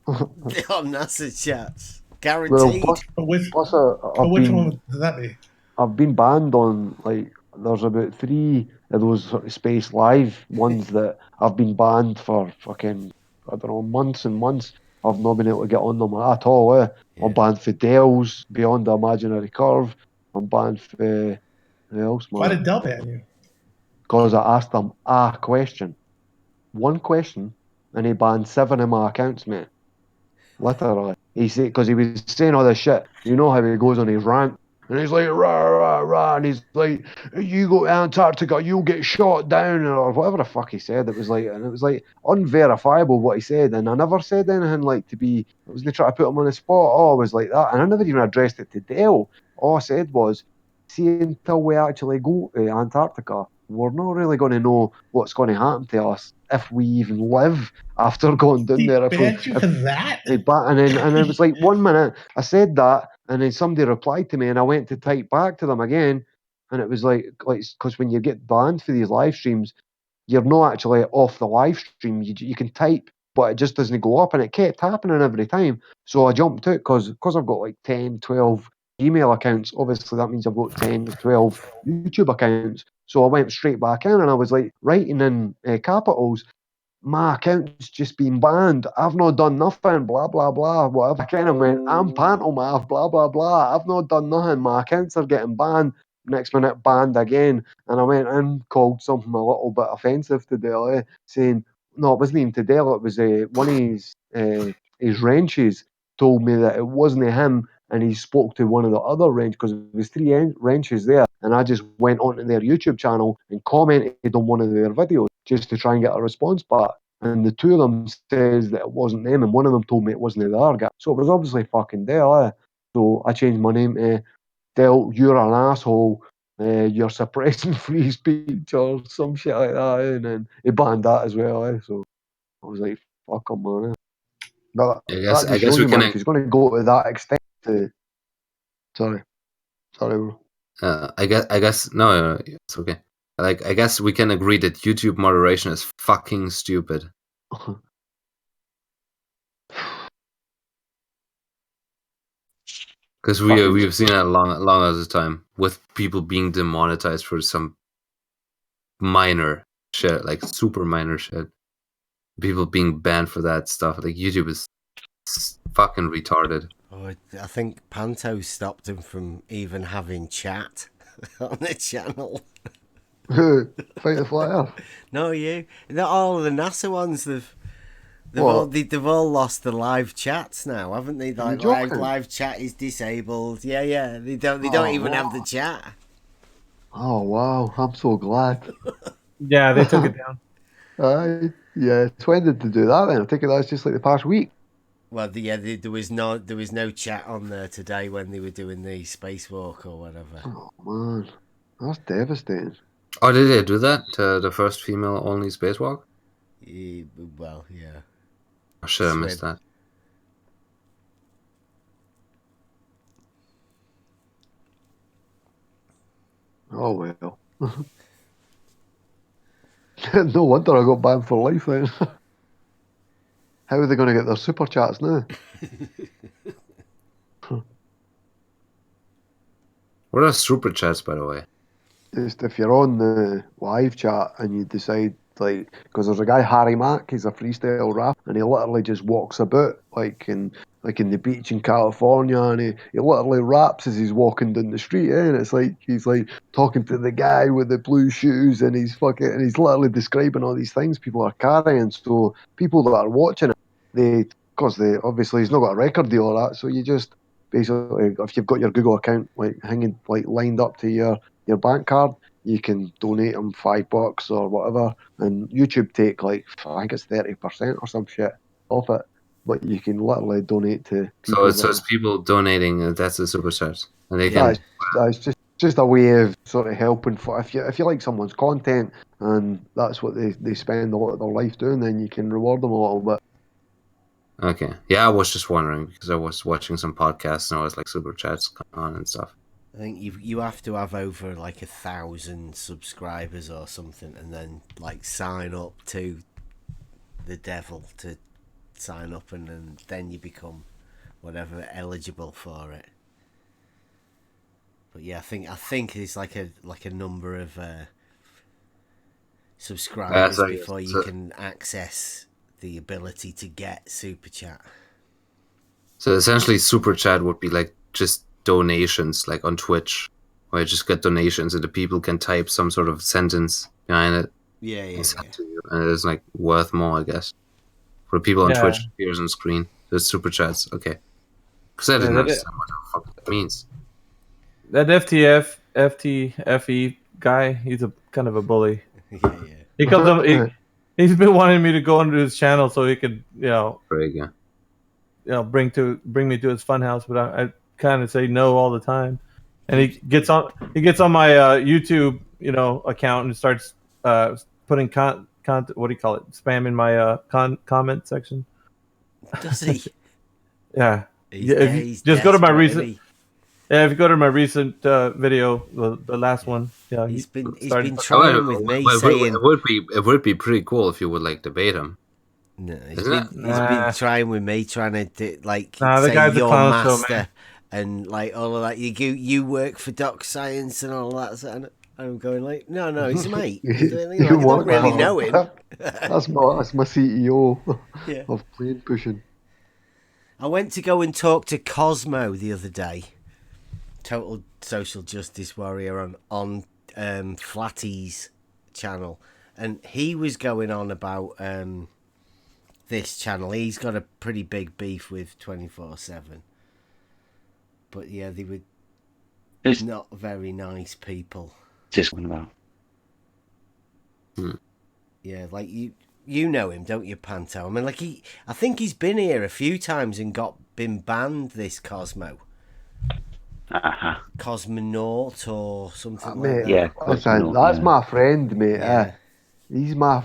On NASA chats. Guaranteed. Which one would that be? I've been banned on, like, there's about 3 of those sort of Space Live ones that I've been banned for fucking, I don't know, months and months. I've not been able to get on them at all. I'm banned for Dell's Beyond the Imaginary Curve. I'm banned for, who else, man? Why did Dell ban you? Because I asked them a question. One question, and he banned 7 of my accounts, mate. Literally. He said, because he was saying all this shit. You know how he goes on his rant. And he's like, rah, rah, rah. And he's like, you go to Antarctica, you'll get shot down, or whatever the fuck he said. It was like unverifiable what he said. And I never said anything like I wasn't trying to put him on the spot. Oh, I was like that. And I never even addressed it to Dell. All I said was, see, until we actually go to Antarctica, we're not really going to know what's going to happen to us if we even live after going down there. Banned you for that? And then it was like 1 minute I said that, and then somebody replied to me, and I went to type back to them again, and it was like because when you get banned for these live streams, you're not actually off the live stream. You can type, but it just doesn't go up, and it kept happening every time. So I jumped out because I've got like 10, 12 email accounts. Obviously, that means I've got 10 or 12 YouTube accounts. So I went straight back in, and I was like writing in capitals, my account's just been banned. I've not done nothing, blah, blah, blah, whatever. I kind of went, I'm Pantomath, blah, blah, blah. I've not done nothing. My accounts are getting banned. Next minute, banned again. And I went and called something a little bit offensive to Dell, saying, no, it wasn't even to Dell. It was one of his wrenches told me that it wasn't him, and he spoke to one of the other wrenches, because there was 3 wrenches there, and I just went onto their YouTube channel and commented on one of their videos, just to try and get a response back. And the two of them says that it wasn't them, and one of them told me it wasn't the other guy. So it was obviously fucking Del. So I changed my name to Del, you're an asshole. You're suppressing free speech or some shit like that. And then he banned that as well. So I was like, fuck him, man. But I that just guess shows we you, man, can. if he's going to go to that extent to... Sorry, bro. I guess no, it's okay. Like, I guess we can agree that YouTube moderation is fucking stupid. Because we've seen it a long as a time with people being demonetized for some minor shit, like super minor shit. People being banned for that stuff. Like, YouTube is fucking retarded. Oh, I think Panto stopped him from even having chat on the channel. Fight the Flat Earth? No, you. Not all of the NASA ones. They've all lost the live chats now, haven't they? Like live chat is disabled. Yeah. They don't even have the chat. Oh wow, I'm so glad. Yeah, they took it down. Yeah. So when did they do that then? I think that's just like the past week. Well, there was no chat on there today when they were doing the spacewalk or whatever. Oh man, that's devastating. Oh, did they do that? The first female-only spacewalk? Well, yeah. Oh shit, I missed that. Oh well. No wonder I got banned for life then. How are they going to get their super chats now? What are super chats, by the way? Just if you're on the live chat and you decide, like, because there's a guy, Harry Mack, he's a freestyle rapper, and he literally just walks about, like in the beach in California, and he literally raps as he's walking down the street, and it's like he's like talking to the guy with the blue shoes, and he's literally describing all these things people are carrying. So people that are watching it, because obviously he's not got a record deal or that, so you just basically, if you've got your Google account like hanging like lined up to your bank card, you can donate them $5 or whatever, and YouTube take like, I think it's 30% or some shit off it, but you can literally donate to people. So it's people donating. That's the super chats, and they can. It's just a way of sort of helping. For if you like someone's content and that's what they spend a lot of their life doing, then you can reward them a little bit. Okay, yeah, I was just wondering because I was watching some podcasts and I was like super chats going on and stuff. I think you have to have over like 1,000 subscribers or something, and then like sign up to the devil to sign up, and then you become whatever eligible for it. But yeah, I think it's like a number of subscribers before you can access the ability to get super chat. So essentially, super chat would be like just donations, like on Twitch, where you just get donations and the people can type some sort of sentence behind it. Yeah. And it's like worth more, I guess. For people on Twitch, it appears on screen. There's super chats, okay. Because I didn't understand what the fuck that means. That FTFE guy, he's a kind of a bully. Yeah. He comes up. He's been wanting me to go onto his channel so he could, bring me to his funhouse, but I kind of say no all the time. And he gets on my YouTube, account and starts putting content. What do you call it? Spam in my comment section. Does he? Yeah. Just go to my recent. Yeah, if you go to my recent video, the last one, he's been trying with me saying it would be pretty cool if you would like debate him. No, he's been trying with me, trying to say you're master and like all of that. You work for Doc Science and all that. And I'm going like, no, he's a mate. I don't really know him. That's my CEO of plane pushing. I went to go and talk to Cosmo the other day. Total social justice warrior on Flatty's channel, and he was going on about this channel. He's got a pretty big beef with 24/7, but yeah, they were not very nice people. Just one about. Yeah, like you know him, don't you, Panto? I mean, like I think he's been here a few times and been banned. This Cosmo. Cosmonaut or something like that. Yeah, listen, that's my friend, mate. Yeah. He's my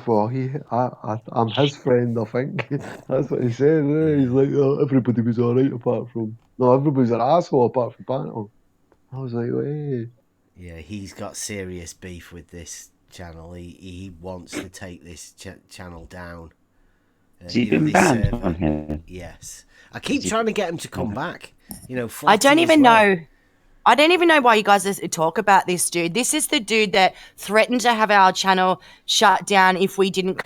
I'm his friend, I think. That's what he said. He's like, oh, everybody was alright apart from... No, everybody's an asshole apart from Panto. I was like, hey. Yeah, he's got serious beef with this channel. He wants to take this channel down. Has he been banned on here? Yes. I keep trying to get him to come back. You know, I don't even know. I don't even know why you guys talk about this dude. This is the dude that threatened to have our channel shut down if we didn't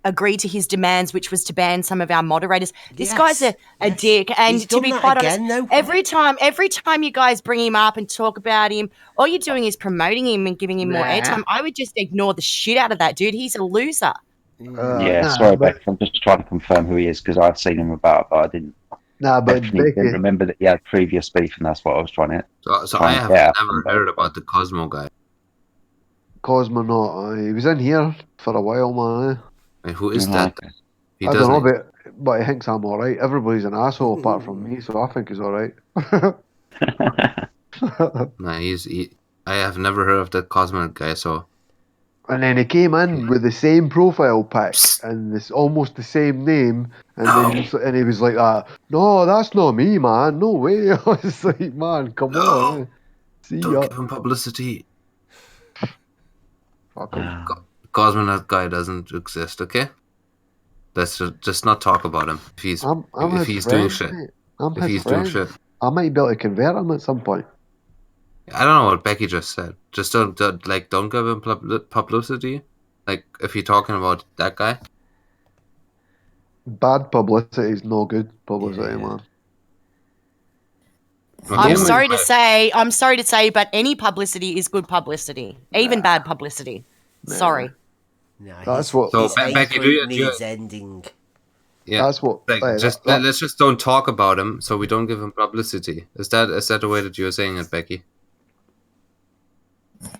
agree to his demands, which was to ban some of our moderators. This guy's a dick. And He's to be done quite that honest, again, though. every time you guys bring him up and talk about him, all you're doing is promoting him and giving him more airtime. I would just ignore the shit out of that dude. He's a loser. Sorry, Becky. I'm just trying to confirm who he is because I'd seen him about, but I didn't. Nah, but Definitely didn't remember that he had previous beef, and that's what I was trying to. So I have never heard about the Cosmo guy. Cosmonaut, he was in here for a while, man. And who is that? He I don't know, doesn't. but he thinks I'm alright. Everybody's an asshole apart from me, so I think he's alright. Nah, I have never heard of that Cosmo guy, so. And then he came in with the same profile pic and this almost the same name, and then he was like, "No, that's not me, man. No way." I was like, "Man, come on." See Don't ya. give him publicity. Fuck him. Cosmonaut guy doesn't exist, okay? Let's just not talk about him if he's I'm if his he's friend, doing shit. mate. I'm If his he's friend. doing shit. I might be able to convert him at some point. I don't know what Becky just said. Just don't give him publicity. Like if you're talking about that guy. Bad publicity is no good publicity, man. I'm sorry to say, but any publicity is good publicity, even bad publicity. Sorry. That's what. So Becky, do you needs ending. Yeah, that's what. Let's just don't talk about him, so we don't give him publicity. Is that the way that you're saying it, Becky?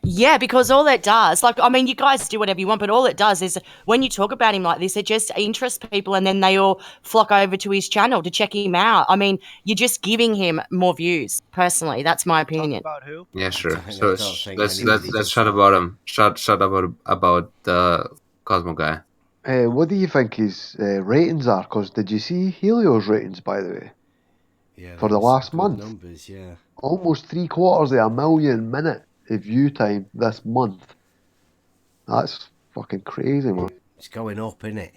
Yeah, because all it does, like, I mean, you guys do whatever you want, but all it does is when you talk about him like this, it just interests people and then they all flock over to his channel to check him out. I mean, you're just giving him more views, personally. That's my opinion. About who? Yeah, sure. So let's shut about him. Shut about the Cosmo guy. What do you think his ratings are? Because did you see Helio's ratings, by the way? Yeah, for the last month. Numbers, yeah. Almost 750,000 minutes of view time this month. That's fucking crazy, man. It's going up, isn't it?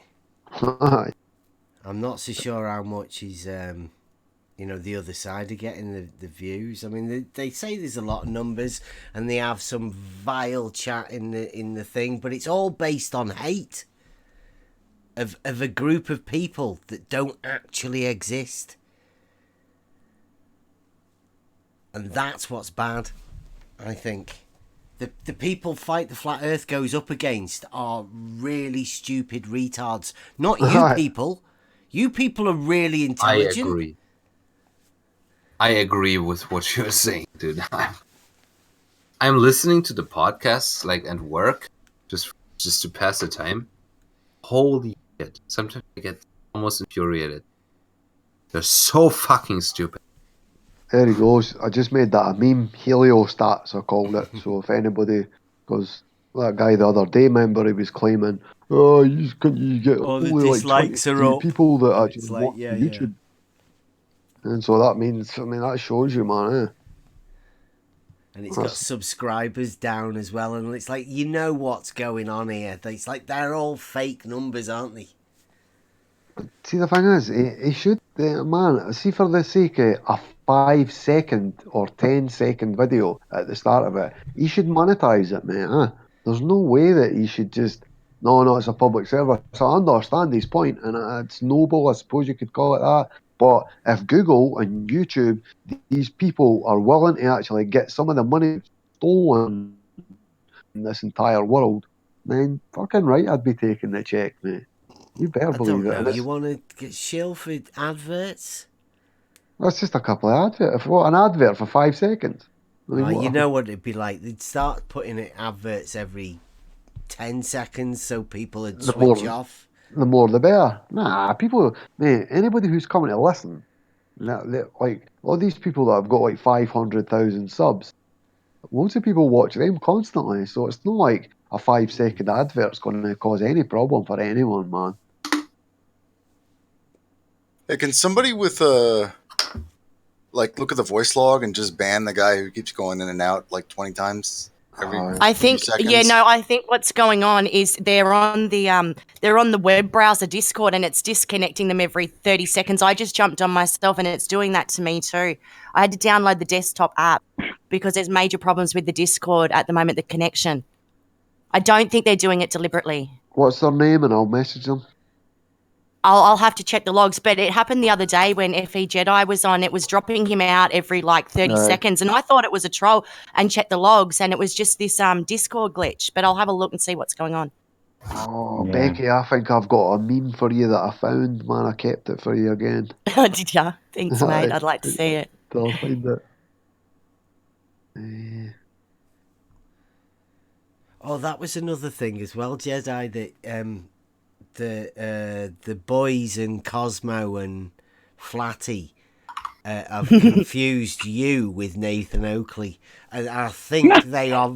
I'm not so sure how much is, the other side are getting the views. I mean, they say there's a lot of numbers and they have some vile chat in the thing, but it's all based on hate of a group of people that don't actually exist. And that's what's bad, I think. The people Fight the Flat Earth goes up against are really stupid retards. Not you people. You people are really intelligent. I agree with what you're saying, dude. I'm listening to the podcasts and work just to pass the time. Holy shit. Sometimes I get almost infuriated. They're so fucking stupid. There he goes. I just made that a meme. Helio stats, I called it. So if anybody, because that guy the other day, remember, he was claiming, you get the only dislikes are 23 up. people that actually It's like, watch yeah, YouTube. And so that means, that shows you, man. And it's got subscribers down as well. And it's like, you know what's going on here. It's like they're all fake numbers, aren't they? See, the thing is, he should, man, see, for the sake of a 5-second or 10-second video at the start of it, he should monetize it, mate. There's no way that he should just, no, it's a public service. So I understand his point, and it's noble, I suppose you could call it that. But if Google and YouTube, these people are willing to actually get some of the money stolen in this entire world, then fucking right, I'd be taking the check, mate. You better believe it. You want to get shill for adverts? That's just a couple of adverts. What, an advert for 5 seconds? I mean, You know what it'd be like? They'd start putting adverts every 10 seconds so people would The more, switch off. the more the better. Nah, people, mate, anybody who's coming to listen, like all these people that have got like 500,000 subs, loads of people watch them constantly. So it's not like a 5-second advert's going to cause any problem for anyone, man. Hey, can somebody with a look at the voice log and just ban the guy who keeps going in and out like 20 times every I think, few seconds? yeah, no, I think what's going on is they're on the web browser Discord and it's disconnecting them every 30 seconds. I just jumped on myself and it's doing that to me too. I had to download the desktop app because there's major problems with the Discord at the moment, the connection. I don't think they're doing it deliberately. What's their name? And I'll message them. I'll have to check the logs, but it happened the other day when FE Jedi was on. It was dropping him out every like 30 seconds, and I thought it was a troll and checked the logs, and it was just this Discord glitch. But I'll have a look and see what's going on. Oh, Becky, I think I've got a meme for you that I found, man. I kept it for you again. Did ya? Thanks, mate. I'd like to see it. I'll find it. Oh, that was another thing as well, Jedi, that the boys and Cosmo and Flatty have confused you with Nathan Oakley, and I think they are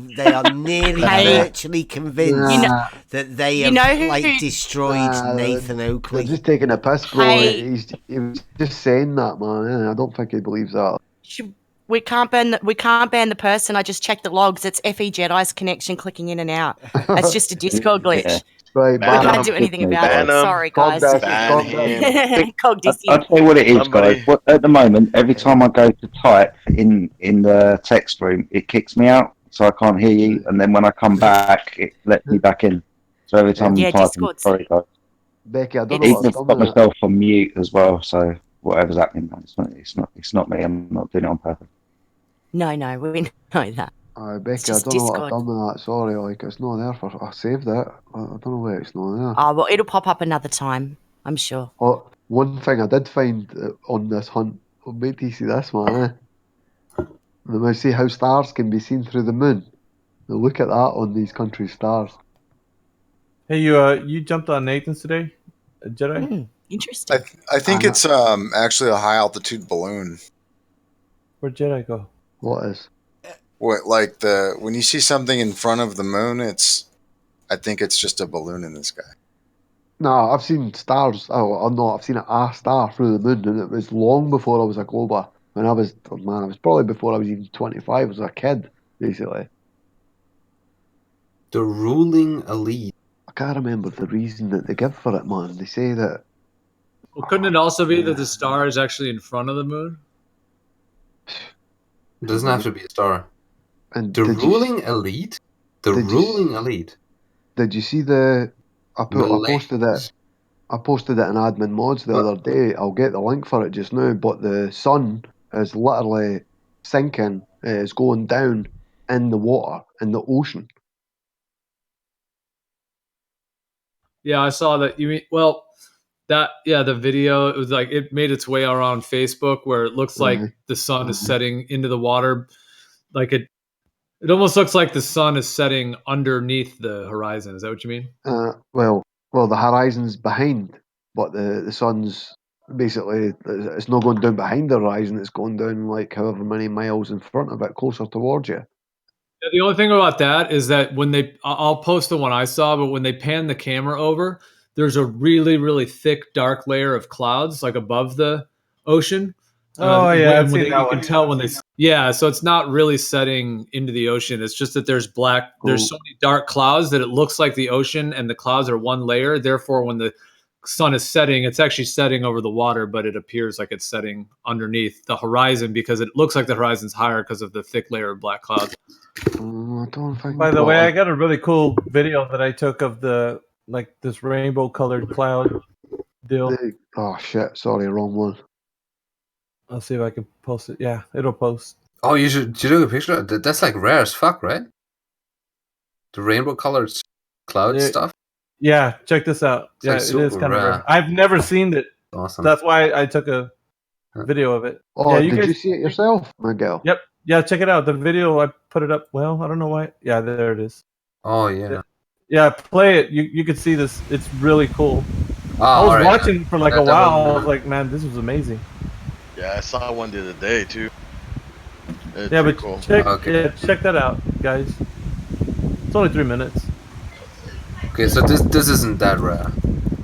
nearly virtually convinced that they have destroyed Nathan Oakley. They're just taking a piss, bro. He was just saying that, man. I don't think he believes that. We can't ban the person. I just checked the logs. It's FE Jedi's connection clicking in and out. It's just a Discord glitch. Yeah. Right, we can't do anything about it. Sorry, guys. I'll tell you what it is, guys. At the moment, every time I go to type in the text room, it kicks me out, so I can't hear you. And then when I come back, it lets me back in. So every time I'm typing, sorry, guys. Becky, I don't know Even what's I've got myself on mute as well. So whatever's happening, it's not me. I'm not doing it on purpose. No, we know that. Becky, I don't know what I've done with that. Sorry, like it's not there for. I saved it. I don't know why it's not there. Oh well, it'll pop up another time. I'm sure. Oh, one thing I did find on this hunt. Wait till you see this, man. Now see how stars can be seen through the moon. Now look at that on these country stars. Hey, you jumped on Nathan's today, Jedi? Interesting. I think it's actually a high altitude balloon. Where'd Jedi go? What is? What, like when you see something in front of the moon, I think it's just a balloon in the sky. No, I've seen stars. I've seen a star through the moon, and it was long before I was a glober. When I was probably before I was even 25. I was a kid, basically. The ruling elite. I can't remember the reason that they give for it, man. They say that. Well, couldn't it also be that the star is actually in front of the moon? It doesn't have to be a star. And the ruling elite? The ruling elite. Did you see I posted it. I posted it in admin mods the other day. I'll get the link for it just now. But the sun is literally sinking. It's going down in the water, in the ocean. Yeah, I saw that. You mean the video, it was like it made its way around Facebook where it looks like the sun is setting into the water. Like it almost looks like the sun is setting underneath the horizon. Is that what you mean? Well, the horizon's behind, but the sun's basically, it's not going down behind the horizon. It's going down like however many miles in front of it, closer towards you. Yeah, the only thing about that is that I'll post the one I saw, but when they pan the camera over, there's a really, really thick, dark layer of clouds like above the ocean. I've seen that you one. can tell when they. Yeah, so it's not really setting into the ocean. It's just that there's so many dark clouds that it looks like the ocean, and the clouds are one layer. Therefore, when the sun is setting, it's actually setting over the water, but it appears like it's setting underneath the horizon because it looks like the horizon's higher because of the thick layer of black clouds. I don't think. By the way, I got a really cool video that I took of this rainbow colored cloud deal. Oh shit! Sorry, wrong one. I'll see if I can post it. Yeah, it'll post. Oh, you should do a picture of that. That's like rare as fuck, right? The rainbow colored cloud stuff. Yeah, check this out. It's it is kind of rare. I've never seen it. Awesome. That's why I took a video of it. Oh, yeah, did you see it yourself, Miguel? Yep. Yeah, check it out. The video, I put it up. Well, I don't know why. Yeah, there it is. Oh, yeah. Yeah, play it. You can see this. It's really cool. Oh, I was alright. watching for like a That while. I one- was like, man, this was amazing. Yeah, I saw one the other day too. It's Yeah, pretty but cool. check that out, guys. It's only 3 minutes. Okay, so this isn't that rare.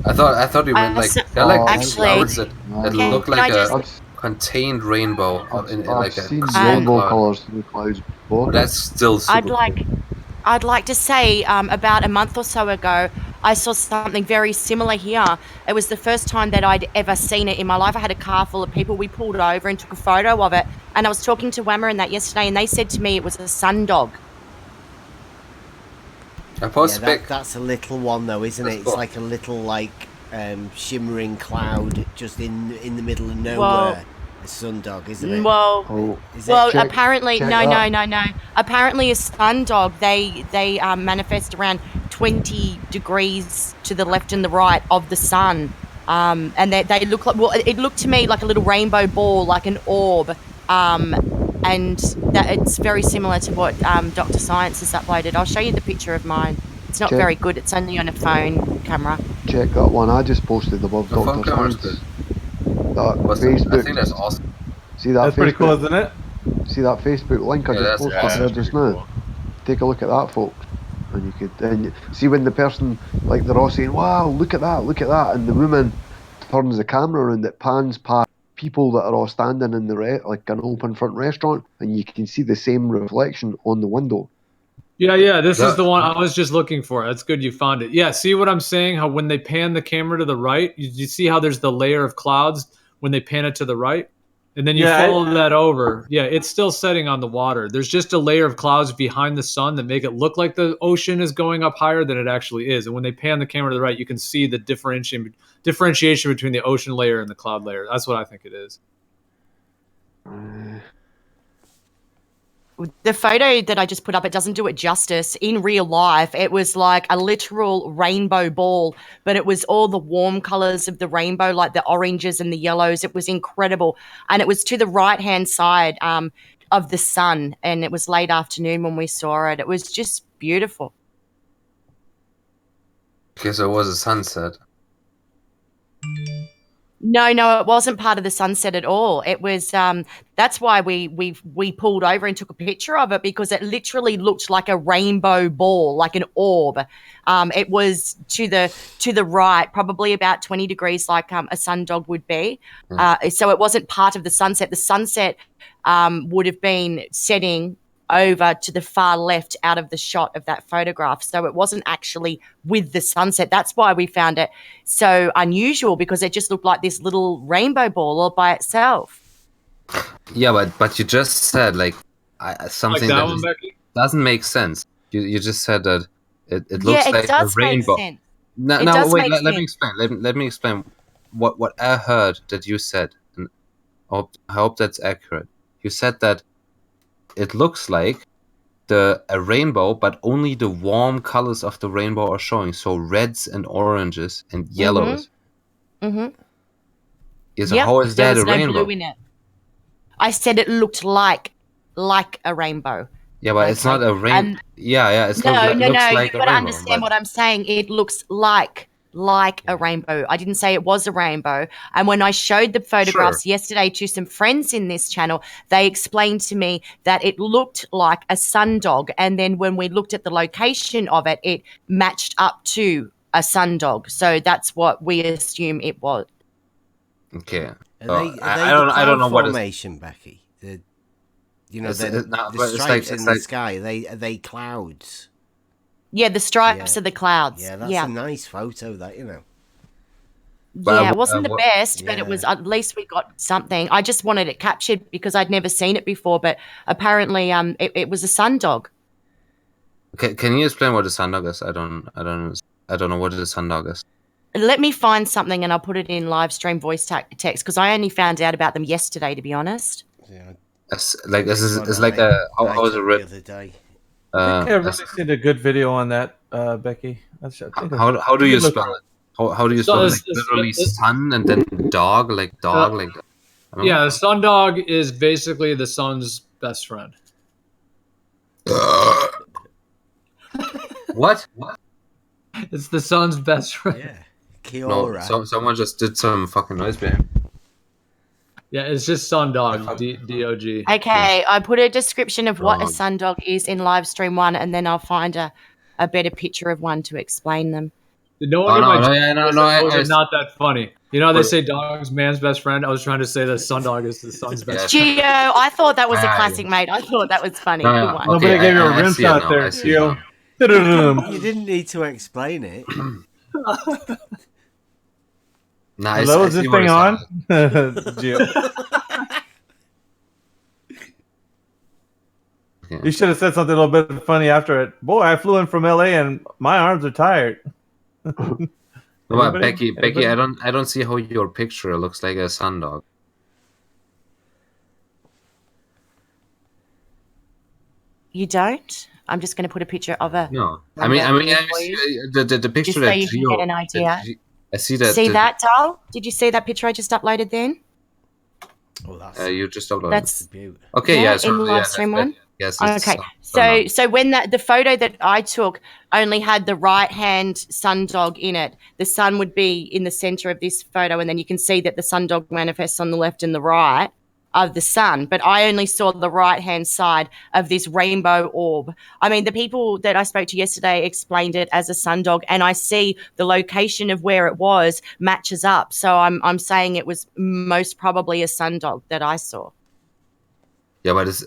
I thought you meant like they're like actually, clouds that can- look can like I a just- contained rainbow in I've like a seen small rainbow cloud. colours through the clouds before. That's still super I'd like to say about a month or so ago, I saw something very similar here. It was the first time that I'd ever seen it in my life. I had a car full of people. We pulled over and took a photo of it. And I was talking to Whammer and that yesterday, and they said to me it was a sundog. That's a little one though, isn't it? It's like a little shimmering cloud just in the middle of nowhere. Well- a sundog, isn't it? Well, Is it? apparently, check no. that. Apparently, a sundog they manifest around 20 degrees to the left and the right of the sun, and they look like. Well, it looked to me like a little rainbow ball, like an orb, and that it's very similar to what Dr. Science has uploaded. I'll show you the picture of mine. It's not Check. very good. It's only on a phone camera. Check that one I just posted above The phone Dr. camera's Science. good. That I Facebook. think that's awesome. See that? That's pretty Facebook- cool, isn't it? See that Facebook link I Yeah, just that's posted there just now? Take a look at that, folks. And you could see when the person, like they're all saying, "Wow, look at that," and the woman turns the camera around, it pans past people that are all standing in the like an open front restaurant, and you can see the same reflection on the window. Yeah, this is the one I was just looking for. That's good you found it. Yeah, see what I'm saying? How when they pan the camera to the right, you see how there's the layer of clouds when they pan it to the right? And then you follow that over. Yeah, it's still setting on the water. There's just a layer of clouds behind the sun that make it look like the ocean is going up higher than it actually is. And when they pan the camera to the right, you can see the differentiation between the ocean layer and the cloud layer. That's what I think it is. The photo that I just put up, it doesn't do it justice. In real life, it was like a literal rainbow ball, but it was all the warm colors of the rainbow, like the oranges and the yellows. It was incredible. And it was to the right-hand side of the sun, and it was late afternoon when we saw it. It was just beautiful. Okay, so it was a sunset. No, it wasn't part of the sunset at all. It was that's why we pulled over and took a picture of it, because it literally looked like a rainbow ball, like an orb. It was to the right, probably about 20 degrees, like a sundog would be. So it wasn't part of the sunset. The sunset would have been setting over to the far left out of the shot of that photograph. So it wasn't actually with the sunset. That's why we found it so unusual, because it just looked like this little rainbow ball all by itself. Yeah, but you just said something that that one, Becky? doesn't make sense. You just said that it looks Yeah, it like does a make rainbow. sense. No, It no, does wait. make Let me sense. explain. Let me explain what I heard that you said, and I hope that's accurate. You said that it looks like a rainbow, but only the warm colors of the rainbow are showing. So reds and oranges and yellows. Mm-hmm. Yes, how is that there was a no rainbow? blue in it. I said it looked like a rainbow. Yeah, but it's not a rainbow. And- Yeah, it's No, looks you've like a got to rainbow. understand what I'm saying. It looks like a rainbow. I didn't say it was a rainbow. And when I showed the photographs yesterday to some friends in this channel, they explained to me that it looked like a sundog. And then when we looked at the location of it, it matched up to a sundog. So that's what we assume it was. Okay. Are So they I don't know what is. formation, Becky. The It's- the no, the but it's stripes like- in the sky. Are they clouds? Yeah, the stripes Yeah. are the clouds. Yeah, that's yeah. a nice photo. That Yeah, it wasn't the best, but Yeah. it was at least we got something. I just wanted it captured because I'd never seen it before, but apparently it was a sundog. Can you explain what a sundog is? I don't know what a sundog is. Let me find something and I'll put it in live stream voice text because I only found out about them yesterday, to be honest. It's like how is it written? I think I've really seen a good video on that, Becky. How do you spell it? How do you spell it? Like it's- literally sun and then dog, like dog, like that. I don't Yeah, know. the sundog is basically the sun's best friend. What? It's the sun's best friend. Yeah. No, Kiora. someone just did some fucking noise behind. Yeah, it's just Sundog. D-O-G. Okay, I put a description of what a Dog. sundog is in live stream 1, and then I'll find a better picture of one to explain them. No Oh, one no, in my no, yeah, no, chat no, said those I- are not that funny. You know how they What- say dog's man's best friend? I was trying to say that Sundog is the sun's best Gio, I thought that was a Ah, classic, mate. I thought that was funny. No, Good no, one. okay, Nobody gave you a I rim see it shot now, there, I see it Gio. now. You didn't need to explain it. Nice. Hello, I is see this what thing it's on? like. Gio. You should have said something a little bit funny after it. Boy, I flew in from LA and my arms are tired. No, but Anybody? Becky, I don't see how your picture looks like a sundog. You don't? I'm just going to put a picture of a. No, I sundog mean, here I for you. see, the picture Just so that you can Gio, get an idea. I see that. See that, doll? Did you see that picture I just uploaded then? Oh, that's You just uploaded. That's Okay, yeah, in the live stream one. Yes. it's Okay, sundog. so when the photo that I took only had the right hand sundog in it, the sun would be in the center of this photo, and then you can see that the sundog manifests on the left and the right of the sun. But I only saw the right hand side of this rainbow orb. I mean, the people that I spoke to yesterday explained it as a sundog, and I see the location of where it was matches up. So I'm saying it was most probably a sundog that I saw. Yeah, but is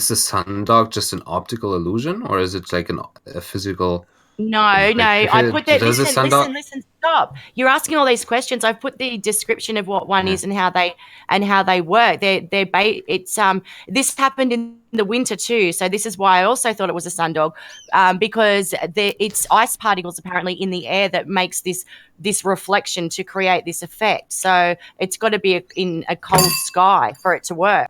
the sundog just an optical illusion, or is it like a physical? No, If I it put that. does a Listen, sundog- stop. You're asking all these questions. I've put the description of what one is and how they work. This happened in the winter too, so this is why I also thought it was a sundog, because it's ice particles apparently in the air that makes this reflection to create this effect. So it's got to be in a cold sky for it to work.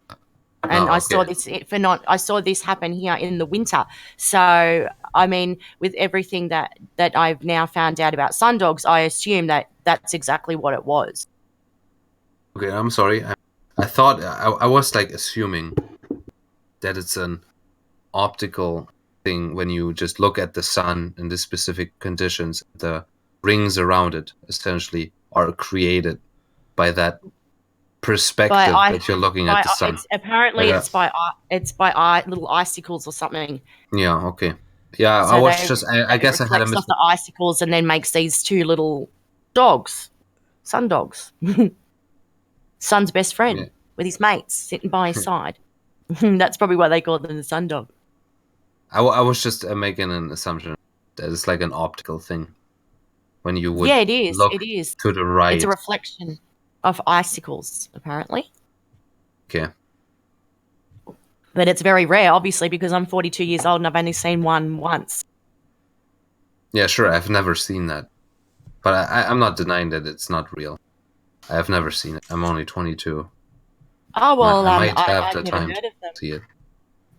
And Oh, I saw okay. I saw this happen here in the winter. So I mean, with everything that I've now found out about sundogs, I assume that that's exactly what it was. Okay, I'm sorry. I thought I was like assuming that it's an optical thing when you just look at the sun in the specific conditions. The rings around it essentially are created by that perspective that you're looking at the sun. Apparently, Like it's by little icicles or something. Yeah. Okay. Yeah. So I was they- just. I guess I had a reflects off the icicles and then makes these two little dogs, sundogs. Sun's best friend with his mates sitting by his side. That's probably why they call them the sundog. I was just making an assumption that it's like an optical thing. When you would Yeah, it is. look It is. to the right. It's a reflection of icicles, apparently. Okay. But it's very rare, obviously, because I'm 42 years old and I've only seen one once. Yeah, sure. I've never seen that, but I'm not denying that it's not real. I have never seen it. I'm only 22. Oh, well, I might have I've the never time heard of them. to see it.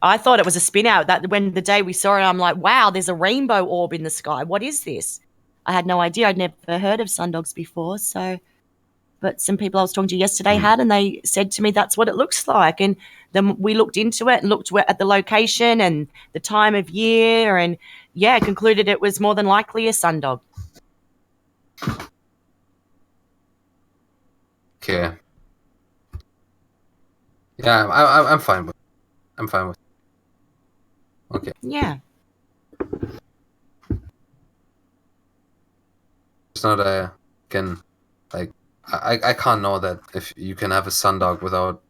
I thought it was a spin out. That when the day we saw it, I'm like, wow, there's a rainbow orb in the sky. What is this? I had no idea. I'd never heard of sundogs before. So, but some people I was talking to yesterday had, and they said to me that's what it looks like. And then we looked into it and looked at the location and the time of year, and yeah, concluded it was more than likely a sundog. Okay. Yeah, I'm fine with. I'm fine with. Okay. Yeah. It's not a can like I can't know that if you can have a sundog without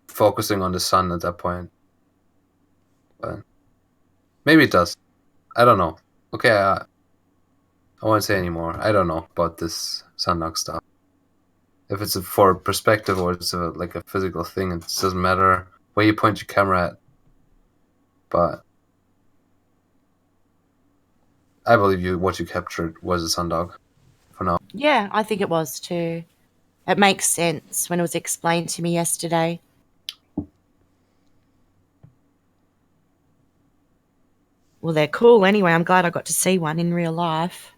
focusing on the sun at that point. But maybe it does. I don't know. Okay, I won't say anymore. I don't know about this sundog stuff. If it's for perspective or it's like a physical thing, it doesn't matter where you point your camera at. But I believe what you captured was a sundog for now. Yeah, I think it was too. It makes sense when it was explained to me yesterday. Well, they're cool anyway. I'm glad I got to see one in real life.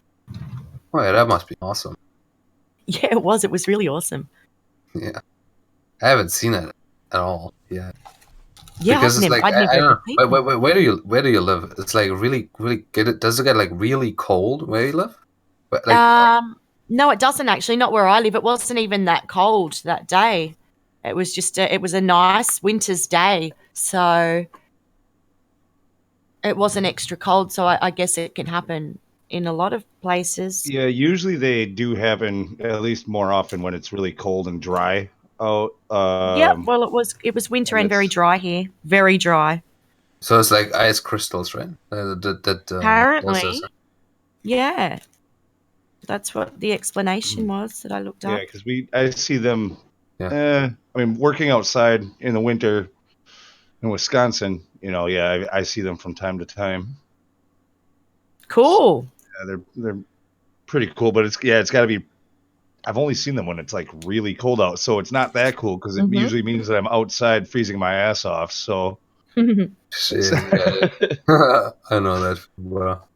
Oh yeah, that must be awesome. Yeah, it was. It was really awesome. Yeah. I haven't seen it at all yet. Yeah, Because it's like I'd I never don't know. people. Where do you live? It's like really does it get like really cold where you live? But like No, it doesn't actually. Not where I live. It wasn't even that cold that day. It was just it was a nice winter's day, so it wasn't extra cold. So I guess it can happen in a lot of places. Yeah, usually they do happen at least more often when it's really cold and dry out. Yeah, well, it was winter and very dry here. Very dry. so it's like ice crystals, right? Apparently, yeah. That's what the explanation was that I looked up. Yeah, because I see them. I mean, working outside in the winter in Wisconsin, I see them from time to time. Cool. Yeah, they're pretty cool, but it's got to be. I've only seen them when it's like really cold out, so it's not that cool because it usually means that I'm outside freezing my ass off. So. Shit, I know that well.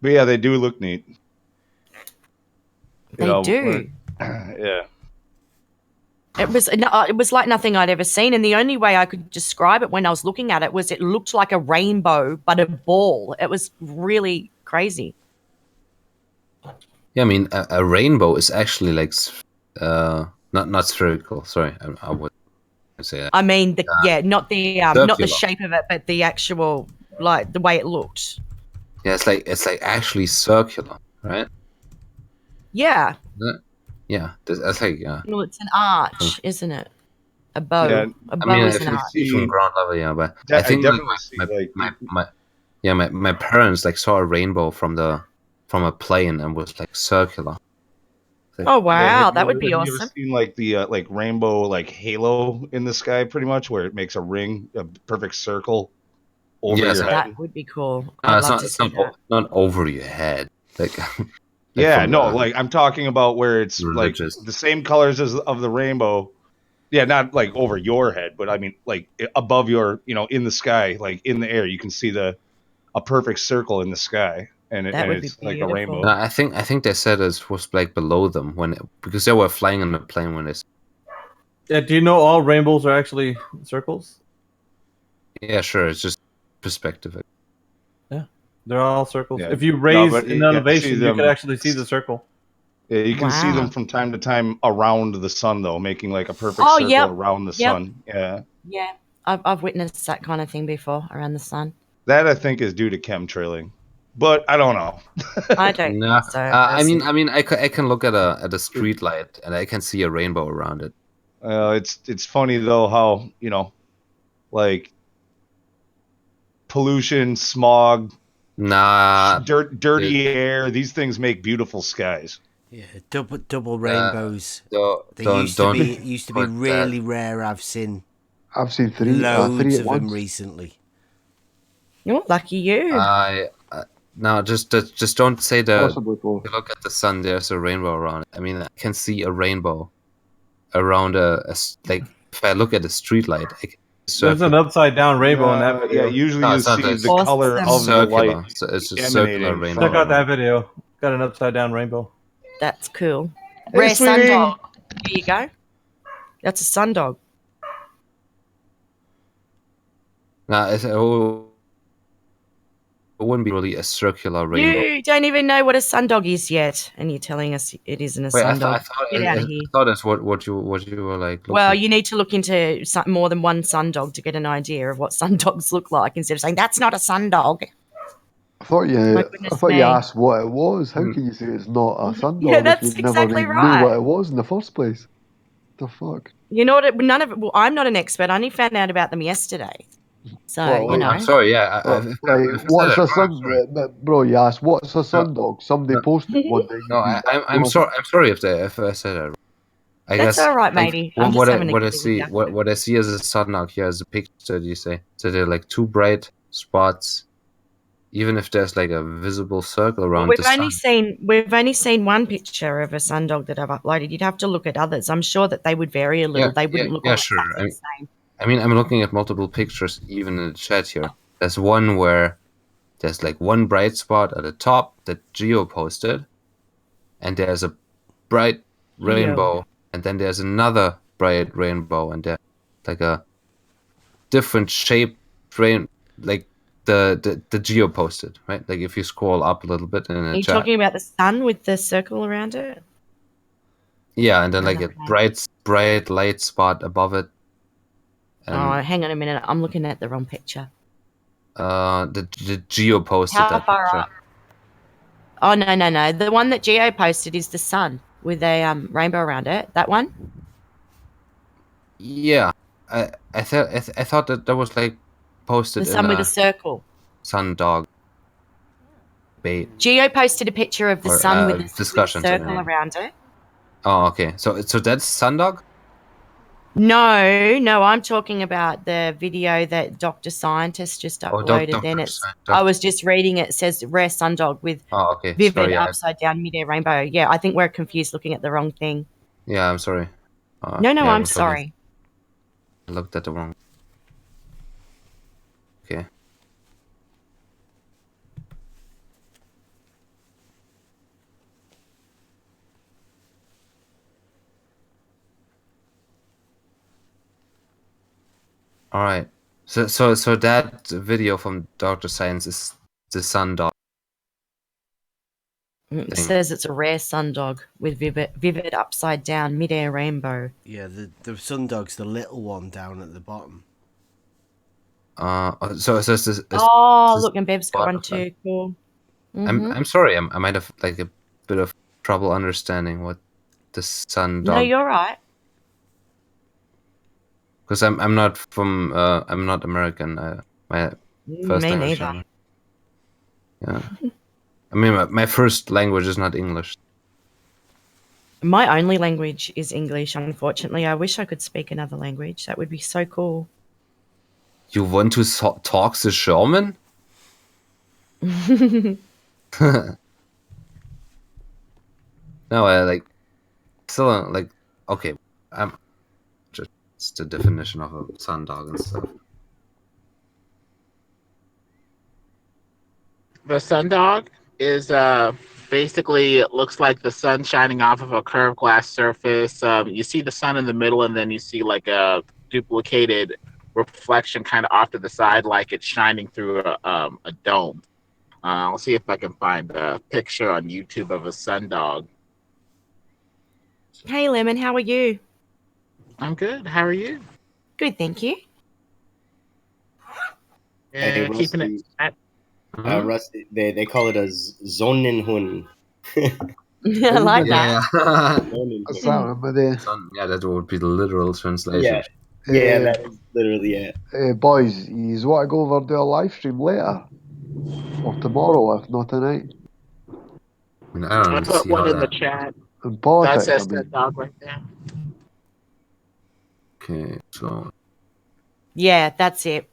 But yeah, they do look neat. They do. Yeah. It was like nothing I'd ever seen, and the only way I could describe it when I was looking at it was it looked like a rainbow, but a ball. It was really crazy. Yeah, I mean, a rainbow is actually like not spherical. Sorry, I would say that. I mean, not the circular. shape of it, but the actual the way it looked. Yeah, it's like actually circular, right? Yeah. Yeah, that's like Well, it's an arch, isn't it? A bow. Yeah, a bow is an I arch. see from ground level, yeah, but Yeah, I think definitely my parents like saw a rainbow from a plane and was like circular. Like, Oh wow, that would Have be you awesome. ever seen like the like rainbow like halo in the sky, pretty much, where it makes a ring, a perfect circle over Yes, your head? That would be cool. I'd love to see that. not over your head. Like, Yeah, from no, the- like I'm talking about where it's Religious. like the same colors as of the rainbow. Yeah, not like over your head, but I mean like above your, in the sky, like in the air, you can see a perfect circle in the sky, and That would be it's like a beautiful. rainbow. No, I think they said it was like below them because they were flying on the plane when they. Yeah, do you know all rainbows are actually circles? Yeah, sure. It's just perspective. Yeah, they're all circles. Yeah. If you No, raise but an you can elevation, see you them- can actually see the circle. Yeah, you can see Wow. them from time to time around the sun, though, making like a perfect Oh, circle yep. around the Yep. sun. Yeah, Yeah, I've witnessed that kind of thing before around the sun. that I think is due to chemtrailing, but I don't know. I don't No, think so. I mean, personally. I can look at a street light and I can see a rainbow around it. It's funny though how like pollution, smog, Nah, dirty air. These things make beautiful skies. Yeah, double rainbows. They don't used to be put really rare. I've seen I've seen three loads at of them once. recently. You're lucky you. No, just don't say that. Possibly four. If you look at the sun, there's a rainbow around it. I mean, I can see a rainbow around like if I look at a street light. There's an upside down rainbow in that video. Yeah, usually No, you it's not see this. the color of the circular. light. So it's a emanating circular from rainbow. Check out that video. Got an upside down rainbow. That's cool. Hey, Rare sweetie. sundog. There you go. That's a sundog. Nah, it wouldn't be really a circular rainbow. You don't even know what a sundog is yet, and you're telling us it isn't a Wait, I sundog. Get out of here. thought that's what you were like. Well, looking- you need to look into more than one sundog to get an idea of what sundogs look like instead of saying that's not a sundog. I thought you, My I goodness thought me. you asked what it was. How can you say it's not a sundog Yeah, that's if you exactly never right. knew what it was in the first place? The fuck? You know what? None of it. Well, I'm not an expert. I only found out about them yesterday. So Well, you know. I'm sorry. Yeah. Like, what's a sun? Bro, you asked what's a sundog? Somebody posted one day. No, I'm sorry. I'm sorry if I said that. Wrong. I That's guess all right, like, matey. I'm just what I having a what I giggle see with you. what I see as a sundog here is a picture. You say so they're like two bright spots. Even if there's like a visible circle around We've the sun. only seen one picture of a sundog that I've uploaded. You'd have to look at others. I'm sure that they would vary a little. They wouldn't look all sure. exactly the same. I mean, I'm looking at multiple pictures even in the chat here. There's one where there's like one bright spot at the top that Geo posted, and there's a bright rainbow, and then there's another bright rainbow, and they're like a different shape like the Geo posted, right? Like if you scroll up a little bit in Are the you chat. talking about the sun with the circle around it? Yeah, and then like a bright light spot above it. And Oh, hang on a minute. I'm looking at the wrong picture. the Geo posted How that far picture. up? Oh, no. The one that Geo posted is the sun with a rainbow around it. That one? Yeah, I thought that was like posted The in sun with a a circle. Sundog bait Geo posted a picture of the or sun with a discussion. circle Sorry. around it. Oh, okay. So that's Sundog. No, I'm talking about the video that Dr. Scientist just uploaded. Dr. Then it's Scientist. I was just reading it. It says rare sundog with Okay. vivid Sorry, upside down midair rainbow. Yeah, I think we're confused looking at the wrong thing. Yeah, I'm sorry. No, yeah, I'm we're talking- sorry. I looked at the wrong. Okay. All right. So that video from Dr. Science is the Sundog. It thing. says it's a rare sundog with vivid upside down midair rainbow. Yeah, the sundog's the little one down at the bottom. So it's Oh, look, and Bev's got one too. Cool. Mhm. I'm sorry. I might have like a bit of trouble understanding what the Sundog. No, you're right. Because I'm not from I'm not American. My first Me language. neither. Yeah. I mean, my first language is not English. My only language is English, unfortunately. I wish I could speak another language. That would be so cool. You want to talk the German? No, I like still like okay. I'm just it's the definition of a sundog and stuff. The sundog is basically it looks like the sun shining off of a curved glass surface. You see the sun in the middle, and then you see like a duplicated reflection kind of off to the side, like it's shining through a dome. I'll see if I can find a picture on YouTube of a sundog. Hey, Lemon, how are you? I'm good. How are you? Good, thank you. Yeah, keeping it. Rusty, they call it a Sonnenhund. I like that. What's that remember there? Yeah, that would be the literal translation. Yeah, that is literally it. Boys, you want to go over and do a live stream later? Or tomorrow, if not tonight? I mean, I don't I put see one how in the that. chat. In politics, That says I mean. sundog right there. Okay, so Yeah, that's it.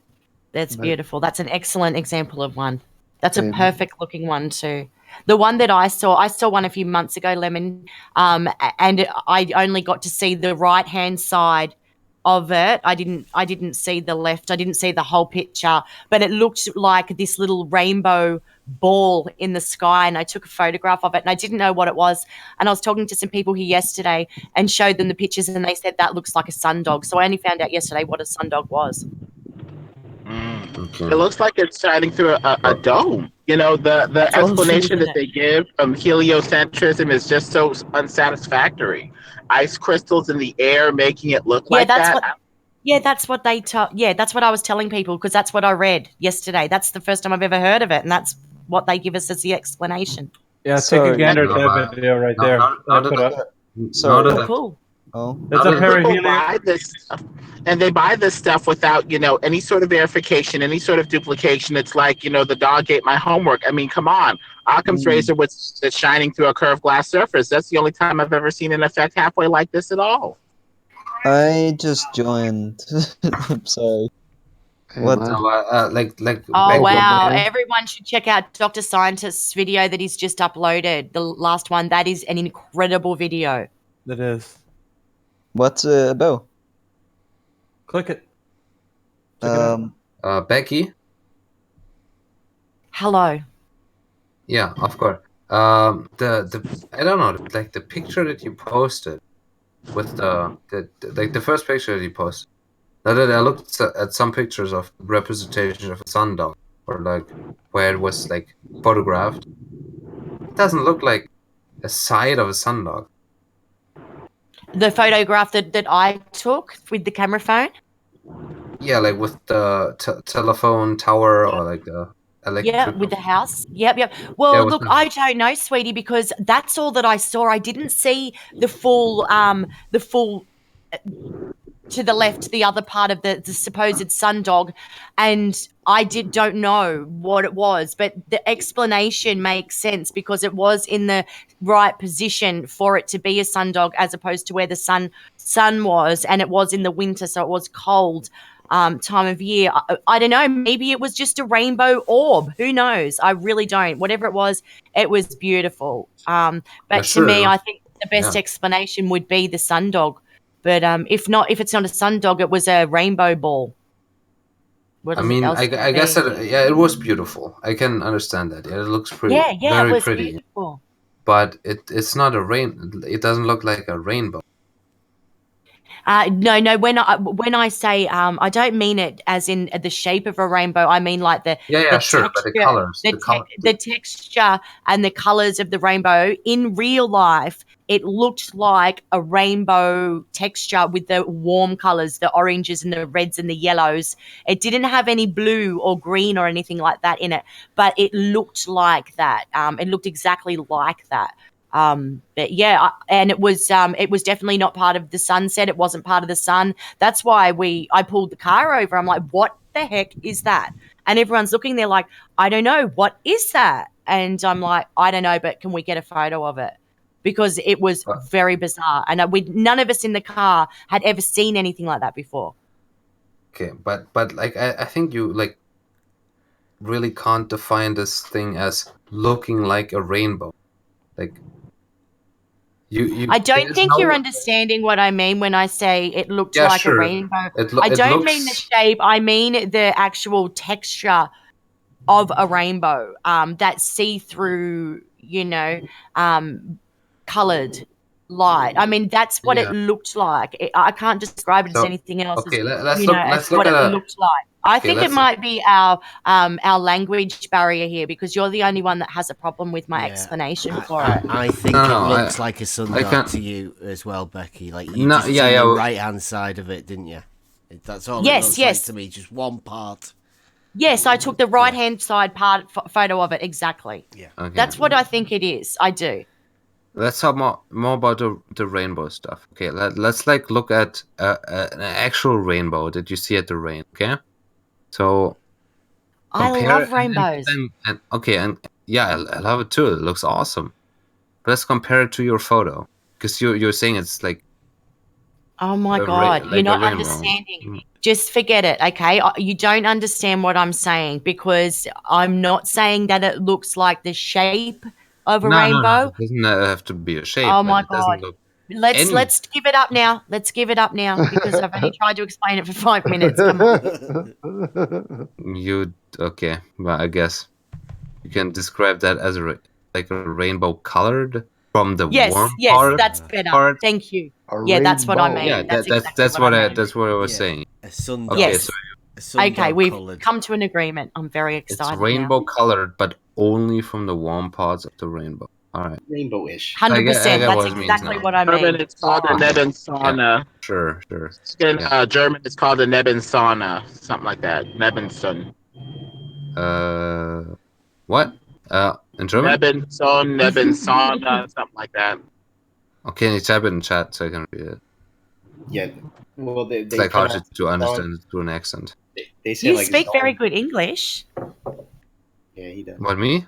That's Right. beautiful. That's an excellent example of one. That's a Um, perfect looking one too. The one that I saw one a few months ago, Lemon, and I only got to see the right hand side of it. I didn't see the left. I didn't see the whole picture, but it looked like this little rainbow ball in the sky, and I took a photograph of it, and I didn't know what it was. And I was talking to some people here yesterday and showed them the pictures, and they said that looks like a sundog. So I only found out yesterday what a sundog was. It looks like it's shining through a dome. You know, the That's awesome, explanation isn't that they give from heliocentrism is just so unsatisfactory. Ice crystals in the air making it look like that's that. what. Yeah, that's what they tell. Yeah, that's what I was telling people because that's what I read yesterday. That's the first time I've ever heard of it, and that's what they give us as the explanation. Yeah, take a gander at that video right there. Not I put up. Oh, cool. Oh, It's a People perihelion. buy this stuff, and they buy this stuff without, any sort of verification, any sort of duplication. It's like, the dog ate my homework. I mean, come on. Occam's razor that's shining through a curved glass surface. That's the only time I've ever seen an effect halfway like this at all. I just joined. I'm sorry. What? No, like. Oh wow! Everyone should check out Dr. Scientist's video that he's just uploaded. The last one. That is an incredible video. That is. What's it about? Click it. Becky. Hello. Yeah, of course. The I don't know, like the picture that you posted. with the first picture that he posted. Now that I looked at some pictures of representation of a sundog, or like where it was like photographed, it doesn't look like a side of a sundog. The photograph that I took with the camera phone. Yeah, like with the telephone tower or like the electric. Yeah, with the house. Yep. Well, Yeah, with look, the- I don't know, sweetie, because that's all that I saw. I didn't see the full to the left, the other part of the supposed sundog, and I don't know what it was, but the explanation makes sense because it was in the right position for it to be a sundog as opposed to where the sun was, and it was in the winter, so it was cold time of year. I don't know, maybe it was just a rainbow orb. Who knows? I really don't. Whatever it was beautiful. But Yeah, to me, sure. I think the best Yeah. explanation would be the sundog. But if it's not a sundog, it was a rainbow ball. What I does mean, else I could it guess be? it was beautiful. I can understand that. Yeah, it looks pretty. Yeah, it very was pretty. beautiful. But it's not a rain. It doesn't look like a rainbow. No. When I say I don't mean it as in the shape of a rainbow. I mean like the Sure. But the texture, colors, the texture and the colors of the rainbow. In real life, it looked like a rainbow texture with the warm colors, the oranges and the reds and the yellows. It didn't have any blue or green or anything like that in it, but it looked like that. It looked exactly like that. But yeah, and it was definitely not part of the sunset. It wasn't part of the sun. That's why I pulled the car over. I'm like, what the heck is that? And everyone's looking there like, I don't know, what is that? And I'm like, I don't know, but can we get a photo of it? Because it was very bizarre, and none of us in the car had ever seen anything like that before. Okay, but like I think you like really can't define this thing as looking like a rainbow. Like you I don't there's think no- you're understanding what I mean when I say it looked Yeah, like sure. a rainbow. It I don't mean the looks- shape. I mean the actual texture of a rainbow. That see-through, colored light. I mean, that's what it Yeah. looked like. I can't describe it as So, anything else. okay, as, let's you look- know, let's as look what at it a- looked like. I Okay, think it let's- might be our language barrier here because you're the only one that has a problem with my explanation for it. I think No, it no, looks I- like a I sundog can't- to you as well, Becky. Like you No, just yeah, seen yeah, the well- right hand side of it, didn't you? That's all Yes, it looks yes. like to me. Just one part. Yes, I took the right-hand side photo of it exactly. Yeah, Okay. That's what I think it is. I do. Let's talk more about the rainbow stuff. Okay, let's like look at an actual rainbow that you see at the rain. Okay, so I compare love it and- rainbows. and okay, and yeah, I love it too. It looks awesome. But let's compare it to your photo because you're saying it's like Oh my a God, like you're a not rainbow. understanding. Just forget it, okay? You don't understand what I'm saying because I'm not saying that it looks like the shape of a rainbow. No, it doesn't have to be a shape. Oh but my it doesn't God. look Let's give it up now. Let's give it up now because I've only tried to explain it for 5 minutes. Come on. You okay? Well, I guess you can describe that as like a rainbow colored from the Yes, warm yes, part. that's better. part. Thank you. Yeah, that's what I mean. Yeah, that's that's exactly what I I mean. that's what I was Yeah, saying. a sundog. Okay, Yes. so Okay, we've colored. come to an agreement. I'm very it's excited rainbow colored, but only from the warm parts of the rainbow. All right. Rainbow-ish. now. 100%. I get That's what it means exactly now. what I German, mean. it's called the Nebensauna. Sure. In Yeah. German, it's called the Nebensauna, something like that. Nebenson. What? In German? Nebensauna, something like that. Okay, can you type it in chat so I can read it? Yeah. Well, they It's like hard pronounce to it understand it through an accent. They say You like speak zone. very good English. Yeah, he does. What, me?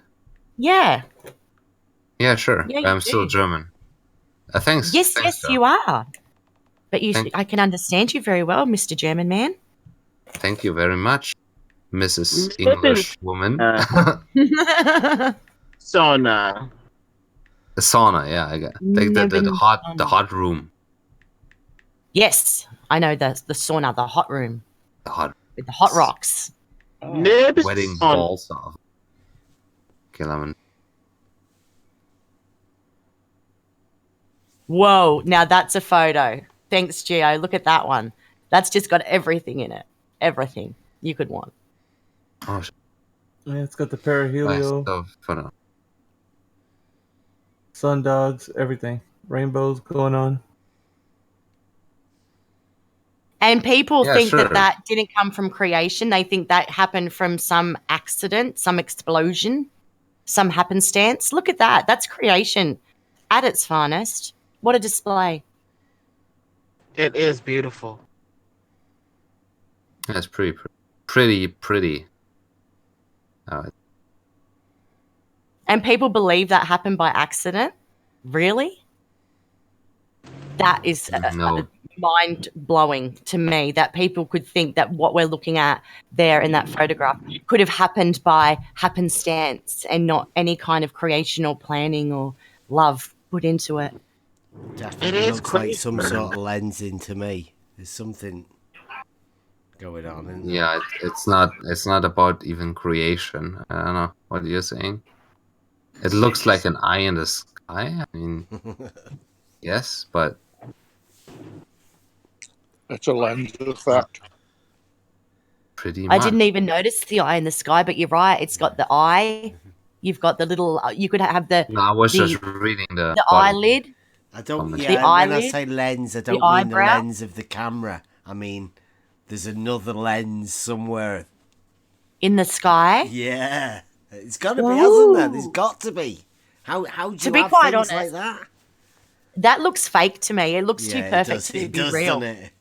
Yeah. Yeah, sure. Yeah, you I'm still do. German. Thanks. Yes, thanks, Joe. you are. But Thank- I can understand you very well, Mr. German man. Thank you very much, Mrs. Neben- English woman. Sauna. The sauna, yeah, I get like the Neben hot room. Yes, I know the sauna, the hot room The hot with the hot rocks. wedding ball stuff. Okay, Lemon. Whoa, now that's a photo. Thanks, Gio. Look at that one. That's just got everything in it. Everything you could want. Oh, Yeah, it's got the perihelio, sundogs, everything. Rainbows going on. And people Yeah, think sure. that didn't come from creation. They think that happened from some accident, some explosion, some happenstance. Look at that. That's creation at its finest. What a display. It is beautiful. That's pretty. And people believe that happened by accident. Really? That is No. mind-blowing to me, that people could think that what we're looking at there in that photograph could have happened by happenstance and not any kind of creation or planning or love put into it. Definitely It is looks like crazy. some sort of lensing to me. There's something going on, isn't there? Yeah, it's not about even creation. I don't know what you're saying. It looks like an eye in the sky. I mean, yes, but It's a lens effect. pretty I much. didn't even notice the eye in the sky, but you're right. It's got the eye. You've got the little. You could have the. No, I was the, just reading the the bottom eyelid. I don't. comment. Yeah, The when I eyelid, say lens, I the don't mean the eyebrow. lens of the camera. I mean, there's another lens somewhere. In the sky. Yeah, it's got to be, hasn't there? There's got to be. How do To you be have quite things honest, like that? That looks fake to me. It looks too Yeah, it perfect does- to it be does, real. doesn't it?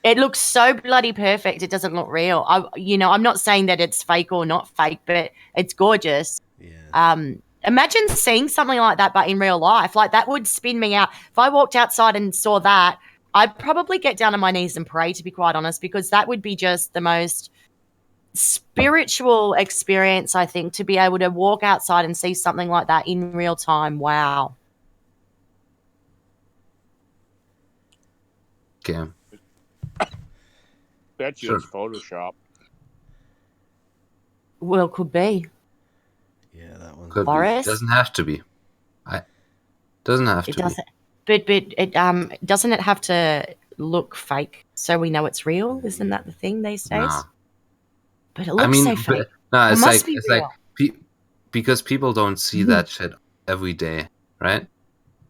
It looks so bloody perfect. It doesn't look real. I'm not saying that it's fake or not fake, but it's gorgeous. Imagine seeing something like that, but in real life. Like, that would spin me out. If I walked outside and saw that, I'd probably get down on my knees and pray, to be quite honest, because that would be just the most spiritual experience, I think, to be able to walk outside and see something like that in real time. Wow. Okay. Bet you Sure. it's Photoshop. Well, could be. Yeah, that one. Could be. Boris? Doesn't have to be. Doesn't have It to doesn't. But it doesn't it have to look fake so we know it's real? Isn't that the thing these days? No. But it be. I looks mean, so fake. no, It it's must like be it's real. like because people don't see that shit every day, right?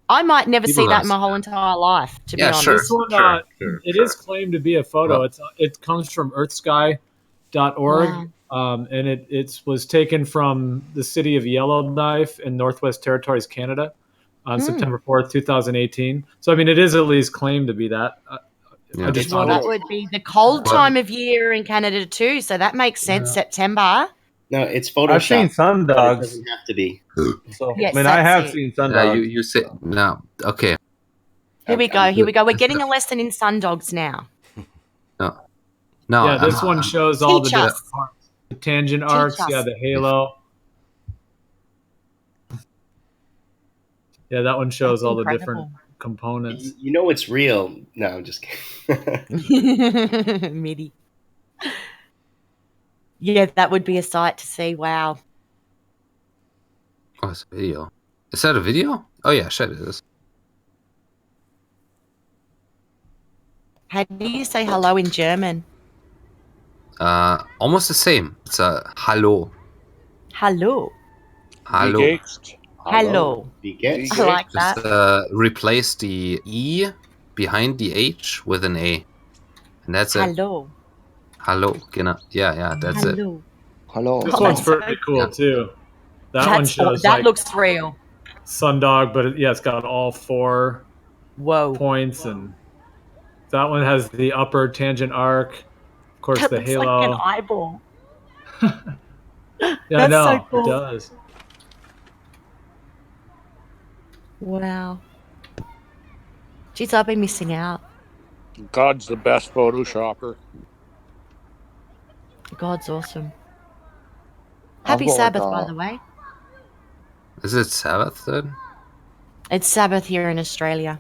I might never People see that don't in my whole entire life, to Yeah, be honest. sure. This one, it is claimed to be a photo. It comes from earthsky.org, and it was taken from the city of Yellowknife in Northwest Territories, Canada, on September 4th, 2018. So, I mean, it is at least claimed to be that. I just Well, wanted that would be the cold time of year in Canada too, so that makes sense. September. No, it's I've Photoshop. seen sun but it dogs. doesn't have to be. So, Yes, I mean, I that's have it. seen sun Yeah, dogs. you say no. Okay. Here we go. Here we go. We're getting a lesson in sundogs now. No. yeah, this one shows all the Teach us. different parts. The tangent arcs, us. yeah, the halo. Yeah, that one shows all the different components. You know it's real. No, I'm just kidding. MIDI. Yeah, that would be a sight to see. Wow. Oh, it's a video. Is that a video? Oh yeah, shit, it is. How do you say hello in German? Almost the same. It's a hallo. Hello. Hallo. Hello. I like that. Just replace the E behind the H with an A. And that's it. Hello. Hallo. Genau. Yeah, that's it. Hello. Hello. This Oh, one's that's so pretty cool too. That one That's- shows that like looks real. sundog, but it's got all 4 points, and that one has the upper tangent arc. Of course, That the looks halo. like an eyeball. Yeah, That's no, so cool. it does. Wow. Jeez, I've been missing out. God's the best Photoshopper. God's awesome. I've Happy got Sabbath, like by a- the way. Is it Sabbath then? It's Sabbath here in Australia.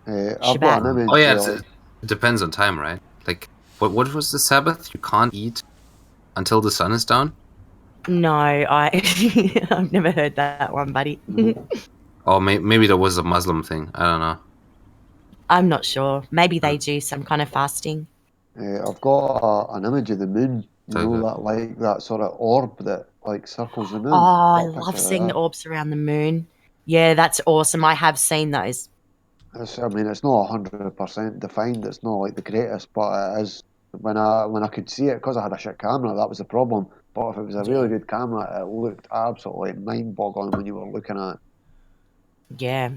I've got an image. Oh yeah, here, it depends on time, right? Like, what was the Sabbath? You can't eat until the sun is down? No, I've never heard that one, buddy. Or maybe there was a Muslim thing. I don't know. I'm not sure. Maybe they do some kind of fasting. I've got an image of the moon. You So know that like that sort of orb that like circles the moon. Oh, I Got a love picture of seeing the that. orbs around the moon. Yeah, that's awesome. I have seen those. I mean, it's not 100% defined. It's not like the greatest, but it is. When I could see it, because I had a shit camera, that was the problem. But if it was a really good camera, it looked absolutely mind-boggling when you were looking at it. Yeah.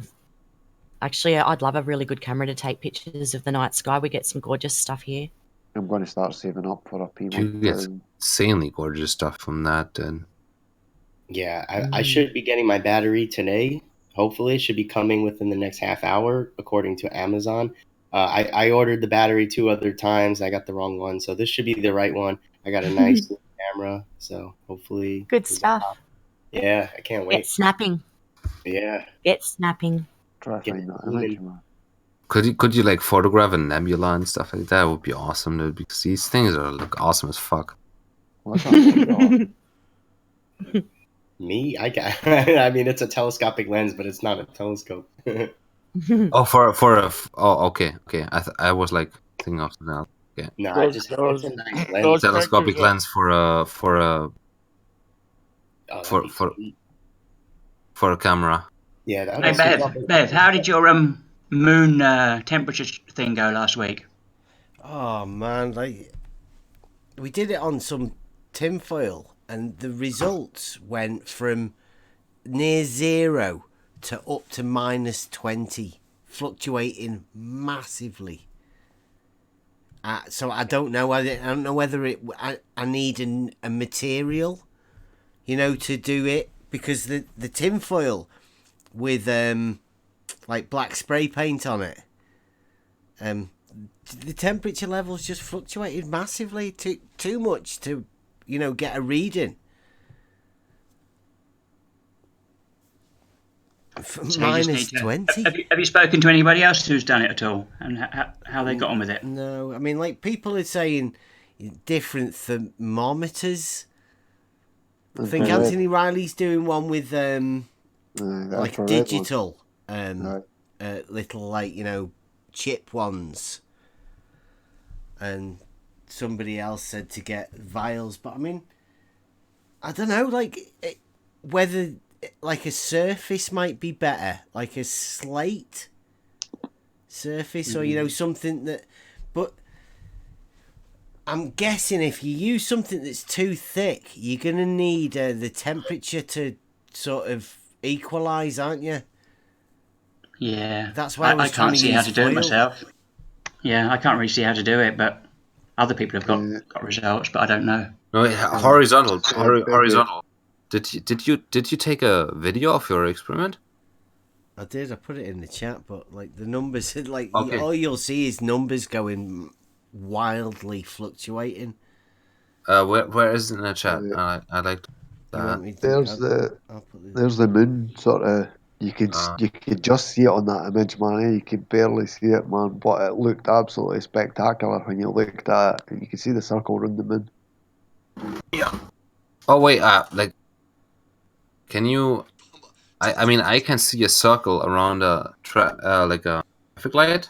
Actually, I'd love a really good camera to take pictures of the night sky. We get some gorgeous stuff here. I'm going to start saving up for a You get P1000. insanely gorgeous stuff from that, and Yeah, I should be getting my battery today. Hopefully, it should be coming within the next half hour, according to Amazon. I ordered the battery 2 other times. I got the wrong one, so this should be the right one. I got a nice new camera, so hopefully. Good stuff. Yeah, I can't Get wait. snapping. Yeah. Get snapping. Try to find that image, man. could you like photograph a nebula and stuff like that? That would be awesome, dude, because these things are look awesome as fuck. What's that? Me? I mean, it's a telescopic lens, but it's not a telescope. Oh, okay. I was like thinking of something else. Okay. No, it's a nice lens. those Telescopic pictures lens for a camera. Yeah, that Hey, was Bev, how did your moon temperature thing go last week? Oh man, like we did it on some tinfoil, and the results went from near 0 to up to -20, fluctuating massively. So I don't know. I don't know whether I need a material, to do it, because the tinfoil with like black spray paint on it, the temperature levels just fluctuated massively, too much to get a reading. So you just need to- -20. Have you spoken to anybody else who's done it at all, and how they got on with it? No, I mean, like, people are saying different thermometers. I think Infrared. Anthony Riley's doing one with like infrared digital Right. little, like, chip ones, and somebody else said to get vials. But I mean, I don't know, like, whether like a surface might be better, like a slate surface, or something that. But I'm guessing if you use something that's too thick, you're gonna need the temperature to sort of equalize, aren't you? Yeah, That's why I was trying can't to see how use to do it foil. myself. Yeah, I can't really see how to do it, but other people have got results, but I don't know. No, horizontal. Horizontal. Did you take a video of your experiment? I did. I put it in the chat, but like the numbers, like Okay. all you'll see is numbers going wildly fluctuating. Where is it in the chat? I like want me that. to- There's the moon sort of. You could just see it on that image, man. You could barely see it, man. But it looked absolutely spectacular when you looked at it, and you could see the circle around the moon. Oh wait, like, can you? I mean, I can see a circle around a like a traffic light.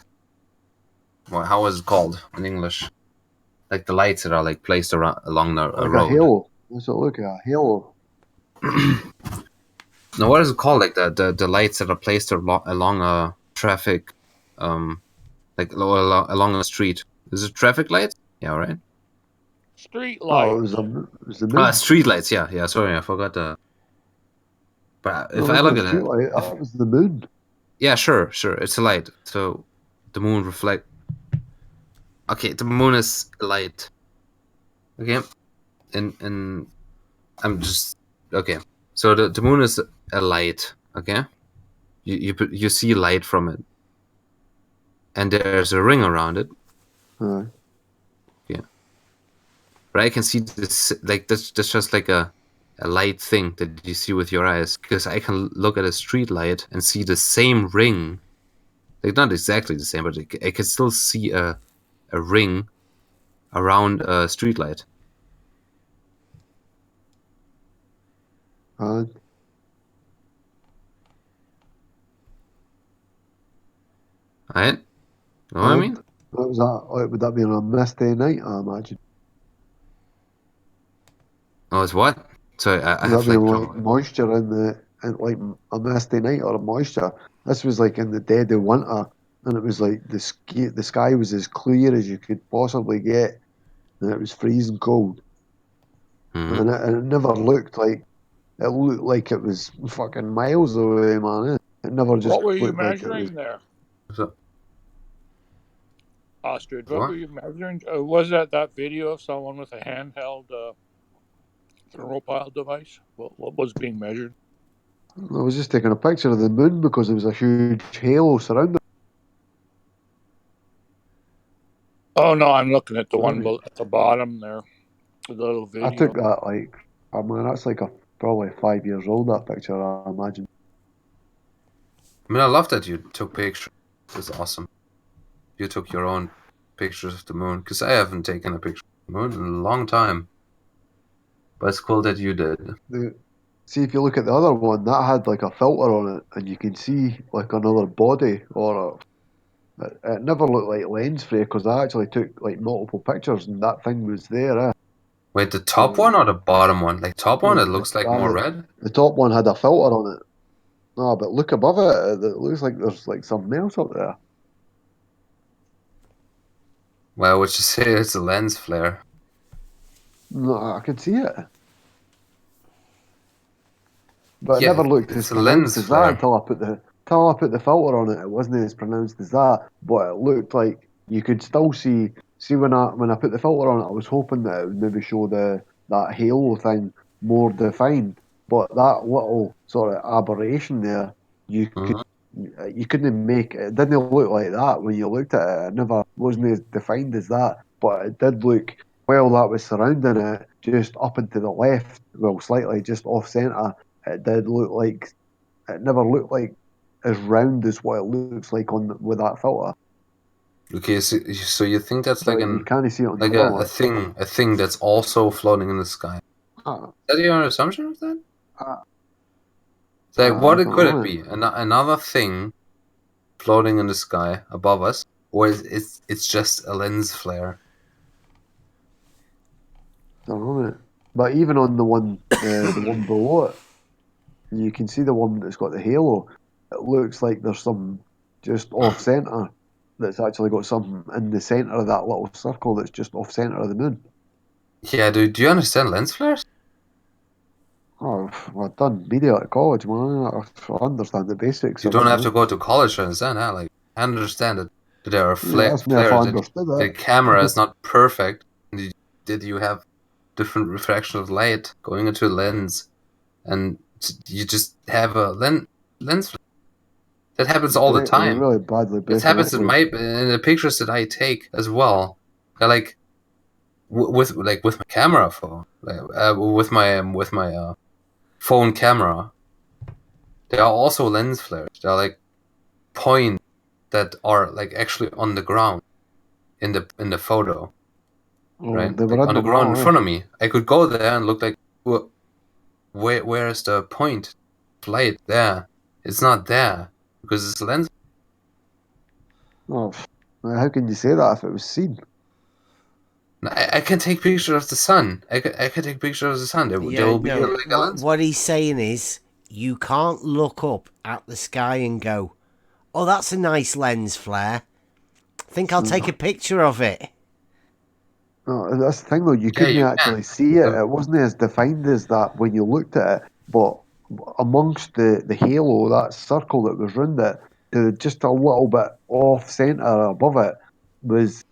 Well, how is it called in English? Like the lights that are like placed around along a Like a road. halo. What's it look like? A halo. No, what is it called? Like the lights that are placed along a traffic, like along a street. Is it traffic lights? Yeah, right. Street light. Oh, it was the moon. Street lights. Yeah. Sorry, I forgot the. But if No, I it look was at a it, streetlight. That was the moon. yeah, sure, it's a light. So the moon reflect. Okay, the moon is a light. Okay, and I'm just okay. So the moon is a light. Okay, you see light from it, and there's a ring around it. Alright. Yeah, but I can see this like that's just like a light thing that you see with your eyes, because I can look at a street light and see the same ring, like not exactly the same, but I can still see a ring around a street light. Right? You know what I mean? What was that? Would that be on a misty night, I imagine? Oh, it's what? Sorry, I Would have that be like like moisture in like a misty night or a moisture? This was like in the dead of winter, and it was like the sky was as clear as you could possibly get, and it was freezing cold. Mm-hmm. And it never looked like it was fucking miles away, man. It never just What were you looked like it was. measuring there, So, Ostrich? What What? were you measuring? Was that video of someone with a handheld thermopile device? What was being measured? I was just taking a picture of the moon because there was a huge halo surrounding it. Oh no, I'm looking at the one at the bottom there, the little video. I took that that's like probably 5 years old, that picture, I imagine. I mean, I love that you took pictures. It's awesome. You took your own pictures of the moon, because I haven't taken a picture of the moon in a long time. But it's cool that you did. See, if you look at the other one, that had like a filter on it, and you can see like another body it never looked like lens flare because I actually took like multiple pictures and that thing was there. Wait, the top one or the bottom one? Like top one, it looks like more the, red. The top one had a filter on it. No, but look above it. It looks like there's like something else up there. Well, would you say it's a lens flare? No, I can see it. But Yeah, it never looked it's as a lens pronounced as flare. that until I put the filter on it. It wasn't as pronounced as that, but it looked like you could still see. See, when I put the filter on it, I was hoping that it would maybe show that halo thing more defined. But that little sort of aberration there, you couldn't make it. Didn't look like that when you looked at it. It never wasn't as defined as that, but it did look. While that was surrounding it, just up and to the left, well, slightly just off centre, it did look like it never looked like as round as what it looks like with that filter. Okay, so you think that's like you can't see it on like the a thing that's also floating in the sky? Is that your assumption of that? Like, what could it be? Another thing floating in the sky above us, or it's just a lens flare? I don't know. But even on the one below it, you can see the one that's got the halo. It looks like there's some just off centre that's actually got something in the centre of that little circle that's just off centre of the moon. Yeah, do you understand lens flares? Oh, well, I've done media at college, man. I understand the basics. You don't have to go to college to understand that. Like, I understand that there are flares. Ask me if I understood that. The camera is not perfect. Did you have different refraction of light going into a lens, and you just have a lens flare? That happens all the time. Really badly. It happens in the pictures that I take as well. I like with my camera phone, with my phone camera. There are also lens flares. There are like points that are like actually on the ground in the photo, right? They were Like on the ground in wall, front of me. I could go there and look like, where is the point of light there? It's not there because it's a lens. Oh, how can you say that if it was seen? I can take pictures of the sun. I can take pictures of the sun. There will be like a lens. What he's saying is, you can't look up at the sky and go, "Oh, that's a nice lens flare. I think I'll take a picture of it." No, that's the thing though. You couldn't actually see it. It wasn't as defined as that when you looked at it. But amongst the halo, that circle that was round it, just a little bit off centre above it was.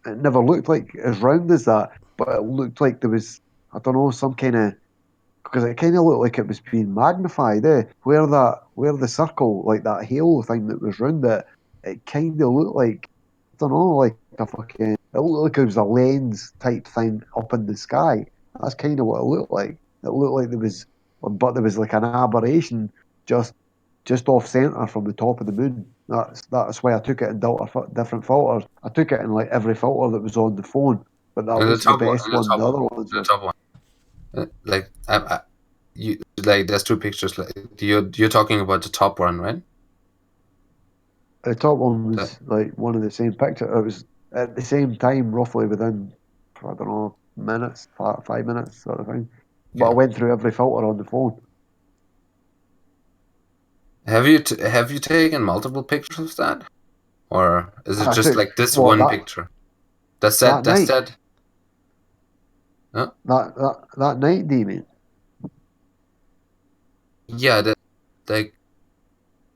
It never looked like as round as that, but it looked like there was, I don't know, some kind of, because it kind of looked like it was being magnified, where the circle, like that halo thing that was round it, it kind of looked like, I don't know, like a fucking, it looked like it was a lens type thing up in the sky. That's kind of what it looked like. It looked like there was like an aberration just off centre from the top of the moon. That's why I took it in different filters. I took it in like every filter that was on the phone, but that was the best one. The other ones, the top one. Like you like there's two pictures. Like you're talking about the top one, right? The top one was like one of the same picture. It was at the same time, roughly within, I don't know, minutes, 5 minutes sort of thing. But I went through every filter on the phone. Have you taken multiple pictures of that, or is it I just took- like this what, one that- picture? That's that. that That's night? that. Huh? That night, do you mean? Yeah. That like.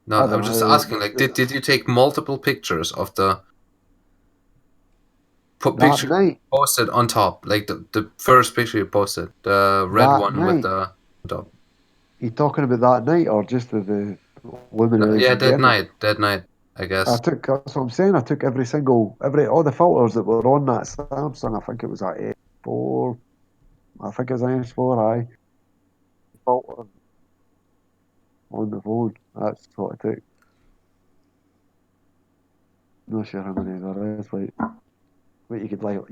No, I don't I'm just know. asking. Like, did you take multiple pictures of the That picture night? posted on top, like the first picture you posted, the red That one night? with the on top? You talking about that night or just the luminaries Yeah, in that general? night, I guess. That's what I'm saying. I took all the filters that were on that Samsung. I think it was that S4. I think it was an S4. Aye, filter on the phone. That's what I took. Not sure how many there is. Like, but you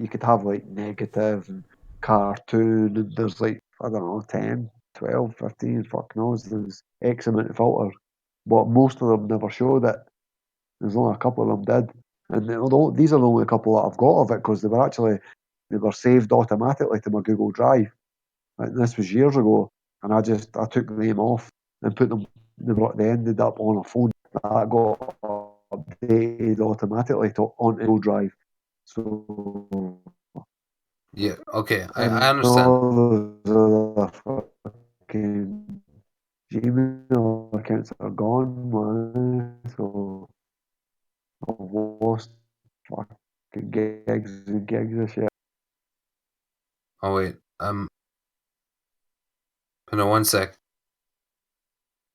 could have like negative and cartoon, and there's like I don't know 10, 12, 15. Fuck knows. There's X amount of filters, but most of them never showed it. There's only a couple of them did, and these are the only couple that I've got of it because they were saved automatically to my Google Drive. And this was years ago, and I took them off and put them. They ended up on a phone that got updated automatically onto Google Drive. So Yeah. Okay. I and understand. all those other fucking Gmail accounts are gone, man. So I've lost fucking gigs and gigs of shit. Oh wait. No, 1 sec.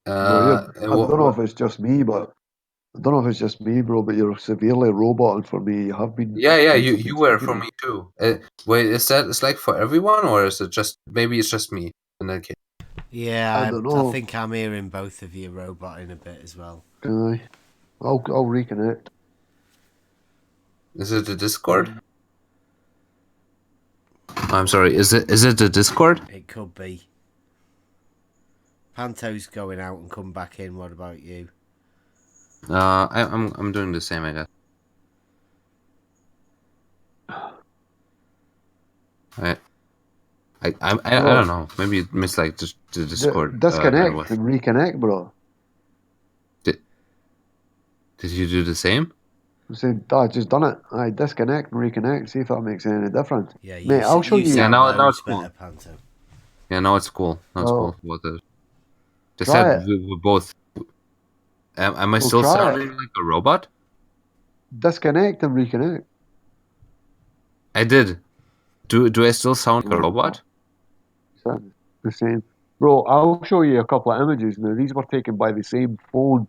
I don't know if it's just me, but bro, but you're severely roboting for me. You have been. Yeah. since You you've been were speaking for to me too. Wait, is that it's like for everyone, or is it just maybe it's just me in that case? Yeah, I don't know. I think I'm hearing both of you roboting a bit as well. Aye. I'll reconnect. Is it the Discord? I'm sorry. Is it the Discord? It could be. Panto's going out and come back in. What about you? I'm doing the same, I guess. I don't know. Maybe it missed like just the Discord. Disconnect and reconnect, bro. Did you do the same? I'm saying, I just done it. I disconnect and reconnect. See if that makes any difference. Yeah, mate. I'll show you. Yeah, now it's cool. Better, Panto. Yeah, now it's cool. Now it's cool. What the? They Try said it. we both. Am I Well, still try sounding like a robot? Disconnect and reconnect. I did. Do I still sound like a robot? The same, bro. I'll show you a couple of images. Now these were taken by the same phone.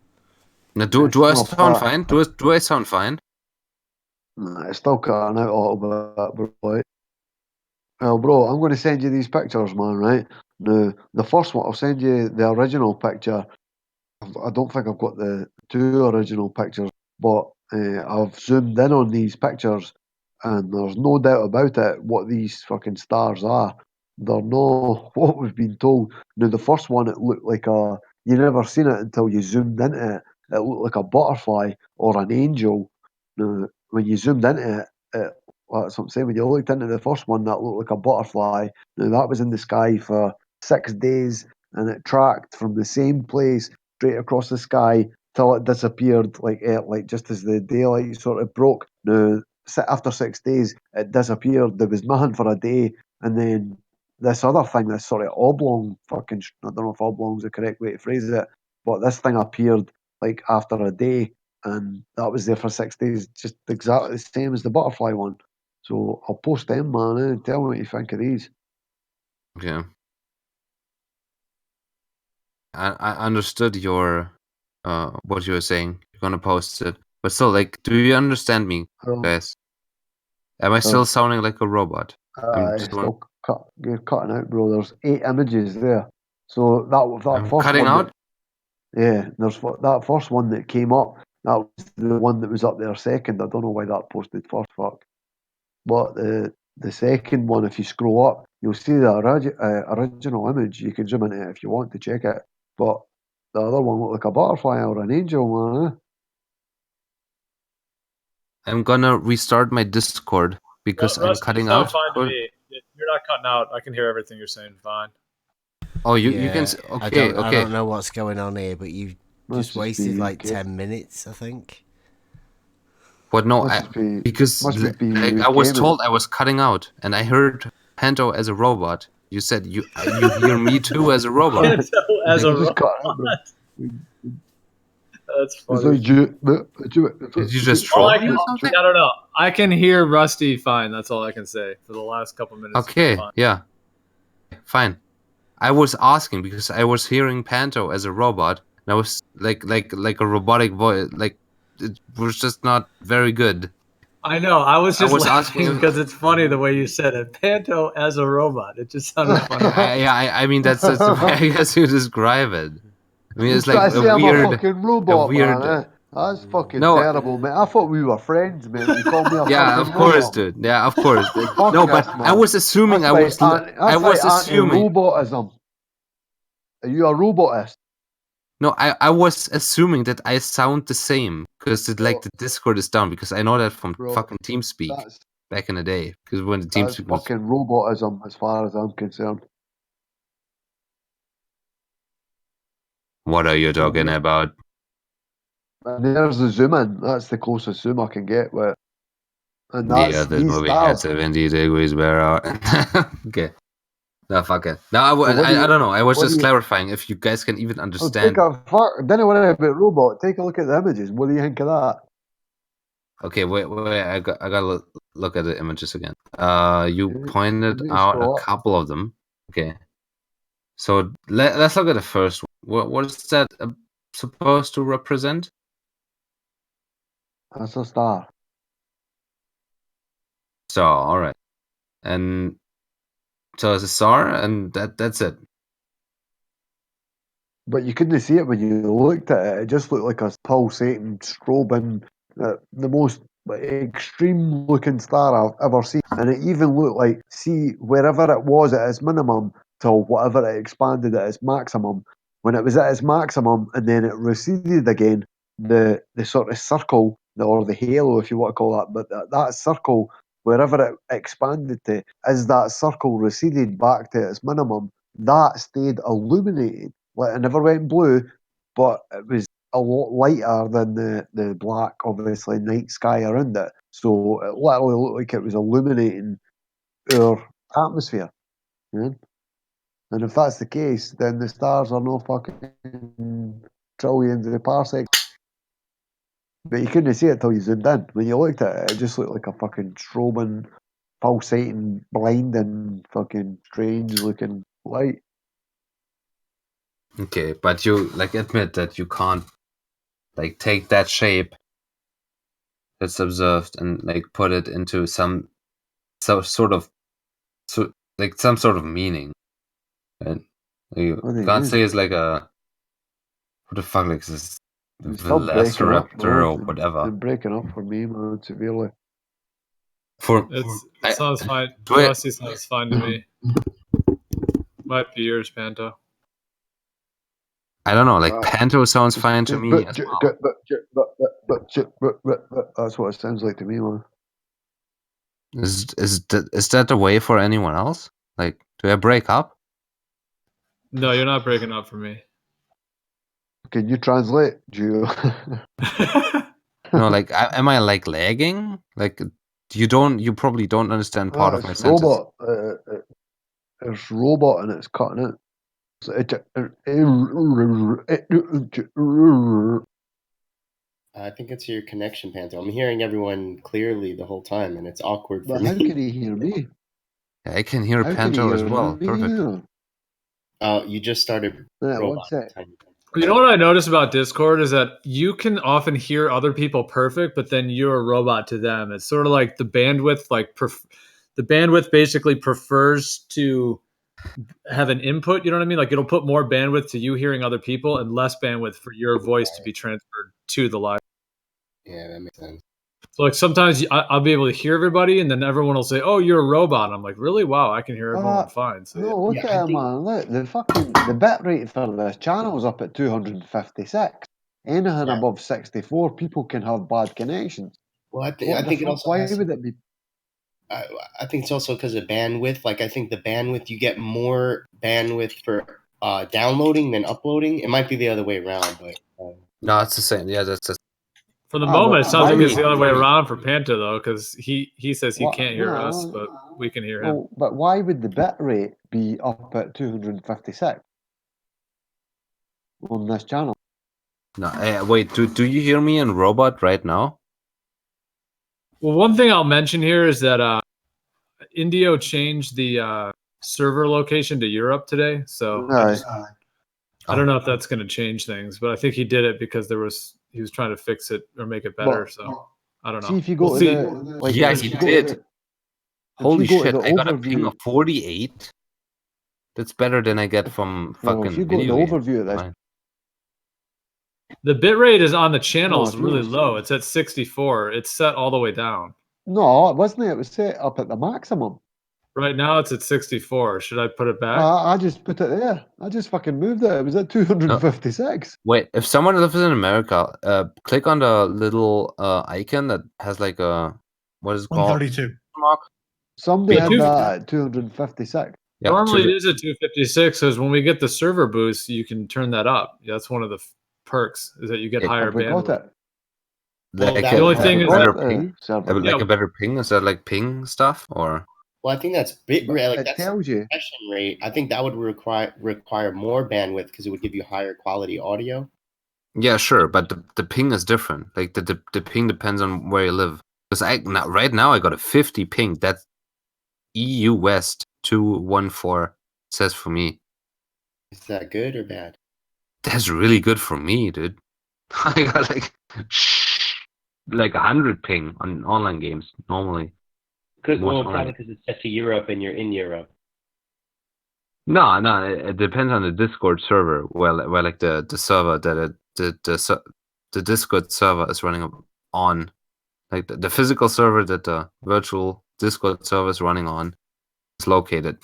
Now, do I sound fine? Do I sound fine? Nah, it's still cutting out a little bit, bro. Well, bro, I'm going to send you these pictures, man. Right now, the first one I'll send you the original picture. I don't think I've got the two original pictures, but I've zoomed in on these pictures, and there's no doubt about it what these fucking stars are. They're not what we've been told. Now, the first one, it looked like you never seen it until you zoomed into it. It looked like a butterfly or an angel. Now, when you zoomed into it, that's what I'm saying. When you looked into the first one, that looked like a butterfly. Now, that was in the sky for 6 days, and it tracked from the same place straight across the sky till it disappeared, like just as the daylight sort of broke. Now, after 6 days, it disappeared. There was nothing for a day, and then this other thing, this sort of oblong fucking, I don't know if oblong is the correct way to phrase it, but this thing appeared like after a day, and that was there for 6 days, just exactly the same as the butterfly one. So I'll post them, man, and tell me what you think of these. Okay. I understood your what you were saying. You're gonna post it, but still, like, do you understand me, guys? Am I still sounding like a robot? I'm just Still you're cutting out, bro. There's 8 images there. So that I'm first cutting one out? yeah, there's that first one that came up. That was the one that was up there second. I don't know why that posted first, fuck. But the second one, if you scroll up, you'll see the original image. You can zoom in it if you want to check it. But the other one looked like a butterfly or an angel, man. I'm gonna restart my Discord because I'm Rusty, cutting you sound out. fine to me. You're not cutting out. I can hear everything you're saying fine. Oh, you can. Okay, I don't know what's going on here, but you just wasted like 10 minutes, I think. What? No, because like, I was told I was cutting out, and I heard Panto as a robot. You said you hear me too as a robot. Panto as a robot. That's funny. Did you just troll me or something? I don't know. I can hear Rusty fine. That's all I can say for the last couple minutes. Okay, yeah, fine. I was asking because I was hearing Panto as a robot, and I was like a robotic voice. Like it was just not very good. I know. I was just laughing asking because it's funny the way you said it. Panto as a robot. It just sounded funny. I mean that's the way I guess you describe it. I mean it's like I say a I'm weird, a fucking robot, weird. man. Eh? That's fucking No. terrible, man. I thought we were friends, man. You called me a Yeah, fucking of course, robot. dude. Yeah, of course. Fuck No, this, but man. I was assuming That's I was assuming. Robotism. Are you a robotist? No, I was assuming that I sound the same because like the Discord is down because I know that from fucking TeamSpeak back in the day because when the That's TeamSpeak was fucking robotism, as far as I'm concerned. what are you talking about? And there's the zoom in. That's the closest zoom I can get with. And that's Yeah, this these movie stars. had 70 degrees better. Okay. No, fuck it. No, So what do I you- don't know. I was what just do you- clarifying if you guys can even Oh, understand. don't worry about robot. Take a look at the images. What do you think of that? Okay, wait. I gotta look at the images again. You pointed me out scroll a up. couple of them. Okay. So let's look at the first one. What is that supposed to represent? That's a star. Star, all right. And so it's a star, and that's it. But you couldn't see it when you looked at it. It just looked like a pulsating, strobing, the most extreme looking star I've ever seen. And it even looked like, see, wherever it was at its minimum till whatever it expanded at its maximum, when it was at its maximum and then it receded again, the sort of circle, or the halo, if you want to call that, but that circle, wherever it expanded to, as that circle receded back to its minimum, that stayed illuminated. Like, it never went blue, but it was a lot lighter than the black, obviously, night sky around it. So it literally looked like it was illuminating our atmosphere. Yeah? And if that's the case, then the stars are no fucking trillions of parsecs. But you couldn't see it till you zoomed in. When you looked at it, it just looked like a fucking strobing, pulsating, blinding, fucking strange looking light. Okay, but you like admit that you can't like take that shape that's observed and like put it into some sort of meaning. Right? You What do you can't mean? say it's like a what the fuck like this It's still breaking up, Velociraptor or man. whatever. It's breaking up for me, man, severely. It sounds fine. Do it. Rusty sounds fine to me. Might be yours, Panto. I don't know, like Panto sounds fine to me as well. That's what it sounds like to me, man. Is that the way for anyone else? Like, do I break up? No, you're not breaking up for me. Can you translate, Gio? No, like, am I like lagging? Like, you probably don't understand part of my sentence. Robot. It's robot and it's cutting it. So I think it's your connection, Panto. I'm hearing everyone clearly the whole time, and it's awkward for But me. how can he hear me? I can hear How can Panto he as hear well. me? Perfect. You just started Yeah, one robot. sec. You know what I noticed about Discord is that you can often hear other people perfect, but then you're a robot to them. It's sort of like the bandwidth, the bandwidth basically prefers to have an input. You know what I mean? Like it'll put more bandwidth to you hearing other people and less bandwidth for your voice to be transferred to the live. Yeah, that makes sense. So like sometimes I'll be able to hear everybody, and then everyone will say, "Oh, you're a robot." And I'm like, "Really? Wow, I can hear everyone fine." So No, look at it, man. Look, the bit rate for this channel's up at 256. Anything above 64, people can have bad connections. Well, I think it also why has. would it be? I think it's also because of bandwidth. Like I think the bandwidth, you get more bandwidth for downloading than uploading. It might be the other way around, but No, it's the same. Yeah, that's just. For the Ah, moment, but it sounds like why- it's the other way around for Panta though, because he says he What- can't hear no, us, but we can hear him. Well, but why would the bit rate be up at 256 on this channel? No, wait. Do you hear me in robot right now? Well, one thing I'll mention here is that Indio changed the server location to Europe today, so I don't know if that's going to change things, but I think he did it because he was trying to fix it or make it better. So I don't know. See if you go We'll to see. the, like, Yeah, if he you go did. to the- Holy if you go to shit! the I got a ping overview- of 48. That's better than I get from Well, fucking if you go to video the games. overview of this, Fine. The bitrate is on the channel No, is if you- really low. It's at 64. It's set all the way down. no, it wasn't. It was set up at the maximum. Right now it's at 64. Should I put it back? I just put it there. I just fucking moved it. It was at 256. Wait, if someone lives in America, click on the little icon that has like a what is it called? 132. Mark. Somebody had Two- that at 256. Yeah, Normally to it the- is at 256 because when we get the server boost, you can turn that up. Yeah, that's one of the perks is that you get Yeah, higher Have we got bandwidth. it? Like that a, The only a thing is better that- ping, server. like Yeah. a better ping. Is that like ping stuff or? well, I think that's bit rate. Like It that's tells you. compression rate. I think that would require more bandwidth because it would give you higher quality audio. Yeah, sure, but the ping is different. Like the ping depends on where you live. Because right now I got a 50 ping. That's EU West 214 says for me. Is that good or bad? That's really good for me, dude. I got like 100 ping on online games normally. Because Most probably online. because it's set to Europe and you're in Europe. No, it depends on the Discord server. Where like the server that the Discord server is running on, like the physical server that the virtual Discord server is running on, is located.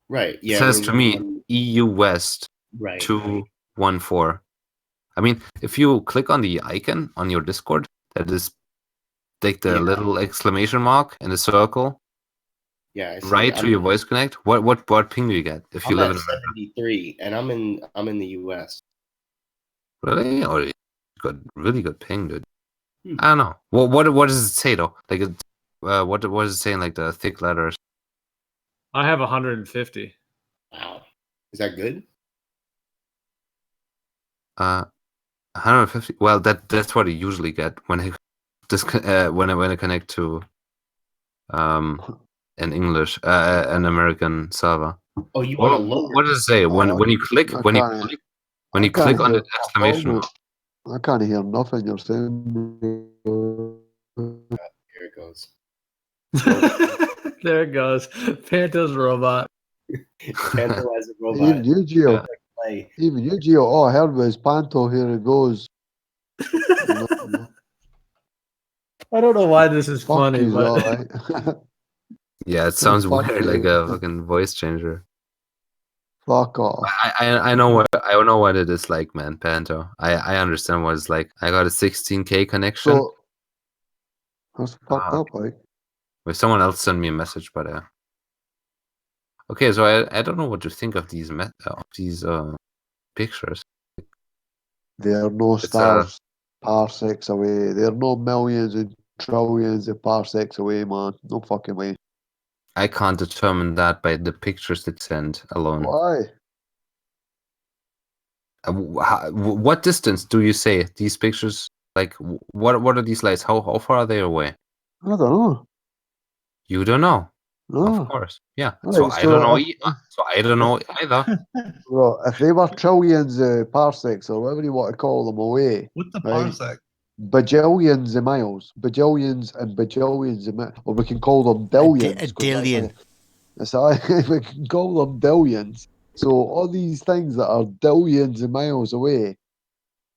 Right. It Yeah. says to me EU West Right. 214. I mean, if you click on the icon on your Discord, that is like the little exclamation mark in the circle, Yeah. I see. right to your voice connect. What ping do you get if you I'm live at in America? 73, and I'm in the U.S. Really? Or you got really good ping, dude. Hmm. I don't know. What does it say though? Like, what is it saying? Like the thick letters. I have 150. Wow. Is that good? 150. Well, that's what I usually get when I when I connect to an English an American server. Oh, you want to What does it say when you click when you click on the exclamation mark? I can't hear nothing you're saying. Here it goes. There it goes. Panto's robot. Panto as a robot. Even you, Gio. Play. Even you, Gio. All I heard was Panto. Here it goes. I don't know why this is Fuck funny, you's but all right. Yeah, it sounds Fuck weird, you. like a fucking voice changer. Fuck off. I know what it is like, man. Panto. I understand what it's like. I got a 16K connection. So that's fucked up, like. If someone else sent me a message, but okay. So I don't know what to think of these pictures. There are no It's, stars parsecs away. There are no millions and trillions of parsecs away, man. No fucking way. I can't determine that by the pictures they send alone. Why? What distance do you say these pictures? Like, what are these lights? How far are they away? I don't know. You don't know. No. Of course. Yeah. Right, So I so don't know. if- So I don't know either. Well, if they were trillions of parsecs or whatever you want to call them away, What's the right? parsec? Bajillions of miles, bajillions and bajillions of miles, or we can call them billions. A dillion. We can call them billions. So all these things that are billions of miles away,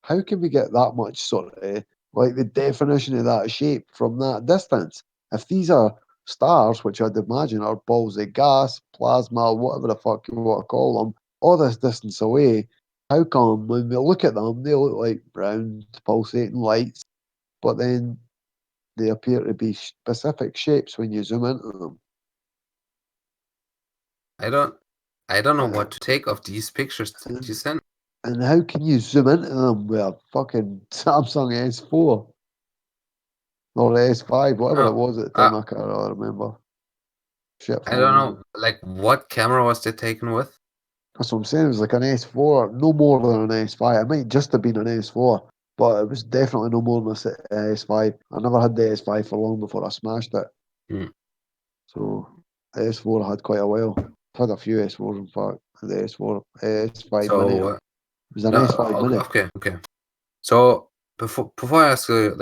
how can we get that much sort of like the definition of that shape from that distance? If these are stars, which I'd imagine are balls of gas, plasma, whatever the fuck you want to call them, all this distance away, how come when we look at them, they look like brown pulsating lights, but then they appear to be specific shapes when you zoom into them. I don't know what to take of these pictures that you sent. And how can you zoom into them with a fucking Samsung S4 or the S5, whatever it was at the time? I can't really remember. Shit, I don't know, like what camera was they taken with? That's what I'm saying. It was like an S4, no more than an S5. It might just have been an S4, but it was definitely no more than an S5. I never had the S5 for long before I smashed it. So the S4 I had quite a while. I had a few S4s, in fact. The S4, S5 Mini. It was an S5 Mini. Okay. So before I ask you,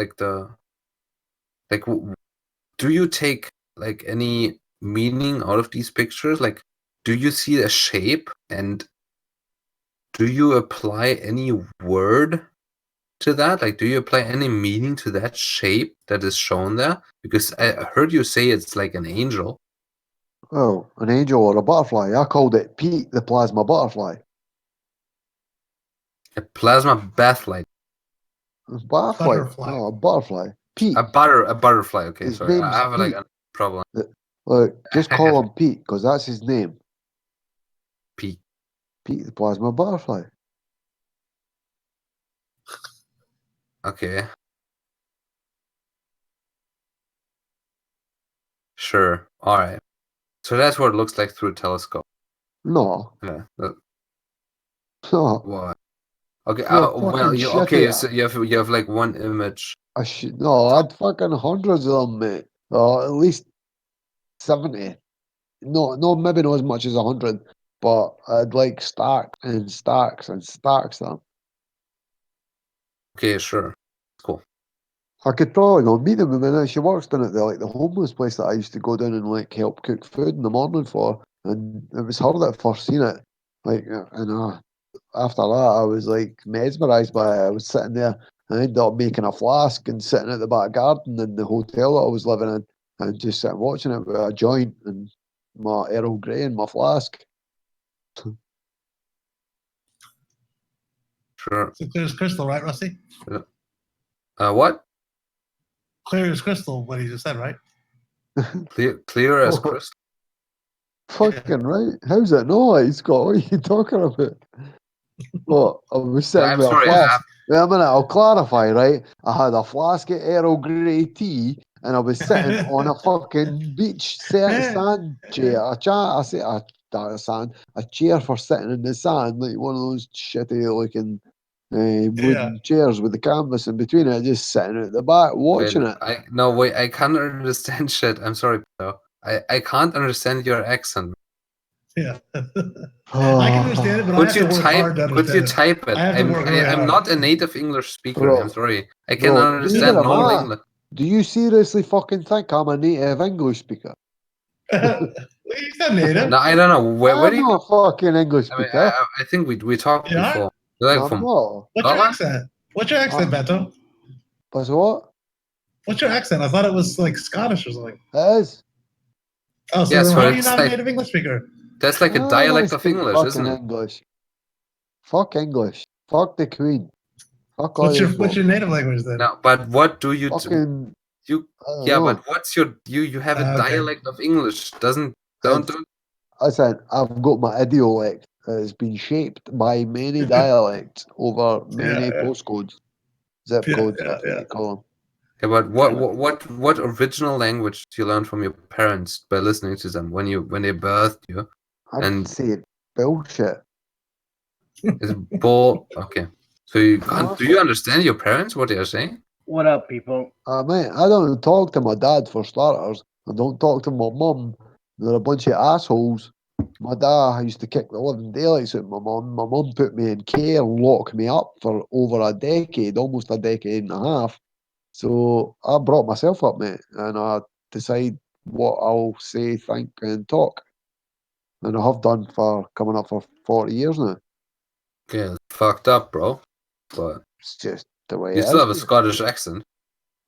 do you take like any meaning out of these pictures? Like, do you see a shape and do you apply any word to that? Like, do you apply any meaning to that shape that is shown there? Because I heard you say it's like an angel. Oh, an angel or a butterfly. I called it Pete the plasma butterfly. A plasma bathlight. Butterfly. Butterfly. No, a butterfly. Pete. A butterfly. Okay, His sorry. name's I have like Pete. a problem. Look, just call him Pete, because that's his name. Pete. Pete the plasma butterfly. Okay. Sure. All right. So that's what it looks like through a telescope. No. Yeah. No. What? Okay. You're Well, fucking okay. shitty. So you have like one image. No, I had fucking hundreds of them, mate. At least 70. No, maybe not as much as 100, but I'd like stacks and stacks and stacks of them. Okay, sure. Cool. I could probably go meet them. I mean, she works down at the homeless place that I used to go down and like help cook food in the morning for, and it was her that first seen it. Like, and after that, I was like mesmerised by it. I was sitting there, and I ended up making a flask and sitting at the back garden in the hotel that I was living in, and just sitting watching it with a joint and my Earl Grey and my flask. Sure. So clear as crystal, right, Rusty? What? Clear as crystal, what he just said, right? Clear as crystal. Fucking right. How's it not, Scott? What are you talking about? What? I was sitting I'm with sorry, a flask. Wait a minute, I'll clarify, right? I had a flask of Earl Grey tea and I was sitting on a fucking beach sand chair. A chair for sitting in the sand, like one of those shitty looking wooden chairs with the canvas in between it, just sitting at the back watching it. Wait, I can't understand shit. I'm sorry, Pedro. I can't understand your accent. Yeah. I can understand it, but I have to work hard to understand Could you type it? I have to work really I'm hard. not a native English speaker. Bro. I'm sorry. I can Bro, understand neither am normal I. English. Do you seriously fucking think I'm a native English speaker? He's not native. No, I don't know. Where do I'm you? a fucking English I mean, speaker. I think we talked You are? before. You're like I'm from not. What's your Scotland? accent? What's your accent, Beto? What's what? What's your accent? I thought it was like Scottish or something. It is. Oh, so Yeah, then so how are you it's not a like- native English speaker? That's like a I dialect don't of speak English, fucking isn't it? English. Fuck English. Fuck the Queen. Fuck all What's your this what's your native language then? No, but what do you fucking you? I don't Yeah, know. but what's your you have a Okay. dialect of English? Don't. Listen, I've got my idiolect that has been shaped by many dialects over many Yeah. postcodes, zip Yeah, codes, yeah, that's what yeah. you call them. Yeah, but what original language do you learn from your parents by listening to them when they birthed you? I'd And say bullshit. is bull okay. So do you understand your parents what they are saying? What up, people? Mate, I don't talk to my dad for starters. I don't talk to my mum. They're a bunch of assholes. My dad used to kick the living daylights out of my mum. My mum put me in care and locked me up for over a decade, almost a decade and a half. So I brought myself up, mate, and I decide what I'll say, think, and talk. And I have done for coming up for 40 years now. Okay, it's fucked up, bro. But It's just the way you it still is, have a mate. Scottish accent.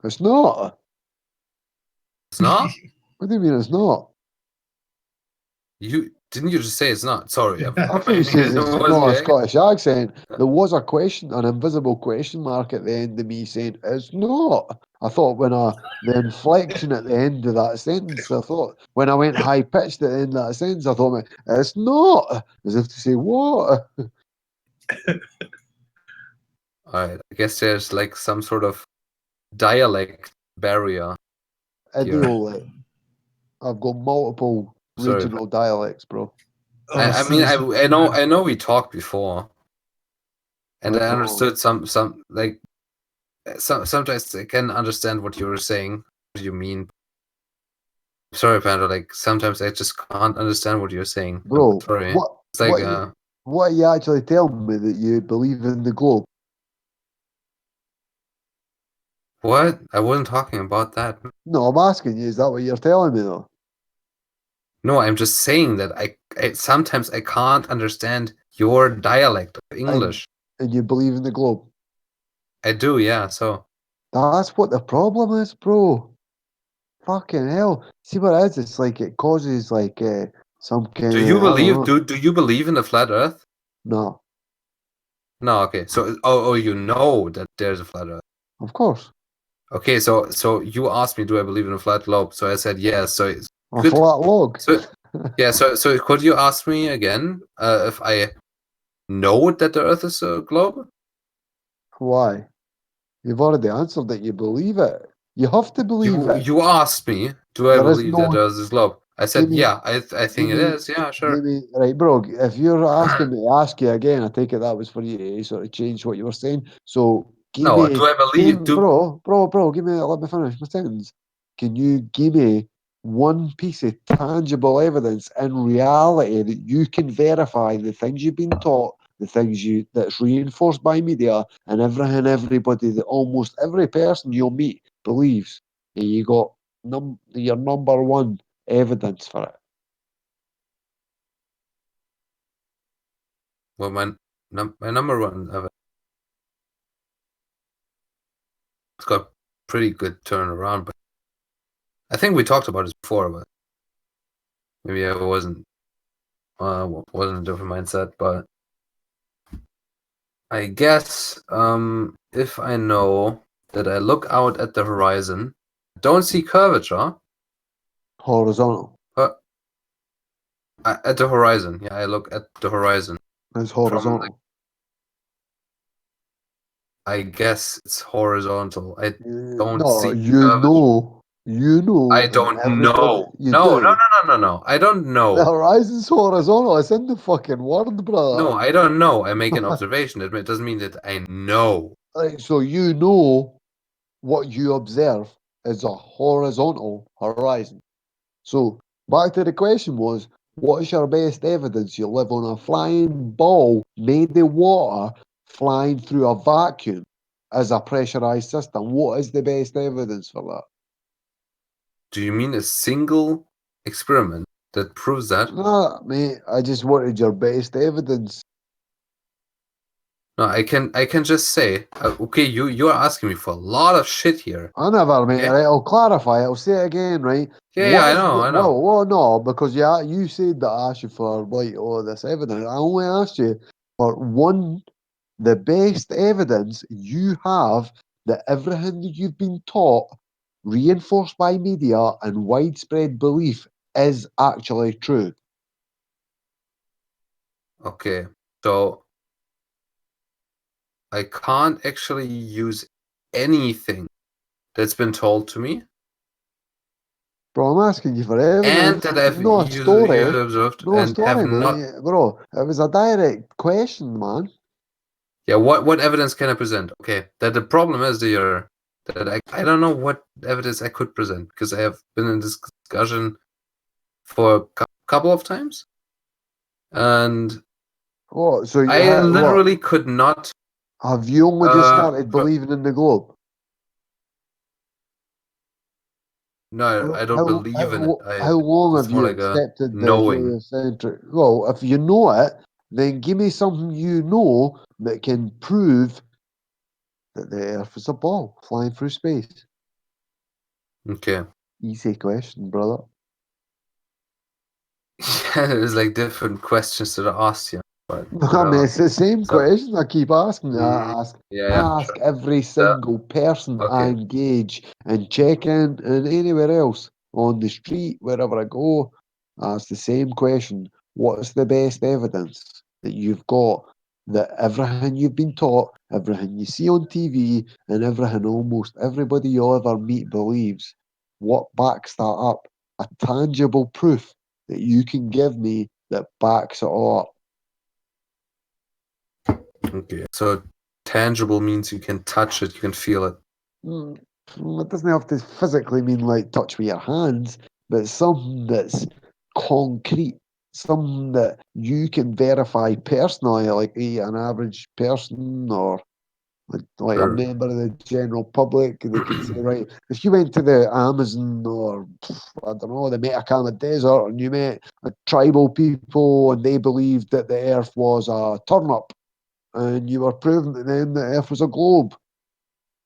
It's not. It's not? What do you mean it's not? You didn't you just say it's not? Sorry, I thought you said it's not a Scottish accent. There was a question, an invisible question mark at the end of me saying it's not. I thought when the inflection at the end of that sentence, I thought when I went high pitched at the end of that sentence, I thought it's not, as if to say what. Alright, I guess there's like some sort of dialect barrier. Ideally, I've got multiple Sorry. regional dialects, bro. I know we talked before, and I Oh. understood some like sometimes I can understand what you were saying, what you mean. Sorry, Panda. Like sometimes I just can't understand what you're saying. Bro, I'm sorry. what, It's like what are you actually telling me that you believe in the globe? what? I wasn't talking about that. No, I'm asking you, is that what you're telling me though? No, I'm just saying that I sometimes I can't understand your dialect of English. And you believe in the globe? I do, yeah. So That's what the problem is, bro. Fucking hell. See what it is? It's like it causes like some kind do of... you I don't believe know. do you believe in the flat Earth? No, No, okay. So oh you know that there's a flat Earth. of course. Okay, so you asked me, do I believe in a flat globe? So I said yes. So it's A flat log. So yeah, so could you ask me again if I know that the Earth is a globe? Why? You've already answered that you believe it. You have to believe it. You asked me, do I There is believe no- that the Earth is a globe? I said Give me- yeah, I think it give me- is. Yeah, sure. Right, bro, if you're asking me to ask you again, I take it that was for you to sort of change what you were saying. So give No, me... do I believe? Bro, give me... Let me finish my sentence. Can you give me one piece of tangible evidence in reality that you can verify the things you've been taught, the things that's reinforced by media, and everybody, that almost every person you'll meet believes, and you got your number one evidence for it? Well, my number one of it. It's got pretty good turnaround, but I think we talked about this before, but maybe I wasn't a different mindset, but I guess if I know that I look out at the horizon, don't see curvature. Horizontal. At the horizon, yeah, I look at the horizon. It's horizontal. I guess it's horizontal. I don't No, see you curvature. know. You know. I and don't everybody- know. You No, do. no. I don't The know. horizon's horizontal. It's in the fucking word, brother. No, I don't know. I make an observation. It doesn't mean that I know. Right, so you know what you observe is a horizontal horizon. So back to the question was, what is your best evidence you live on a flying ball made of water flying through a vacuum as a pressurized system? What is the best evidence for that? Do you mean a single experiment that proves that? Nah, mate, I just wanted your best evidence. No, I can just say, okay, you're asking me for a lot of shit here. I never, mate. Yeah. Right, I'll clarify. I'll say it again, right? Yeah, I What is know, the- I know. Well, no, because you said that I asked you for like all this evidence. I only asked you for one, the best evidence you have that everything that you've been taught, reinforced by media and widespread belief, is actually true. Okay, so I can't actually use anything that's been told to me Bro, I'm asking you for evidence. and that I've No used story. observed No and have story, not. mate. Bro, it was a direct question, man. Yeah, what evidence can I present? Okay, that the problem is that I don't know what evidence I could present because I have been in this discussion for a couple of times, and What? So I literally could not. Have you only just started believing in the globe? No, I don't believe in it. How long it's have more you like a accepted the knowing. heliocentric? Well, if you know it, then give me something you know that can prove that the Earth is a ball flying through space. Okay. Easy question, brother. there's like different questions that are asked here. But I mean, it's the same question I keep asking. I yeah, ask every single person I engage and check in and anywhere else on the street, wherever I go. I ask the same question. What's the best evidence that you've got that everything you've been taught, everything you see on TV, and everything almost everybody you'll ever meet believes? What backs that up? A tangible proof that you can give me that backs it all up. Okay, so tangible means you can touch it, you can feel it. It doesn't have to physically mean like touch with your hands, but something that's concrete, something that you can verify personally, like an average person or like a Sure. member of the general public. They could say, right, if you went to the Amazon or I don't know, the Atacama Desert, and you met a tribal people and they believed that the Earth was a turnip, and you were proving to them the Earth was a globe,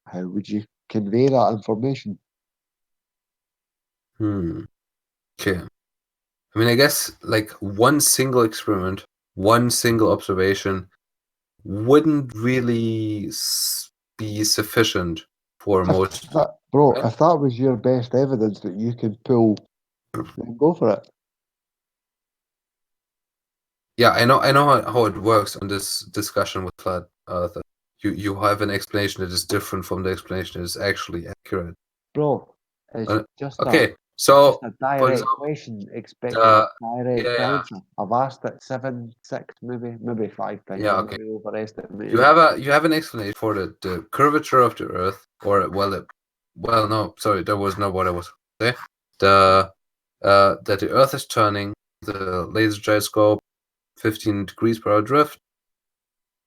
how would you convey that information? Okay. I mean, I guess like one single experiment, one single observation wouldn't really be sufficient for most. If that was your best evidence that you can pull, then go for it. Yeah, I know how it works on this discussion with flat Earth. You have an explanation that is different from the explanation that is actually accurate. Bro, it's just okay. a, So just a direct question expecting uh, a direct yeah. answer. I've asked it 7, 6, maybe 5 times. Yeah, I'm okay. maybe overestimating. You have an explanation for the curvature of the Earth, or no, sorry, that was not what I was saying. That the Earth is turning, the laser gyroscope, 15 degrees per hour drift.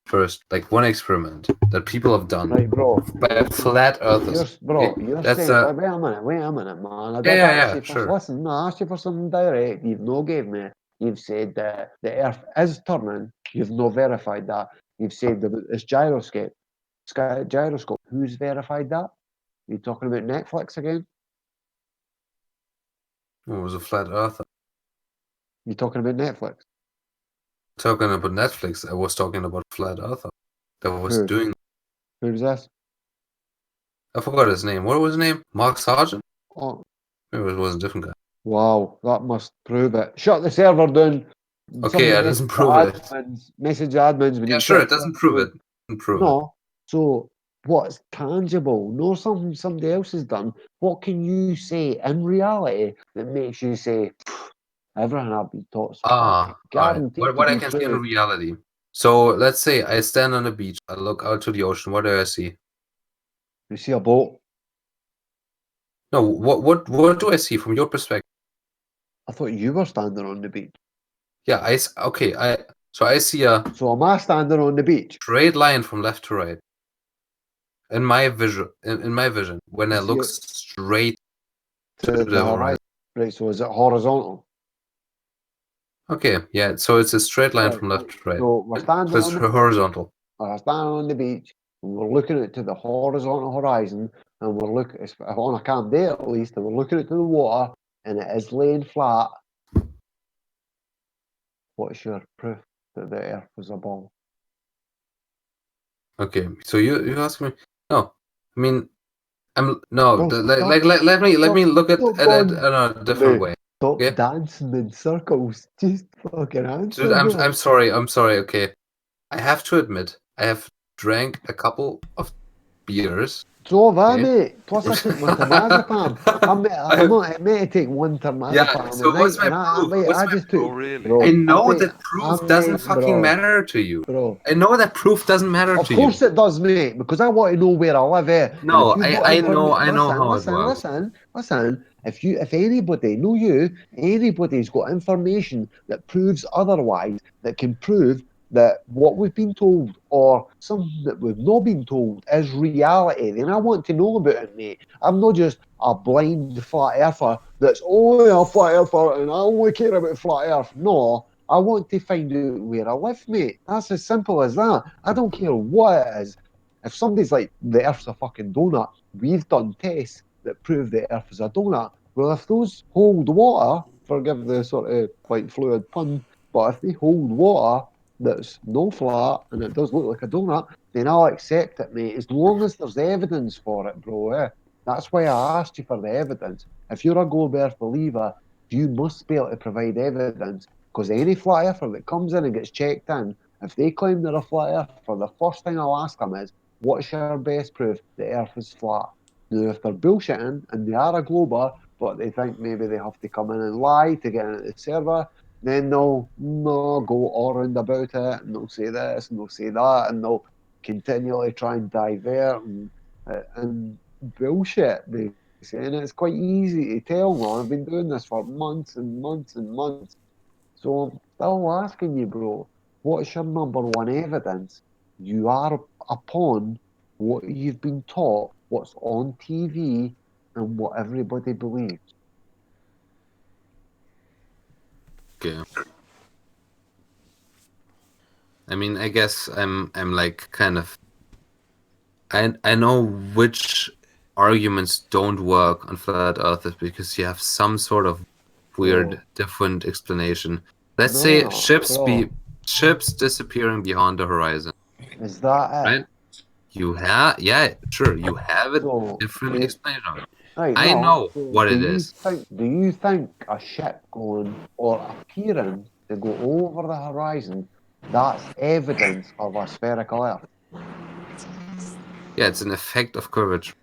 First, like one experiment that people have done, right, bro, by flat earthers. You're That's saying, wait a minute, man. I did yeah, ask you for, sure. Listen, I asked you for something direct. You've no gave me. You've said that the Earth is turning. You've no verified that. You've said that it's gyroscope. Gyroscope. Who's verified that? You talking about Netflix again? What was a flat earther? You talking about Netflix? Talking about Netflix, I was talking about flat earther that was doing. Who's this? I forgot his name. What was his name? Mark Sargent? Oh. Maybe it was a different guy. Wow, that must prove it. Shut the server down. Okay, it doesn't prove it. Message admins. Yeah, sure, it doesn't prove it. No. So what's tangible? No, something somebody else has done. What can you say in reality that makes you say everything I've been taught? Guaranteed. What I can see in reality. So let's say I stand on the beach. I look out to the ocean. What do I see? You see a boat. No, what do I see from your perspective? I thought you were standing on the beach. Yeah, I see a. So am I standing on the beach? Straight line from left to right. In my vision, when I look straight to the horizon. Right. So is it horizontal? Okay. Yeah. So it's a straight line from left to right. So we're standing on the horizontal. We're standing on the beach. And we're looking at to the horizontal horizon, and we're looking on a calm day at least, and we're looking at the water, and it is laying flat. What's your proof that the Earth was a ball? Okay, so you ask me? No, I mean, I'm no. Let me look at it in a different way. Stop dancing in circles. Just fucking answer. Dude, I'm sorry. Okay, I have to admit, I have drank a couple of beers. So have I, mate. Plus I took my temazepam. I'm not meant to take one temazepam. Yeah, so what's my proof? I know that proof doesn't fucking matter to you. Bro. I know that proof doesn't matter to you. Of course it does, mate, because I want to know where I live. No, I know how it works. Listen. If anybody's got information that proves otherwise, that can prove that what we've been told or something that we've not been told is reality, then I want to know about it, mate. I'm not just a blind flat earther that's only a flat earther and I only care about flat earth. No, I want to find out where I live, mate. That's as simple as that. I don't care what it is. If somebody's like, the earth's a fucking donut, we've done tests that prove the earth is a donut. Well, if those hold water, forgive the sort of like fluid pun, but if they hold water that's no flat and it does look like a donut, then I'll accept it, mate, as long as there's evidence for it, bro. That's why I asked you for the evidence. If you're a Goldberg believer, you must be able to provide evidence, because any flat earther that comes in and gets checked in, if they claim they're a flat earther, the first thing I'll ask them is, what's your best proof the earth is flat? Now, if they're bullshitting and they are a glober, but they think maybe they have to come in and lie to get into the server, then they'll go all round about it, and they'll say this and they'll say that, and they'll continually try and divert and bullshit, basically. And it's quite easy to tell, man. I've been doing this for months and months and months. So I'm still asking you, bro, what's your number one evidence you are upon what you've been taught, what's on TV, and what everybody believes? Okay. I mean, I guess I'm like kind of. I know which arguments don't work on flat earthers because you have some sort of weird, different explanation. Let's say ships disappearing beyond the horizon. Is that it? Right? You have, yeah, sure, you have a different explanation of it. Right, I know what it is. Do you think a ship going or appearing to go over the horizon, that's evidence of a spherical Earth? Yeah, it's an effect of curvature.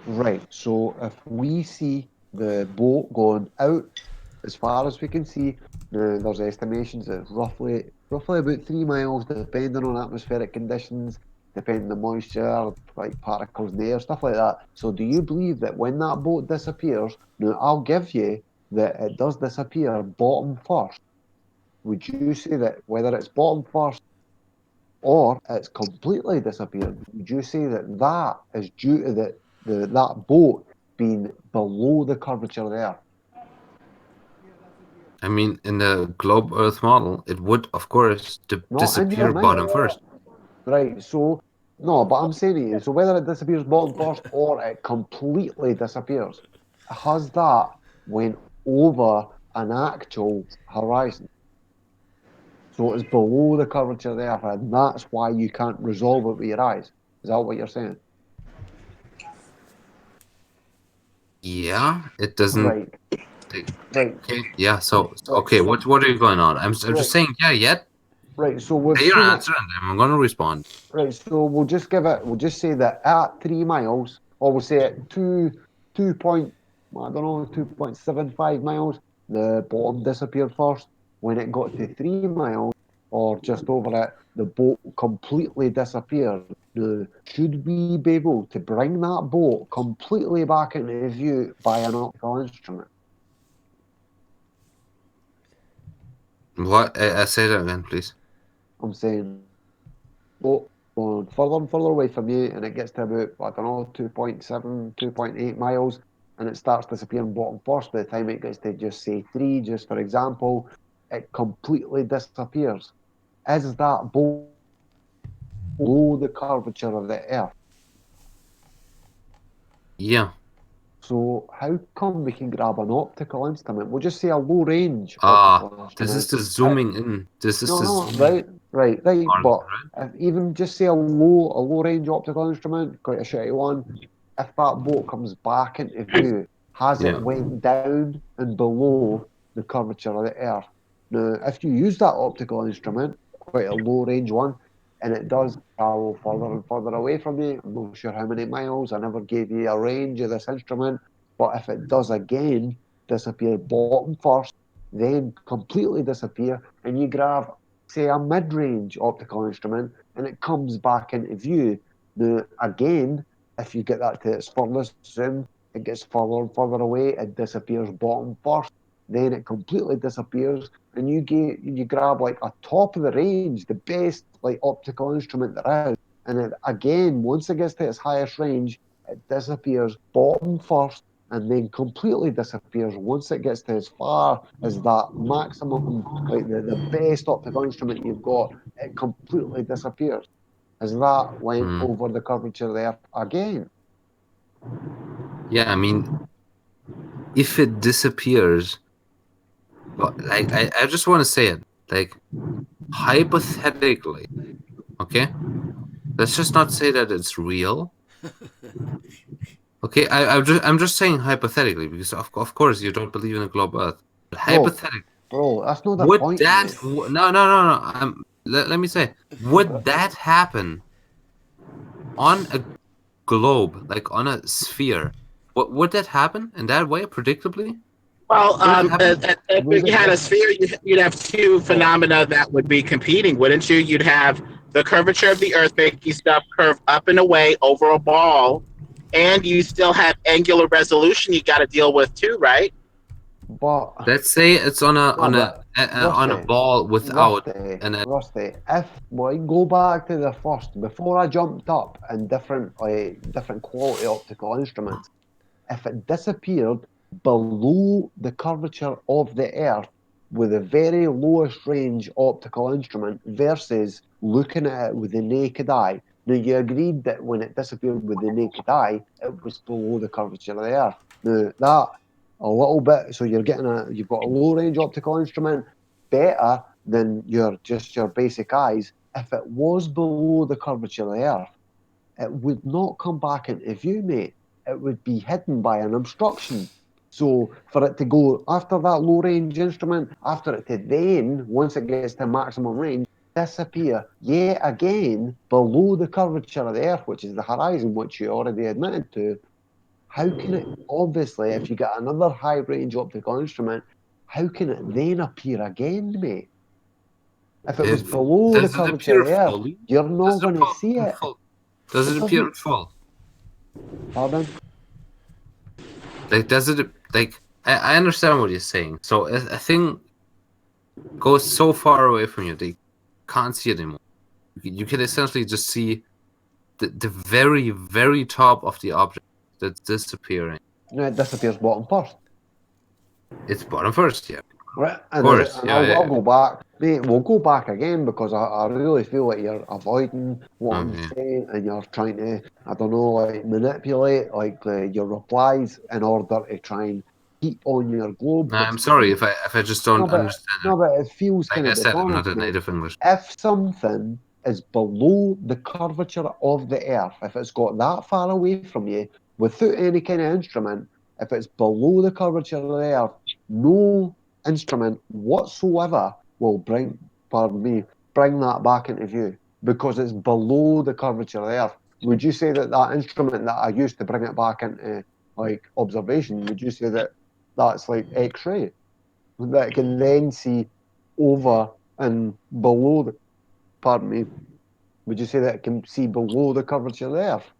Right, so if we see the boat going out as far as we can see, there's estimations that roughly about 3 miles, depending on atmospheric conditions, depending on moisture, like particles in the air, stuff like that. So do you believe that when that boat disappears, now I'll give you that it does disappear bottom first. Would you say that whether it's bottom first or it's completely disappeared, would you say that that is due to that boat being below the curvature of the Earth? I mean, in the globe Earth model, it would, of course, disappear bottom first. Right, so, no, but I'm saying to you, so whether it disappears bottom first or it completely disappears, has that went over an actual horizon? So it's below the curvature of the Earth, and that's why you can't resolve it with your eyes. Is that what you're saying? Yeah, it doesn't. Right. Okay. Yeah. So okay, what are you going on? I'm just saying. Yeah. Yet. Right. So we've say your seen answer, and then I'm going to respond. Right. So we'll just say that at 3 miles, or we'll say at 2.75 miles, the bottom disappeared first. When it got to 3 miles, or just over it, the boat completely disappeared. Should we be able to bring that boat completely back into view by an optical instrument? What? Say that again, please. I'm saying boat going further and further away from you, and it gets to about, 2.7, 2.8 miles, and it starts disappearing bottom first. By the time it gets to just say 3, just for example, it completely disappears. Is that boat below the curvature of the Earth? Yeah. So how come we can grab an optical instrument? We'll just say a low range. This is the zooming in. This is right. But even just say a low range optical instrument, quite a shitty one. If that boat comes back into view, has it went down and below the curvature of the Earth? Now, if you use that optical instrument, quite a low range one, and it does travel further and further away from you, I'm not sure how many miles, I never gave you a range of this instrument, but if it does again disappear bottom first, then completely disappear, and you grab, say, a mid-range optical instrument, and it comes back into view, now again, if you get that to its furthest zoom, it gets further and further away, it disappears bottom first, then it completely disappears, and you grab like a top of the range, the best like optical instrument there is, and it, again, once it gets to its highest range, it disappears bottom first, and then completely disappears once it gets to as far as that maximum, like the best optical instrument you've got, it completely disappears. As that went over the curvature of the Earth again. Yeah, I mean, if it disappears But like, I just want to say it. Like, hypothetically, okay? Let's just not say that it's real. Okay, I'm just saying hypothetically because of course you don't believe in a globe Earth. But hypothetically, bro, that's not the would point. that mate. no? Let me say, would that happen on a globe, like on a sphere? What would that happen in that way, predictably? Well, if you had a sphere, you'd have two phenomena that would be competing, wouldn't you? You'd have the curvature of the Earth making stuff curve up and away over a ball, and you still have angular resolution you got to deal with too, right? But let's say it's on a ball without Rusty, if we go back to the first, before I jumped up in different quality optical instruments, if it disappeared below the curvature of the Earth with the very lowest range optical instrument versus looking at it with the naked eye. Now, you agreed that when it disappeared with the naked eye, it was below the curvature of the Earth. Now, that a little bit, so you've got a low range optical instrument, better than your basic eyes. If it was below the curvature of the Earth, it would not come back into view, mate. It would be hidden by an obstruction. So for it to go after that low range instrument, after it to then, once it gets to maximum range, disappear yet again below the curvature of the Earth, which is the horizon, which you already admitted to, how can it, obviously, if you get another high range optical instrument, how can it then appear again, mate? If it was below the curvature of the Earth, you're not going to see it. Does it appear in full? Pardon? Like, does it, like, I understand what you're saying. So a thing goes so far away from you that you can't see it anymore. You can essentially just see the very, very top of the object that's disappearing. No, it disappears bottom first. It's bottom first, yeah. Right, Of course. I'll go back. Mate, we'll go back again because I really feel like you're avoiding what I'm saying and you're trying to, I don't know, like manipulate like your replies in order to try and keep on your globe. No, I'm sorry if I just don't understand it. No, but it feels Like kind I of said, I'm not dishonest, a mate. native English. If something is below the curvature of the Earth, if it's got that far away from you without any kind of instrument, if it's below the curvature of the Earth, no instrument whatsoever will bring that back into view because it's below the curvature of the Earth. Would you say that instrument that I used to bring it back into like observation, would you say that that's like X-ray that can then see over and below the, pardon me, would you say that it can see below the curvature of the Earth?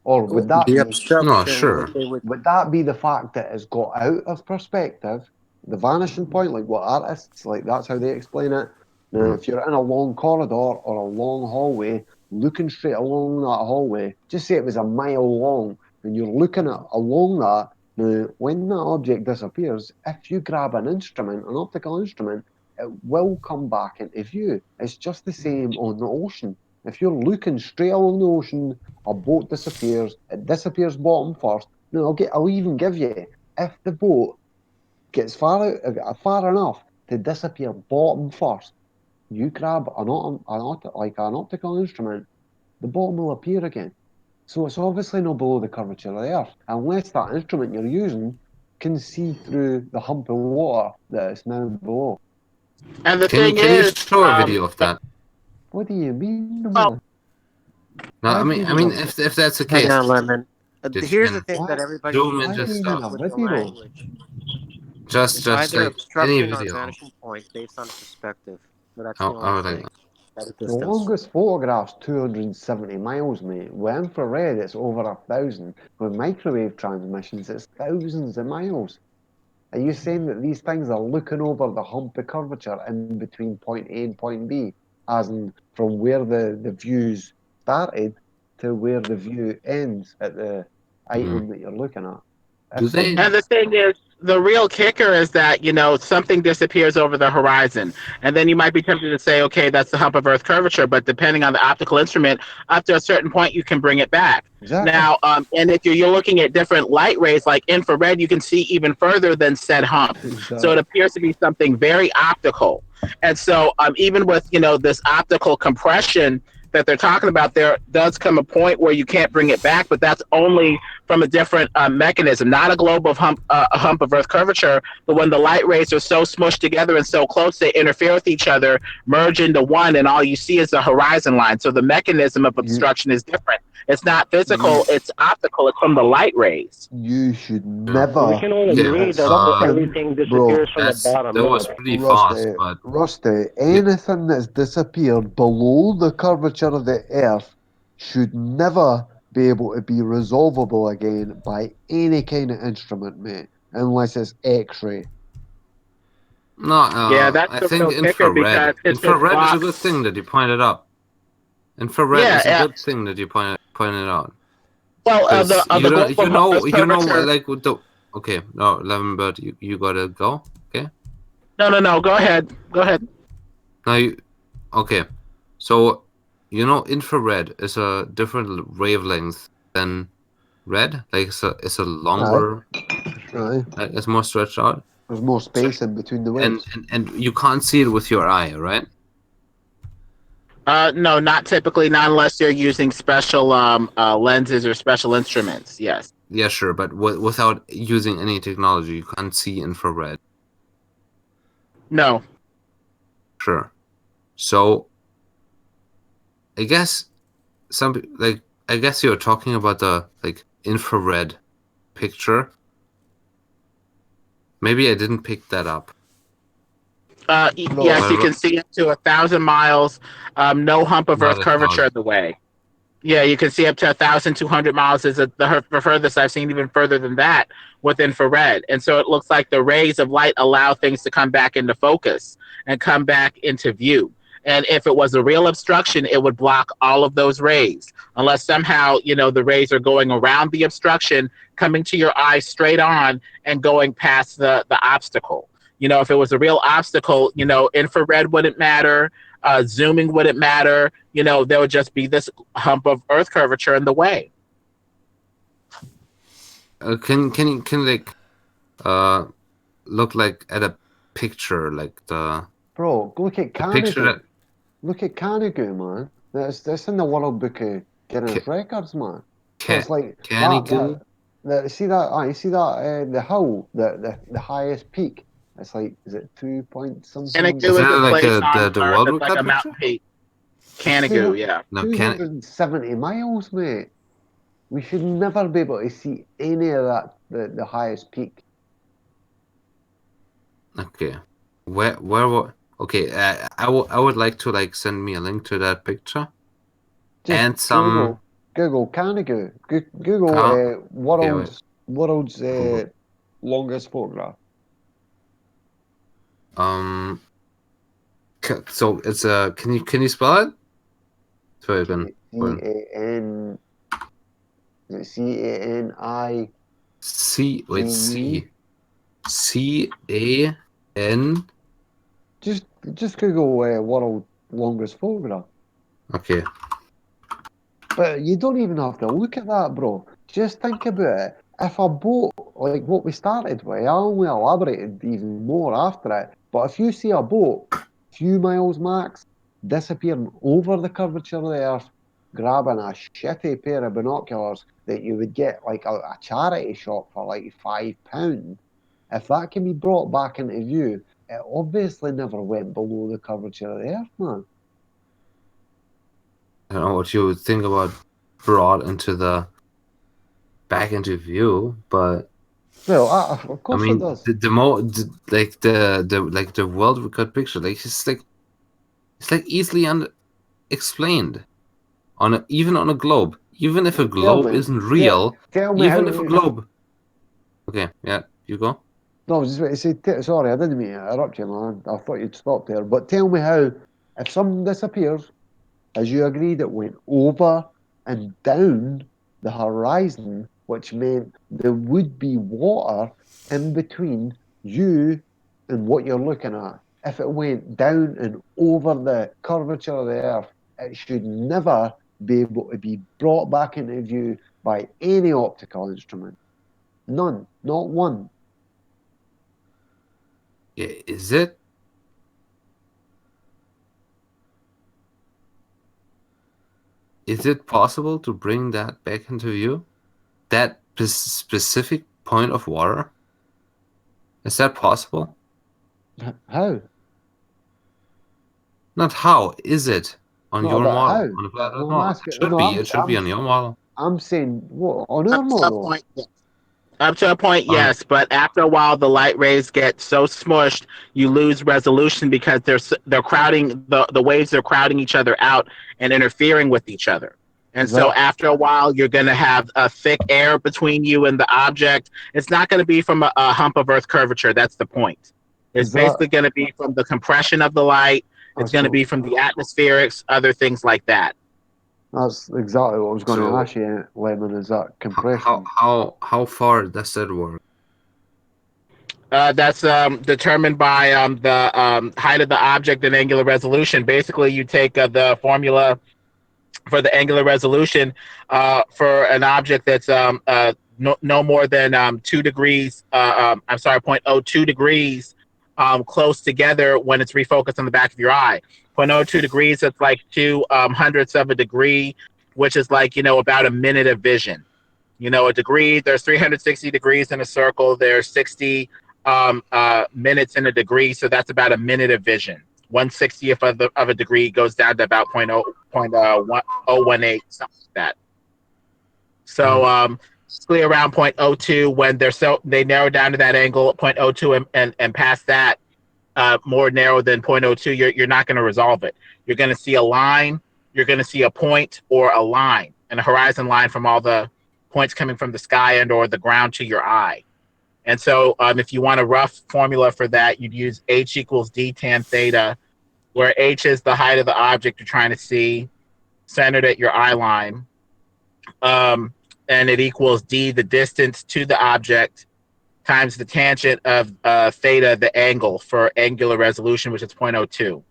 Or would that The be, obstruction, No, sure. would that be the fact that it's got out of perspective, the vanishing point, like what artists, like that's how they explain it. Now, if you're in a long corridor or a long hallway, looking straight along that hallway, just say it was a mile long, and you're looking at along that, now, when that object disappears, if you grab an instrument, an optical instrument, it will come back into view. It's just the same on the ocean. If you're looking straight along the ocean, a boat disappears, it disappears bottom first. Now, I'll even give you, if the boat gets far enough to disappear bottom first, you grab an optical instrument, the bottom will appear again. So it's obviously not below the curvature of the Earth, unless that instrument you're using can see through the hump of water that it's now below. And the Can you show a video of that? What do you mean? No, I mean, if that's the case, Hang on, Lemon. just, Here's you the thing know, that everybody zoom needs into to stuff. stop with the language. Just It's either like any obstruction or video. vanishing point based on perspective. So that's How the would only I thing. At a The distance. longest photograph's 270 miles, mate. With infrared, it's over 1,000. With microwave transmissions, it's thousands of miles. Are you saying that these things are looking over the hump of curvature in between point A and point B, as in from where the views started to where the view ends at the item that you're looking at? Do they- And the thing is, the real kicker is that, you know, something disappears over the horizon. And then you might be tempted to say, okay, that's the hump of Earth curvature. But depending on the optical instrument, up to a certain point, you can bring it back. Exactly. Now, and if you're looking at different light rays, like infrared, you can see even further than said hump. So it appears to be something very optical. And so even with, you know, this optical compression that they're talking about, there does come a point where you can't bring it back, but that's only from a different mechanism, not a globe of a hump of Earth curvature, but when the light rays are so smushed together and so close, they interfere with each other, merge into one, and all you see is the horizon line. So the mechanism of obstruction is different. It's not physical, it's optical. It's from the light rays. You should never. We can all agree that everything disappears from the bottom. That was pretty fast, but Rusty, anything that's disappeared below the curvature of the Earth should never be able to be resolvable again by any kind of instrument, mate, unless it's X-ray. no, Yeah, that's I the think real kicker because infrared. it's just Infrared is a blocks. good thing that you pointed out. Infrared Yeah, is a yeah. good thing that you pointed out. Well, 'Cause the you globe of Earth know, curvature. like with the. Okay, no, Lemonbird, you gotta go. Okay. No. Go ahead. Go ahead. Now okay, so you know infrared is a different wavelength than red. Like it's a longer. Right. Like it's more stretched out. There's more space in between the waves. And you can't see it with your eye, right? No, not typically, not unless you're using special lenses or special instruments. Yes. Yeah, sure, but without using any technology, you can't see infrared. No. Sure. So, I guess I guess you're talking about the infrared picture. Maybe I didn't pick that up. Yes, you can see up to 1,000 miles. No hump of Not Earth curvature 1,000. in the way. Yeah, you can see up to 1,200 miles is the furthest I've seen, even further than that with infrared. And so it looks like the rays of light allow things to come back into focus and come back into view. And if it was a real obstruction, it would block all of those rays, unless somehow, you know, the rays are going around the obstruction, coming to your eye straight on and going past the obstacle. You know, if it was a real obstacle, you know, infrared wouldn't matter. Zooming wouldn't matter. You know, there would just be this hump of Earth curvature in the way. Can look like at a picture like the Bro, look at picture Canada. that Look at Canada, man. That's in the World Book of Guinness Records, man. It's like Canada. see that? You see that? The hill, the highest peak. It's like, is it 2 point something? Canigou Is is that a like place the on World Earth. It's like Record a mountain picture? peak. Canigou, yeah. No, 270 miles, mate. We should never be able to see any of that, the highest peak. Okay. Where okay, I would like to send me a link to that picture. Just and some Google Canigou. Google Can- world's longest photograph. So it's a can you spell it? So I can C-A-N. Is it C-A-N-I? C-A-N. Just Google world longest photograph. Okay. But you don't even have to look at that, bro. Just think about it. If a boat, like what we started with, I only elaborated even more after it. But if you see a boat, few miles max, disappearing over the curvature of the Earth, grabbing a shitty pair of binoculars that you would get like a charity shop for like £5, if that can be brought back into view, it obviously never went below the curvature of the Earth, man. I don't know what you would think about brought into back into view, but well, of course it does. The world record picture, it's easily explained even on a globe. Even if a globe isn't real, even if a globe. Okay, yeah, you go. No, I was just going to say, sorry, I didn't mean to interrupt you, man. I thought you'd stop there. But tell me how, if something disappears, as you agreed, it went over and down the horizon, which meant there would be water in between you and what you're looking at. If it went down and over the curvature of the Earth, it should never be able to be brought back into view by any optical instrument. None, not one. Is it? Is it possible to bring that back into view? That specific point of water? Is that possible? How? Not how, is it? On No, your but model? how? On the flat Earth No, I'm model? asking- It should no, be. I'm- It should be on your model. I'm saying, what, on our Up to a model? point, yes. Up to a point, yes, but after a while, the light rays get so smushed, you lose resolution because they're crowding the waves are crowding each other out and interfering with each other. And so That- after a while, you're going to have a thick air between you and the object. It's not going to be from a hump of Earth curvature. That's the point. It's Is that- basically going to be from the compression of the light. It's going to be from the atmospherics, other things like that. That's exactly what I was going So- to ask you, Lemon, is that compression? How far does that work? That's determined by the height of the object and angular resolution. Basically, you take the formula for the angular resolution for an object that's no more than 2 degrees. 0.02 degrees close together when it's refocused on the back of your eye. 0.02 degrees, it's like 2/100ths of a degree, which is like, about a minute of vision. A degree, there's 360 degrees in a circle. There's 60 minutes in a degree, so that's about a minute of vision. 1/60th of a degree goes down to about 0.018, something like that. So basically around 0.02, when they narrow down to that angle at 0.02 and past that, more narrow than 0.02, you're not going to resolve it. You're going to see a line, you're going to see a point or a line, and a horizon line from all the points coming from the sky and or the ground to your eye. And so if you want a rough formula for that, you'd use H equals D tan theta, where H is the height of the object you're trying to see, centered at your eye line. And it equals D, the distance to the object, times the tangent of theta, the angle for angular resolution, which is 0.02.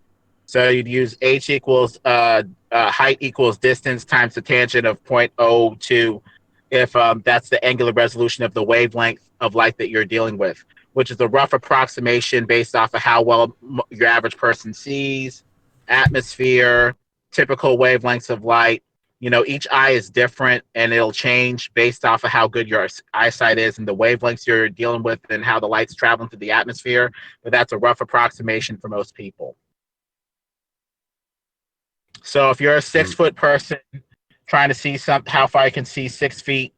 So you'd use H equals height equals distance times the tangent of 0.02 if that's the angular resolution of the wavelength of light that you're dealing with, which is a rough approximation based off of how well your average person sees, atmosphere, typical wavelengths of light. Each eye is different and it'll change based off of how good your eyesight is and the wavelengths you're dealing with and how the light's traveling through the atmosphere. But that's a rough approximation for most people. So if you're a 6-foot person trying to see how far you can see 6 feet